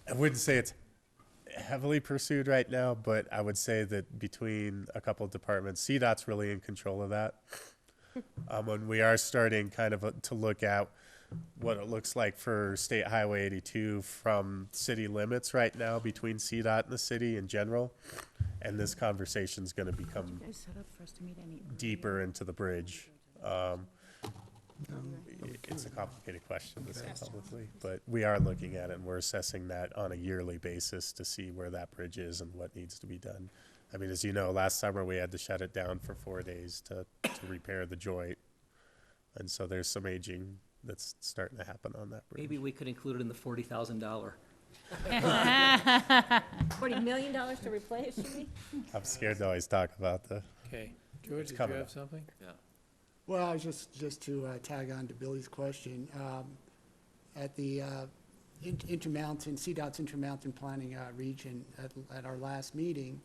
U: I wouldn't say it's heavily pursued right now, but I would say that between a couple of departments, CDOT's really in control of that. And we are starting kind of to look at what it looks like for State Highway 82 from city limits right now between CDOT and the city in general. And this conversation's going to become
E: You guys set up for us to meet any
U: deeper into the bridge. It's a complicated question to say publicly, but we are looking at it and we're assessing that on a yearly basis to see where that bridge is and what needs to be done. I mean, as you know, last summer we had to shut it down for 4 days to repair the joint. And so there's some aging that's starting to happen on that bridge.
N: Maybe we could include it in the $40,000.
K: $40 million to replace, you mean?
U: I'm scared to always talk about the.
A: Okay. George,
U: It's
A: did you
U: coming
A: have
U: up.
A: something?
L: Yeah.
J: Well, I was just to tag on to Billy's question, at the Intermountain, CDOT's Intermountain Planning Region, at our last meeting,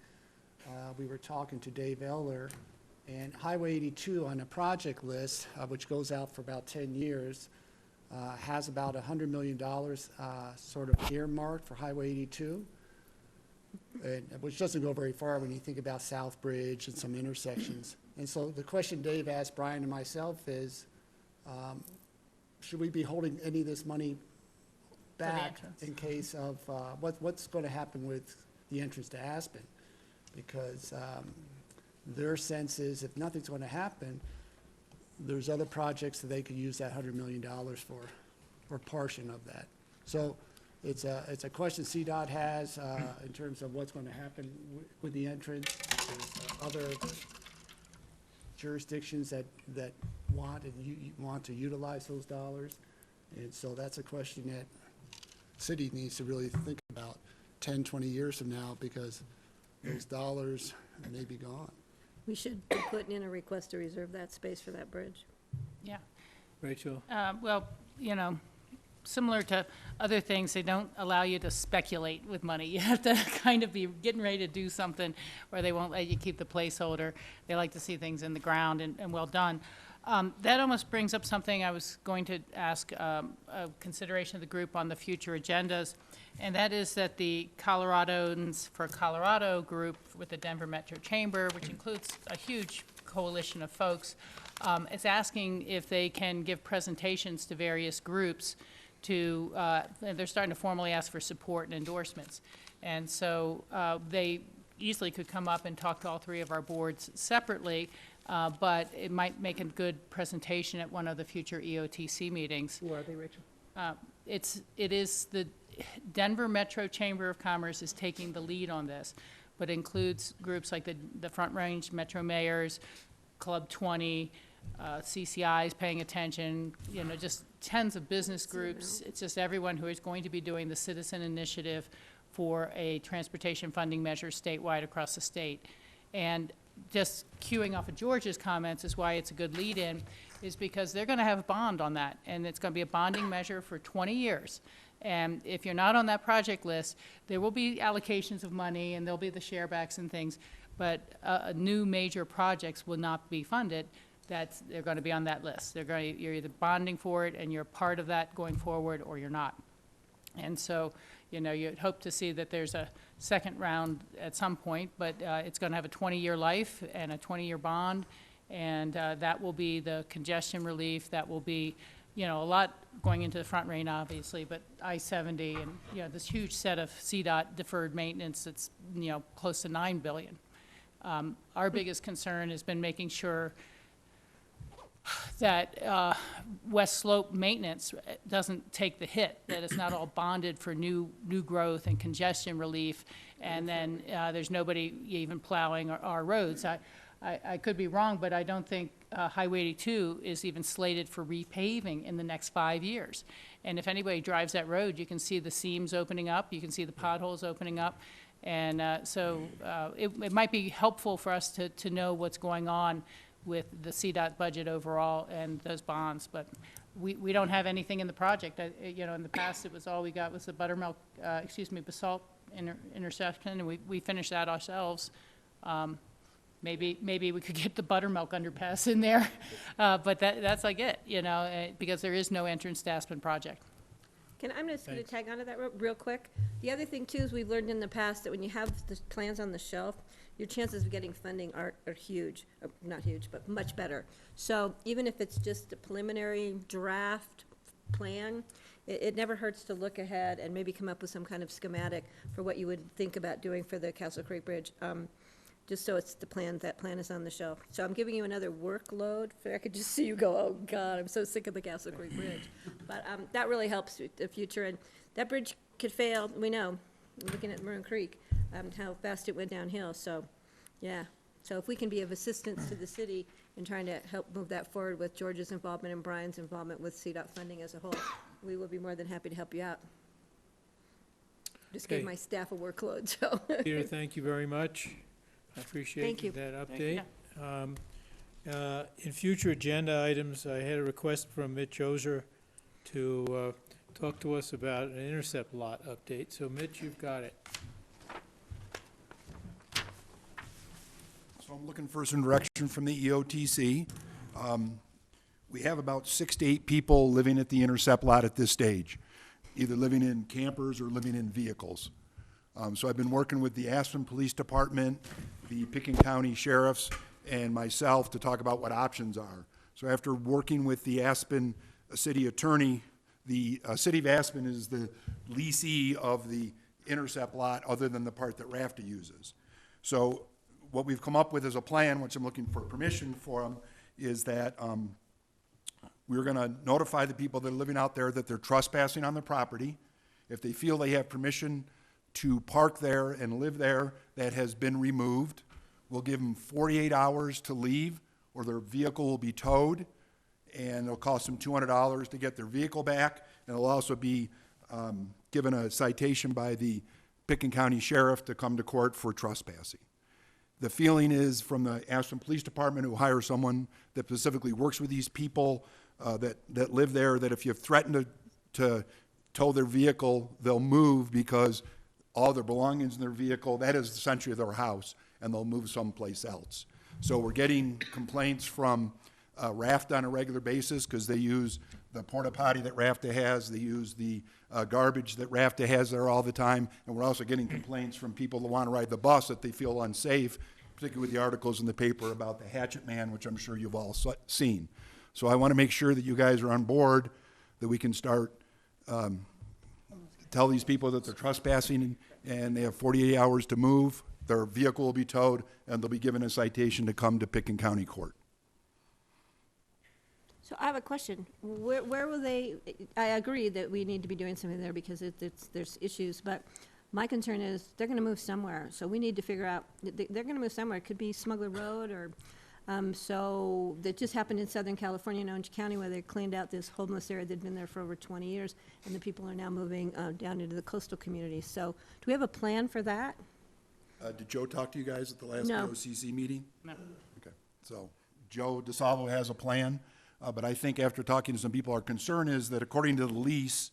J: we were talking to Dave Eller, and Highway 82 on a project list, which goes out for about 10 years, has about $100 million sort of earmarked for Highway 82, which doesn't go very far when you think about South Bridge and some intersections. And so the question Dave asked Brian and myself is, should we be holding any of this money back
E: entrance.
J: in case of what's going to happen with the entrance to Aspen? Because their sense is if nothing's going to happen, there's other projects that they could use that $100 million for, or a portion of that. So it's a question CDOT has in terms of what's going to happen with the entrance. There's other jurisdictions that want to utilize those dollars. And so that's a question that city needs to really think about 10, 20 years from now, because those dollars may be gone.
K: We should be putting in a request to reserve that space for that bridge.
E: Yeah.
A: Rachel?
E: Well, you know, similar to other things, they don't allow you to speculate with money. You have to kind of be getting ready to do something, or they won't let you keep the placeholder. They like to see things in the ground and well done. That almost brings up something I was going to ask a consideration of the group on the future agendas, and that is that the Coloradans for Colorado group with the Denver Metro Chamber, which includes a huge coalition of folks, is asking if they can give presentations to various groups to, they're starting to formally ask for support and endorsements. And so they easily could come up and talk to all three of our boards separately, but it might make a good presentation at one of the future EOTC meetings.
N: Who are they, Rachel?
E: It is the Denver Metro Chamber of Commerce is taking the lead on this, but includes groups like the Front Range Metro Mayors, Club 20, CCI is paying attention, you know, just tens of business groups. It's just everyone who is going to be doing the citizen initiative for a transportation funding measure statewide across the state. And just queuing off of George's comments is why it's a good lead-in, is because they're going to have a bond on that, and it's going to be a bonding measure for 20 years. And if you're not on that project list, there will be allocations of money, and there'll be the sharebacks and things, but new major projects will not be funded. They're going to be on that list. You're either bonding for it, and you're part of that going forward, or you're not. And so, you know, you'd hope to see that there's a second round at some point, but it's going to have a 20-year life and a 20-year bond, and that will be the congestion relief. That will be, you know, a lot going into the Front Range, obviously, but I-70 and, you know, this huge set of CDOT deferred maintenance that's, you know, close to $9 billion. Our biggest concern has been making sure that West Slope maintenance doesn't take the hit, that it's not all bonded for new growth and congestion relief, and then there's nobody even plowing our roads. I could be wrong, but I don't think Highway 82 is even slated for repaving in the next 5 years. And if anybody drives that road, you can see the seams opening up, you can see the potholes opening up, and so it might be helpful for us to know what's going on with the CDOT budget overall and those bonds, but we don't have anything in the project. You know, in the past, it was all we got was the basalt intersection, and we finished that ourselves. Maybe we could get the buttermilk underpass in there, but that's like it, you know, because there is no entrance to Aspen project.
K: I'm just going to tag onto that real quick. The other thing, too, is we've learned in the past that when you have the plans on the shelf, your chances of getting funding are huge. Not huge, but much better. So even if it's just a preliminary draft plan, it never hurts to look ahead and maybe come up with some kind of schematic for what you would think about doing for the Castle Creek Bridge. Just so it's that plan is on the shelf. So I'm giving you another workload. I could just see you go, oh God, I'm so sick of the Castle Creek Bridge. But that really helps with the future. And that bridge could fail, we know, looking at Maroon Creek, how fast it went downhill. So, yeah. So if we can be of assistance to the city in trying to help move that forward with George's involvement and Brian's involvement with CDOT funding as a whole, we will be more than happy to help you out. Just gave my staff a workload, so.
A: Peter, thank you very much. I appreciate that update. In future agenda items, I had a request from Mitch Ozer to talk to us about an intercept lot update. So Mitch, you've got it.
B: So I'm looking for some direction from the EOTC. We have about 6 to 8 people living at the intercept lot at this stage, either living in campers or living in vehicles. So I've been working with the Aspen Police Department, the Pickens County Sheriffs, and myself to talk about what options are. So after working with the Aspen City Attorney, the City of Aspen is the leasee of the intercept lot other than the part that RAFTA uses. So what we've come up with as a plan, which I'm looking for permission for them, is that we're going to notify the people that are living out there that they're trespassing on their property. If they feel they have permission to park there and live there, that has been removed. We'll give them 48 hours to leave, or their vehicle will be towed, and it'll cost them $200 to get their vehicle back, and it'll also be given a citation by the Pickens County Sheriff to come to court for trespassing. The feeling is from the Aspen Police Department, who hires someone that specifically works with these people that live there, that if you threaten to tow their vehicle, they'll move because all their belongings in their vehicle, that is essentially their house, and they'll move someplace else. So we're getting complaints from RAFTA on a regular basis because they use the porta potty that RAFTA has, they use the garbage that RAFTA has there all the time, and we're also getting complaints from people that want to ride the bus that they feel unsafe, particularly with the articles in the paper about the Hatchet Man, which I'm sure you've all seen. So I want to make sure that you guys are on board, that we can start tell these people that they're trespassing and they have 48 hours to move, their vehicle will be towed, and they'll be given a citation to come to Pickens County Court.
K: So I have a question. Where will they, I agree that we need to be doing something there because there's issues, but my concern is they're going to move somewhere. So we need to figure out, they're going to move somewhere. It could be Smuggler Road or So that just happened in Southern California, in Orange County, where they cleaned out this homeless area that'd been there for over 20 years, and the people are now moving down into the coastal communities. So do we have a plan for that?
B: Did Joe talk to you guys at the last
K: No.
B: BOCC meeting?
E: No.
B: Okay, so Joe DeSalvo has a plan, but I think after talking to some people, our concern is that according to the lease,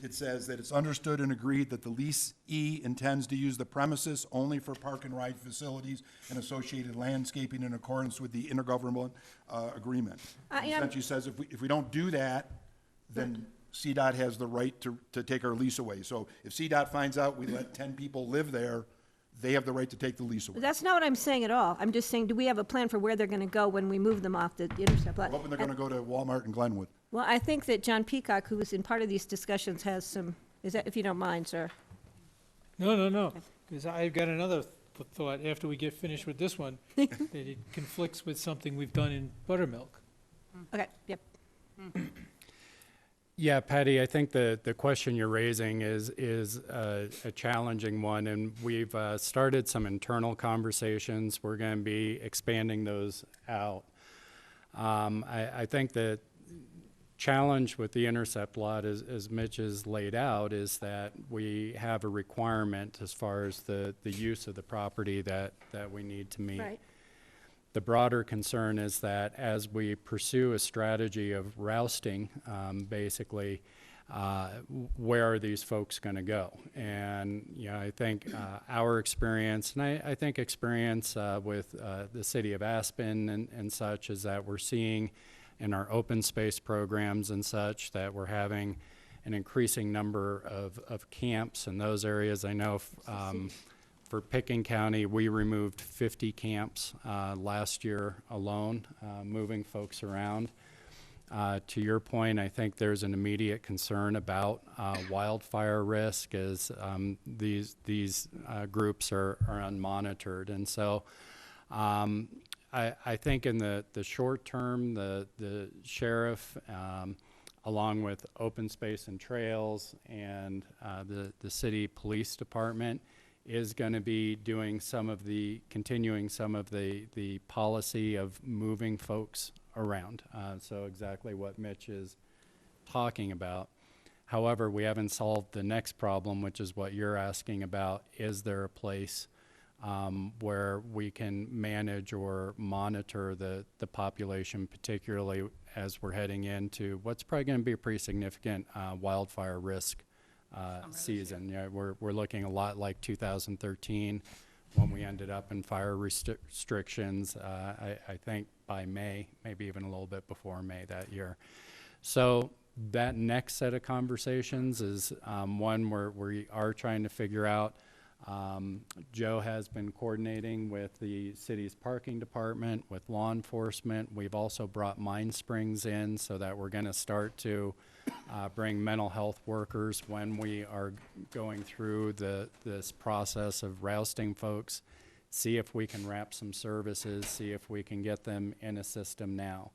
B: it says that it's understood and agreed that the leasee intends to use the premises only for park and ride facilities and associated landscaping in accordance with the intergovernmental agreement. Essentially says if we don't do that, then CDOT has the right to take our lease away. So if CDOT finds out we let 10 people live there, they have the right to take the lease away.
K: That's not what I'm saying at all. I'm just saying, do we have a plan for where they're going to go when we move them off the intercept lot?
B: I'm hoping they're going to go to Walmart in Glenwood.
K: Well, I think that John Peacock, who was in part of these discussions, has some, is that, if you don't mind, sir?
A: No, because I've got another thought after we get finished with this one, that it conflicts with something we've done in buttermilk.
K: Okay, yep.
M: Yeah, Patty, I think the question you're raising is a challenging one, and we've started some internal conversations. We're going to be expanding those out. I think the challenge with the intercept lot, as Mitch has laid out, is that we have a requirement as far as the use of the property that we need to meet.
K: Right.
M: The broader concern is that as we pursue a strategy of rousting, basically, where are these folks going to go? And, I think our experience, and I think experience with the city of Aspen and such, is that we're seeing in our open space programs and such that we're having an increasing number of camps in those areas. I know for Pickens County, we removed 50 camps last year alone, moving folks around. To your point, I think there's an immediate concern about wildfire risk as these groups are unmonitored. And so I think in the short term, the sheriff, along with open space and trails and the city police department, is going to be doing continuing some of the policy of moving folks around. So exactly what Mitch is talking about. However, we haven't solved the next problem, which is what you're asking about. Is there a place where we can manage or monitor the population, particularly as we're heading into what's probably going to be a pretty significant wildfire risk season? We're looking a lot like 2013 when we ended up in fire restrictions, I think by May, maybe even a little bit before May that year. So that next set of conversations is one where we are trying to figure out. Joe has been coordinating with the city's parking department, with law enforcement. We've also brought Mind Springs in so that we're going to start to bring mental health workers when we are going through this process of rousting folks, see if we can wrap some services, see if we can get them in a system now.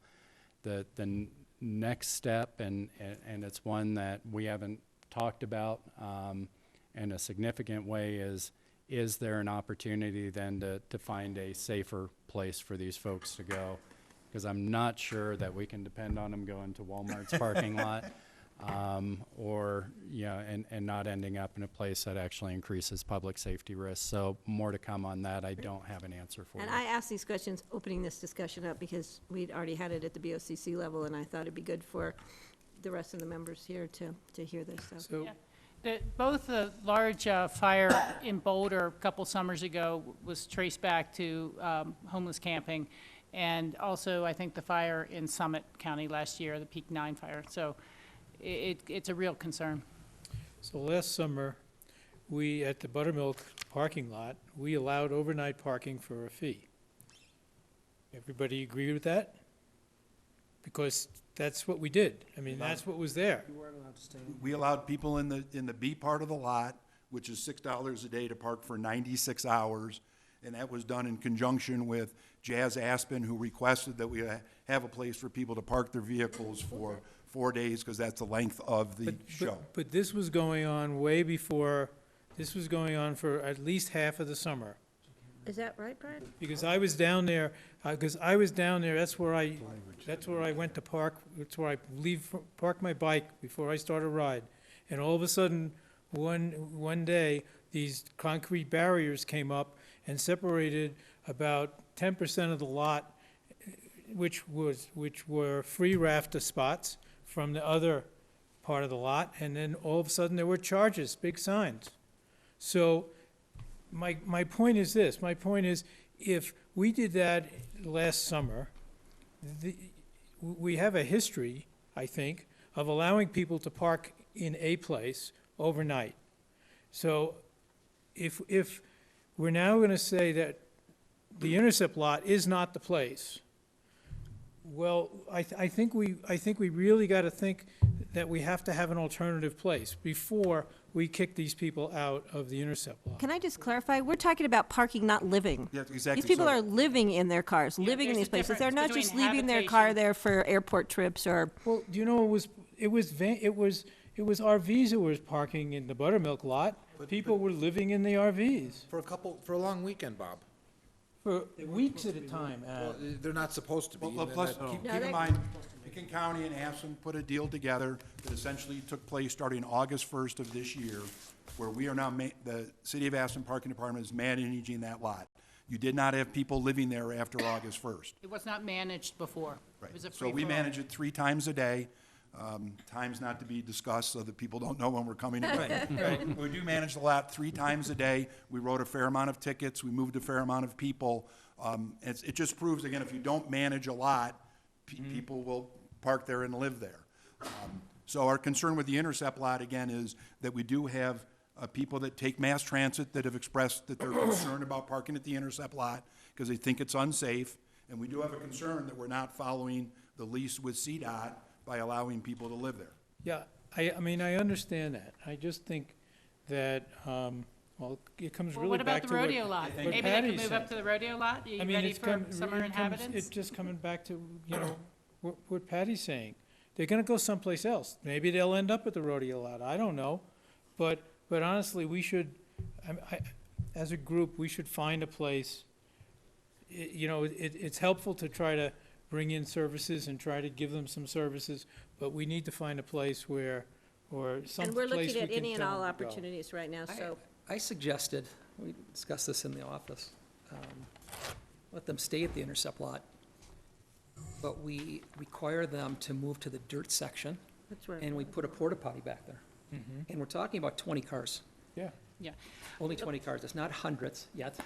M: The next step, and it's one that we haven't talked about in a significant way, is there an opportunity then to find a safer place for these folks to go? Because I'm not sure that we can depend on them going to Walmart's parking lot, and not ending up in a place that actually increases public safety risks. So more to come on that. I don't have an answer for you.
K: And I asked these questions opening this discussion up because we'd already had it at the BOCC level, and I thought it'd be good for the rest of the members here to hear this. So.
E: Both the large fire in Boulder a couple summers ago was traced back to homeless camping, and also I think the fire in Summit County last year, the Peak 9 fire. So it's a real concern.
A: So last summer, we, at the Buttermilk parking lot, we allowed overnight parking for a fee. Everybody agree with that? Because that's what we did. I mean, that's what was there.
B: We allowed people in the B part of the lot, which is $6 a day to park for 96 hours, and that was done in conjunction with Jazz Aspen, who requested that we have a place for people to park their vehicles for 4 days, because that's the length of the show.
A: But this was going on way before, this was going on for at least half of the summer.
K: Is that right, Brian?
A: Because I was down there, that's where I went to park, that's where I park my bike before I start a ride. And all of a sudden, one day, these concrete barriers came up and separated about 10% of the lot, which were free rafter spots from the other part of the lot, and then all of a sudden there were charges, big signs. So my point is this, if we did that last summer, we have a history, I think, of allowing people to park in a place overnight. So if we're now going to say that the intercept lot is not the place, well, I think we really got to think that we have to have an alternative place before we kick these people out of the intercept lot.
K: Can I just clarify? We're talking about parking, not living.
B: Yeah, exactly.
K: These people
B: So-
K: are living in their cars, living in
E: there's
K: these
E: a
K: places. They're
E: difference
K: not just
E: between
K: leaving their car
E: habitation-
K: there for airport trips or.
A: Well, do you know, it was RVs who was parking in the Buttermilk lot. People were living in the RVs
H: For a long weekend, Bob.
A: for weeks at a time.
H: Well, they're not supposed to be.
B: Well,
H: and
B: plus,
H: that-
B: keep
K: No,
B: in
K: they-
B: mind, Lincoln County and Aspen put a deal together that essentially took place starting August 1st of this year, where we are now, the City of Aspen Parking Department is managing that lot. You did not have people living there after August 1st.
E: It was not managed before. It was a
B: So we
E: free-for-all.
B: manage it 3 times a day, times not to be discussed so that people don't know when we're coming in. We do manage the lot 3 times a day. We wrote a fair amount of tickets. We moved a fair amount of people. It just proves, again, if you don't manage a lot, people will park there and live there. So our concern with the intercept lot, again, is that we do have people that take mass transit that have expressed that they're concerned about parking at the intercept lot because they think it's unsafe. And we do have a concern that we're not following the lease with CDOT by allowing people to live there.
A: Yeah, I mean, I understand that. I just think that, well, it comes
E: Well,
A: really
E: what
A: back
E: about
A: to
E: the
A: what
E: rodeo lot?
A: what
E: Maybe they
A: Patty's
E: could move
A: saying.
E: up to the rodeo lot? Are
A: I
E: you
A: mean,
E: ready
A: it's
E: for
A: come-
E: summer
A: it comes-
E: inhabitants?
A: It's just coming back to, what Patty's saying. They're gonna go someplace else. Maybe they'll end up at the rodeo lot, I don't know. But honestly, we should, as a group, we should find a place. It's helpful to try to bring in services and try to give them some services, but we need to find a place or some
K: And we're
A: place
K: looking at
A: we can
K: any and
A: tell
K: all
A: them to go.
K: opportunities right now, so.
N: I suggested, we discussed this in the office, let them stay at the intercept lot, but we require them to move to the dirt section,
K: That's where.
N: and we put a porta potty back there. And we're talking about 20 cars,
A: Yeah.
E: Yeah.
N: only 20 cars, it's not hundreds yet.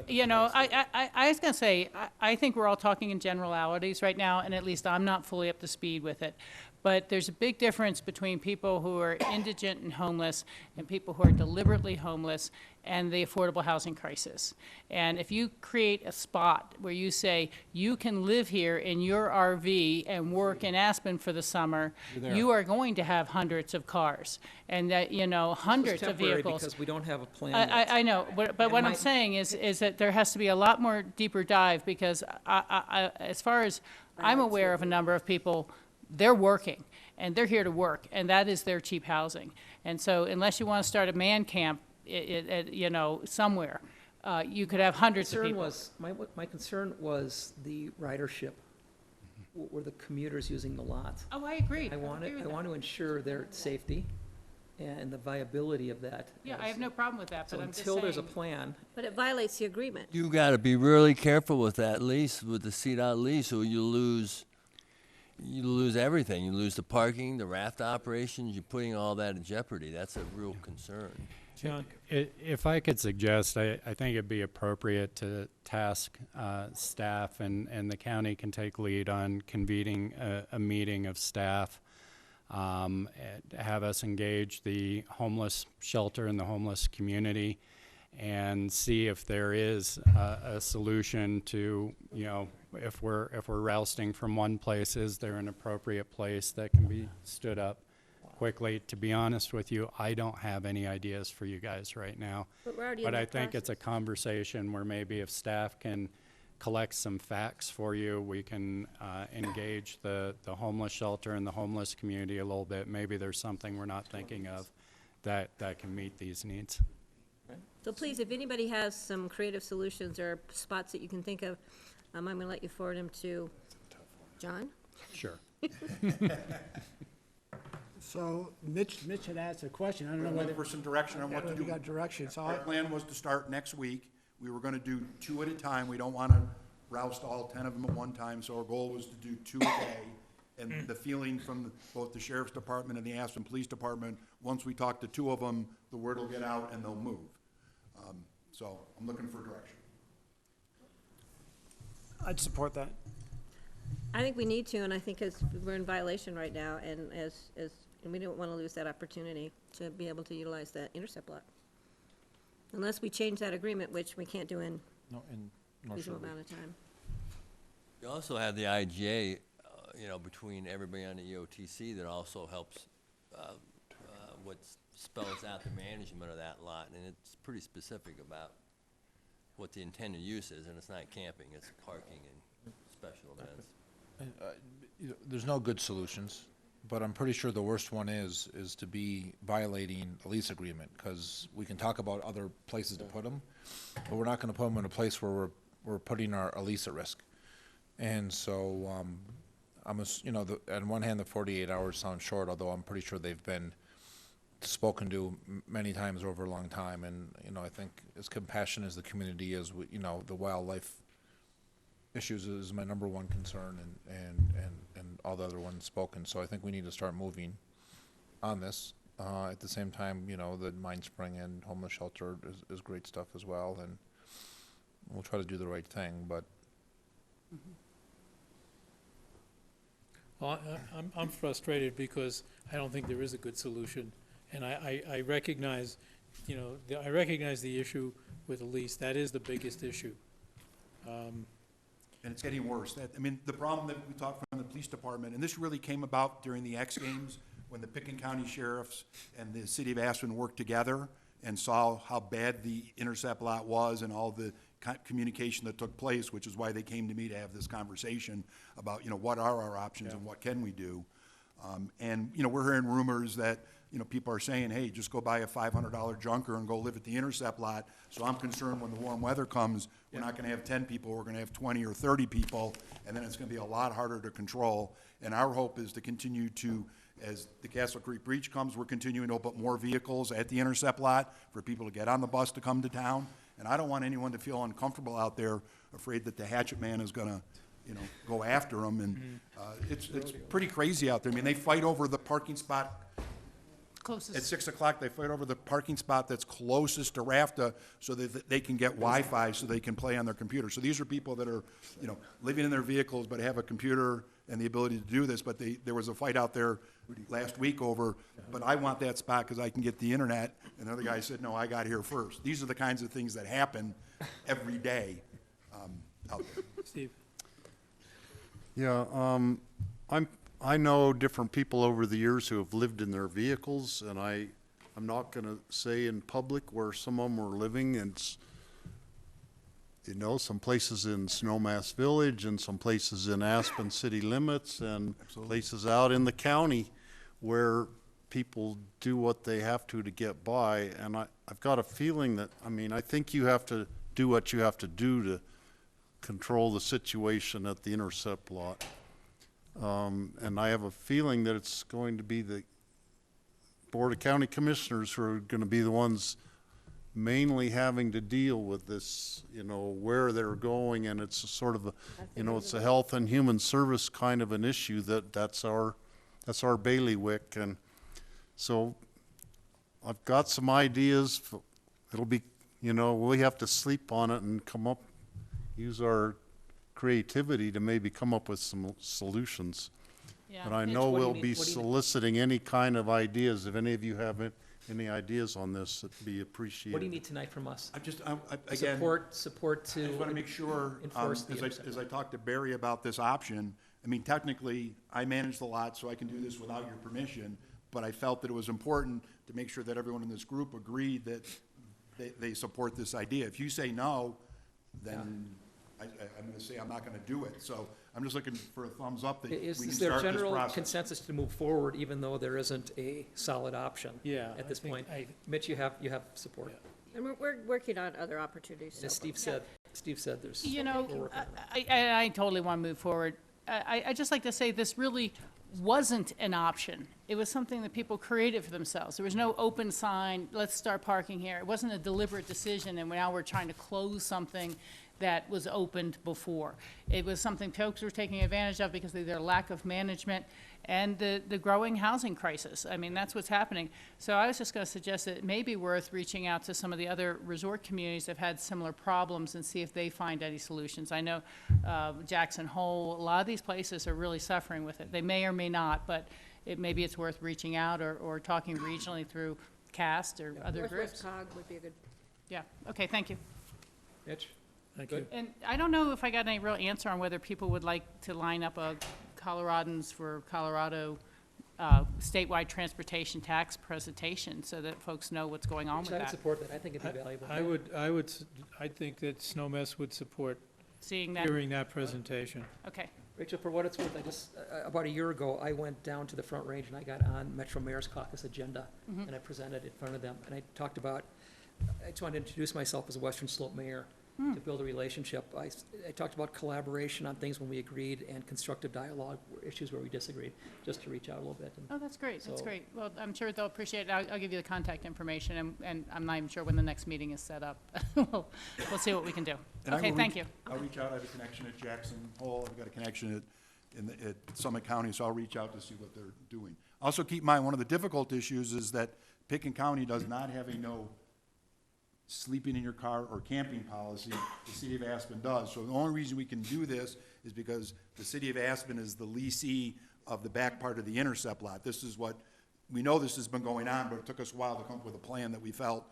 E: You know, I was going to say, I think we're all talking in generalities right now, and at least I'm not fully up to speed with it. But there's a big difference between people who are indigent and homeless and people who are deliberately homeless and the affordable housing crisis. And if you create a spot where you say, you can live here in your RV and work in Aspen for the summer, you are going to have hundreds of cars and that, hundreds of
N: Temporary
E: vehicles.
N: because we don't have a plan yet.
E: I know, but what I'm saying is that there has to be a lot more deeper dive, because as far as I'm aware of a number of people, they're working, and they're here to work, and that is their cheap housing. And so unless you want to start a man camp, somewhere, you could have hundreds of people.
N: My concern was the ridership. Were the commuters using the lot?
E: Oh, I agree.
N: I want to ensure their safety and the viability of that.
E: Yeah, I have no problem with that,
N: So
E: but I'm just
N: until there's a
E: saying.
N: plan,
K: But it violates the agreement.
C: You gotta be really careful with that lease, with the CDOT lease, or you lose everything. You lose the parking, the raft operations, you're putting all that in jeopardy. That's a real concern.
A: John?
M: If I could suggest, I think it'd be appropriate to task staff, and the county can take lead on convening a meeting of staff, and have us engage the homeless shelter and the homeless community, and see if there is a solution to, if we're rousting from one place, is there an appropriate place that can be stood up quickly? To be honest with you, I don't have any ideas for you guys right now.
K: But we're already in
M: But I
K: that
M: think it's a
K: process.
M: conversation where maybe if staff can collect some facts for you, we can engage the homeless shelter and the homeless community a little bit. Maybe there's something we're not thinking of that can meet these needs.
K: So please, if anybody has some creative solutions or spots that you can think of, I'm gonna let you forward them to John.
M: Sure.
J: So Mitch had asked a question. I don't know
B: We're
J: whether.
B: looking for some direction on what to
J: whether
B: do.
J: we got direction, so
B: Our
J: I,
B: plan was to start next week. We were gonna do 2 at a time. We don't wanna roust all 10 of them at one time, so our goal was to do 2 a day. And the feeling from both the sheriff's department and the Aspen Police Department, once we talk to 2 of them, the word will get out and they'll move. So I'm looking for direction.
T: I'd support that.
K: I think we need to, and I think we're in violation right now, and and we don't want to lose that opportunity to be able to utilize that intercept lot. Unless we change that agreement, which we can't do in reasonable amount of time.
C: You also have the IGA, between everybody on the EOTC that also helps, what spells out the management of that lot, and it's pretty specific about what the intended use is, and it's not camping, it's parking and special events.
P: There's no good solutions, but I'm pretty sure the worst one is to be violating a lease agreement, because we can talk about other places to put them, but we're not gonna put them in a place where we're putting our lease at risk. And so, on one hand, the 48 hours sounds short, although I'm pretty sure they've been spoken to many times over a long time, and, I think as compassionate as the community is, the wildlife issues is my number one concern, and all the other ones spoken, so I think we need to start moving on this. At the same time, the Mine Spring and homeless shelter is great stuff as well, and we'll try to do the right thing, but.
A: Well, I'm frustrated because I don't think there is a good solution. And I recognize, I recognize the issue with the lease. That is the biggest issue.
B: And it's getting worse. The problem that we talked from the police department, and this really came about during the X Games, when the Pickens County Sheriffs and the city of Aspen worked together and saw how bad the intercept lot was and all the communication that took place, which is why they came to me to have this conversation about, what are our options and what can we do. And we're hearing rumors that, people are saying, hey, just go buy a $500 junker and go live at the intercept lot. So I'm concerned when the warm weather comes, we're not gonna have 10 people, we're gonna have 20 or 30 people, and then it's gonna be a lot harder to control. And our hope is to continue to, as the Castle Creek Breach comes, we're continuing to put more vehicles at the intercept lot for people to get on the bus to come to town. And I don't want anyone to feel uncomfortable out there, afraid that the hatchet man is gonna, go after them. And it's pretty crazy out there. They fight over the parking spot.
E: Closest.
B: At 6 o'clock, they fight over the parking spot that's closest to RAFTA so that they can get Wi-Fi so they can play on their computer. So these are people that are, living in their vehicles but have a computer and the ability to do this. But there was a fight out there last week over, but I want that spot because I can get the internet. And the other guy said, no, I got here first. These are the kinds of things that happen every day out there.
A: Steve?
F: Yeah, I know different people over the years who have lived in their vehicles, and I'm not gonna say in public where some of them were living, and some places in Snowmass Village and some places in Aspen city limits and places out in the county where people do what they have to get by. And I've got a feeling that, I think you have to do what you have to do to control the situation at the intercept lot. And I have a feeling that it's going to be the Board of County Commissioners who are going to be the ones mainly having to deal with this, where they're going, and it's a sort of a, it's a health and human service kind of an issue that's our bailiwick. And so I've got some ideas. It'll be, we have to sleep on it and use our creativity to maybe come up with some solutions.
E: Yeah.
F: But I
E: Mitch,
F: know
E: what do you
F: we'll
E: need-
F: be
E: what do you need?
F: soliciting any kind of ideas. If any of you have any ideas on this, it'd be appreciated.
N: What do you need tonight from us?
B: Again,
N: Support to.
B: I just want to make sure,
N: enforce the
B: as I talk to Barry about this option, technically, I manage the lot, so I can do this without your permission, but I felt that it was important to make sure that everyone in this group agreed that they support this idea. If you say no, then I'm going to say I'm not going to do it. So I'm just looking for a thumbs up that we can
N: Is
B: start this
N: there general
B: process.
N: consensus to move forward, even though there isn't a solid option?
A: Yeah,
N: At
A: I
N: this
A: think
N: point? Mitch, you have support?
K: And we're working on other opportunities.
N: As
K: so-
N: Steve said, there's.
E: You know,
N: we're working on it.
E: I totally want to move forward. I just like to say this really wasn't an option. It was something that people created for themselves. There was no open sign, let's start parking here. It wasn't a deliberate decision, and now we're trying to close something that was opened before. It was something folks were taking advantage of because of their lack of management and the growing housing crisis. I mean, that's what's happening. So I was just going to suggest that it may be worth reaching out to some of the other resort communities that have had similar problems and see if they find any solutions. I know Jackson Hole, a lot of these places are really suffering with it. They may or may not, but maybe it's worth reaching out or talking regionally through CAST or other
K: Northwest
E: groups.
K: Cog would be a good.
E: Yeah, okay, thank you.
N: Mitch?
A: Thank
N: Good.
A: you.
E: And I don't know if I got any real answer on whether people would like to line up a Coloradans for Colorado statewide transportation tax presentation so that folks know what's going on with
N: I would
E: that.
N: support that. I think it'd be valuable.
A: I think that Snowmass would support
E: Seeing that,
A: hearing that presentation.
E: okay.
N: Rachel, for what it's worth, I just, about a year ago, I went down to the Front Range and I got on Metro Mayor's Caucus agenda, and I presented in front of them, and I talked about, I just wanted to introduce myself as a Western Slope mayor, to build a relationship. I talked about collaboration on things when we agreed and constructive dialogue, issues where we disagreed, just to reach out a little bit. And
E: Oh, that's great, that's
N: So-
E: great. Well, I'm sure they'll appreciate it. I'll give you the contact information, and I'm not even sure when the next meeting is set up. We'll see what we can do.
B: And I
E: Okay,
B: will
E: thank
B: reach-
E: you.
B: I'll reach out, I have a connection at Jackson Hole, I've got a connection at Summit County, so I'll reach out to see what they're doing. Also, keep in mind, one of the difficult issues is that Pickens County does not have a no sleeping in your car or camping policy. The city of Aspen does. So the only reason we can do this is because the city of Aspen is the leasee of the back part of the intercept lot. This is what, we know this has been going on, but it took us a while to come up with a plan that we felt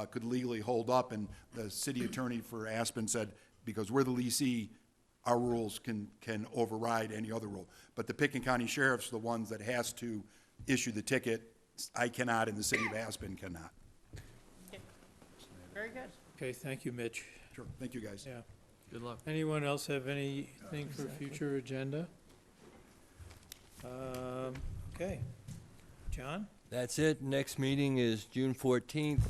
B: could legally hold up, and the city attorney for Aspen said, because we're the leasee, our rules can override any other rule. But the Pickens County Sheriff's the ones that has to issue the ticket. I cannot, and the city of Aspen cannot.
E: Very good.
A: Okay, thank you, Mitch.
B: Sure, thank you, guys.
A: Yeah.
C: Good luck.
A: Anyone else have anything for future agenda? Okay. John?
C: That's it. Next meeting is June 14th.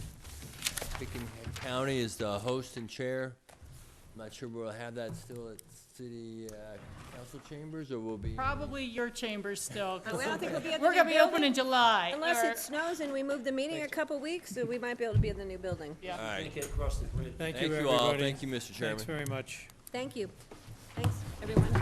C: Pickens County is the host and chair. I'm not sure we'll have that still at city council chambers, or we'll be.
E: Probably your chambers still. 'cause
K: I don't think we'll be at the
E: We're
K: new
E: gonna be open
K: building.
E: in July.
K: Unless
E: or-
K: it snows and we move the meeting a couple weeks, so we might be able to be in the new building.
E: Yeah.
C: All right.
G: Get across the bridge.
A: Thank you,
C: Thank you
A: everybody.
C: all. Thank you, Mr. Chairman.
A: Thanks very much.
K: Thank you. Thanks, everyone.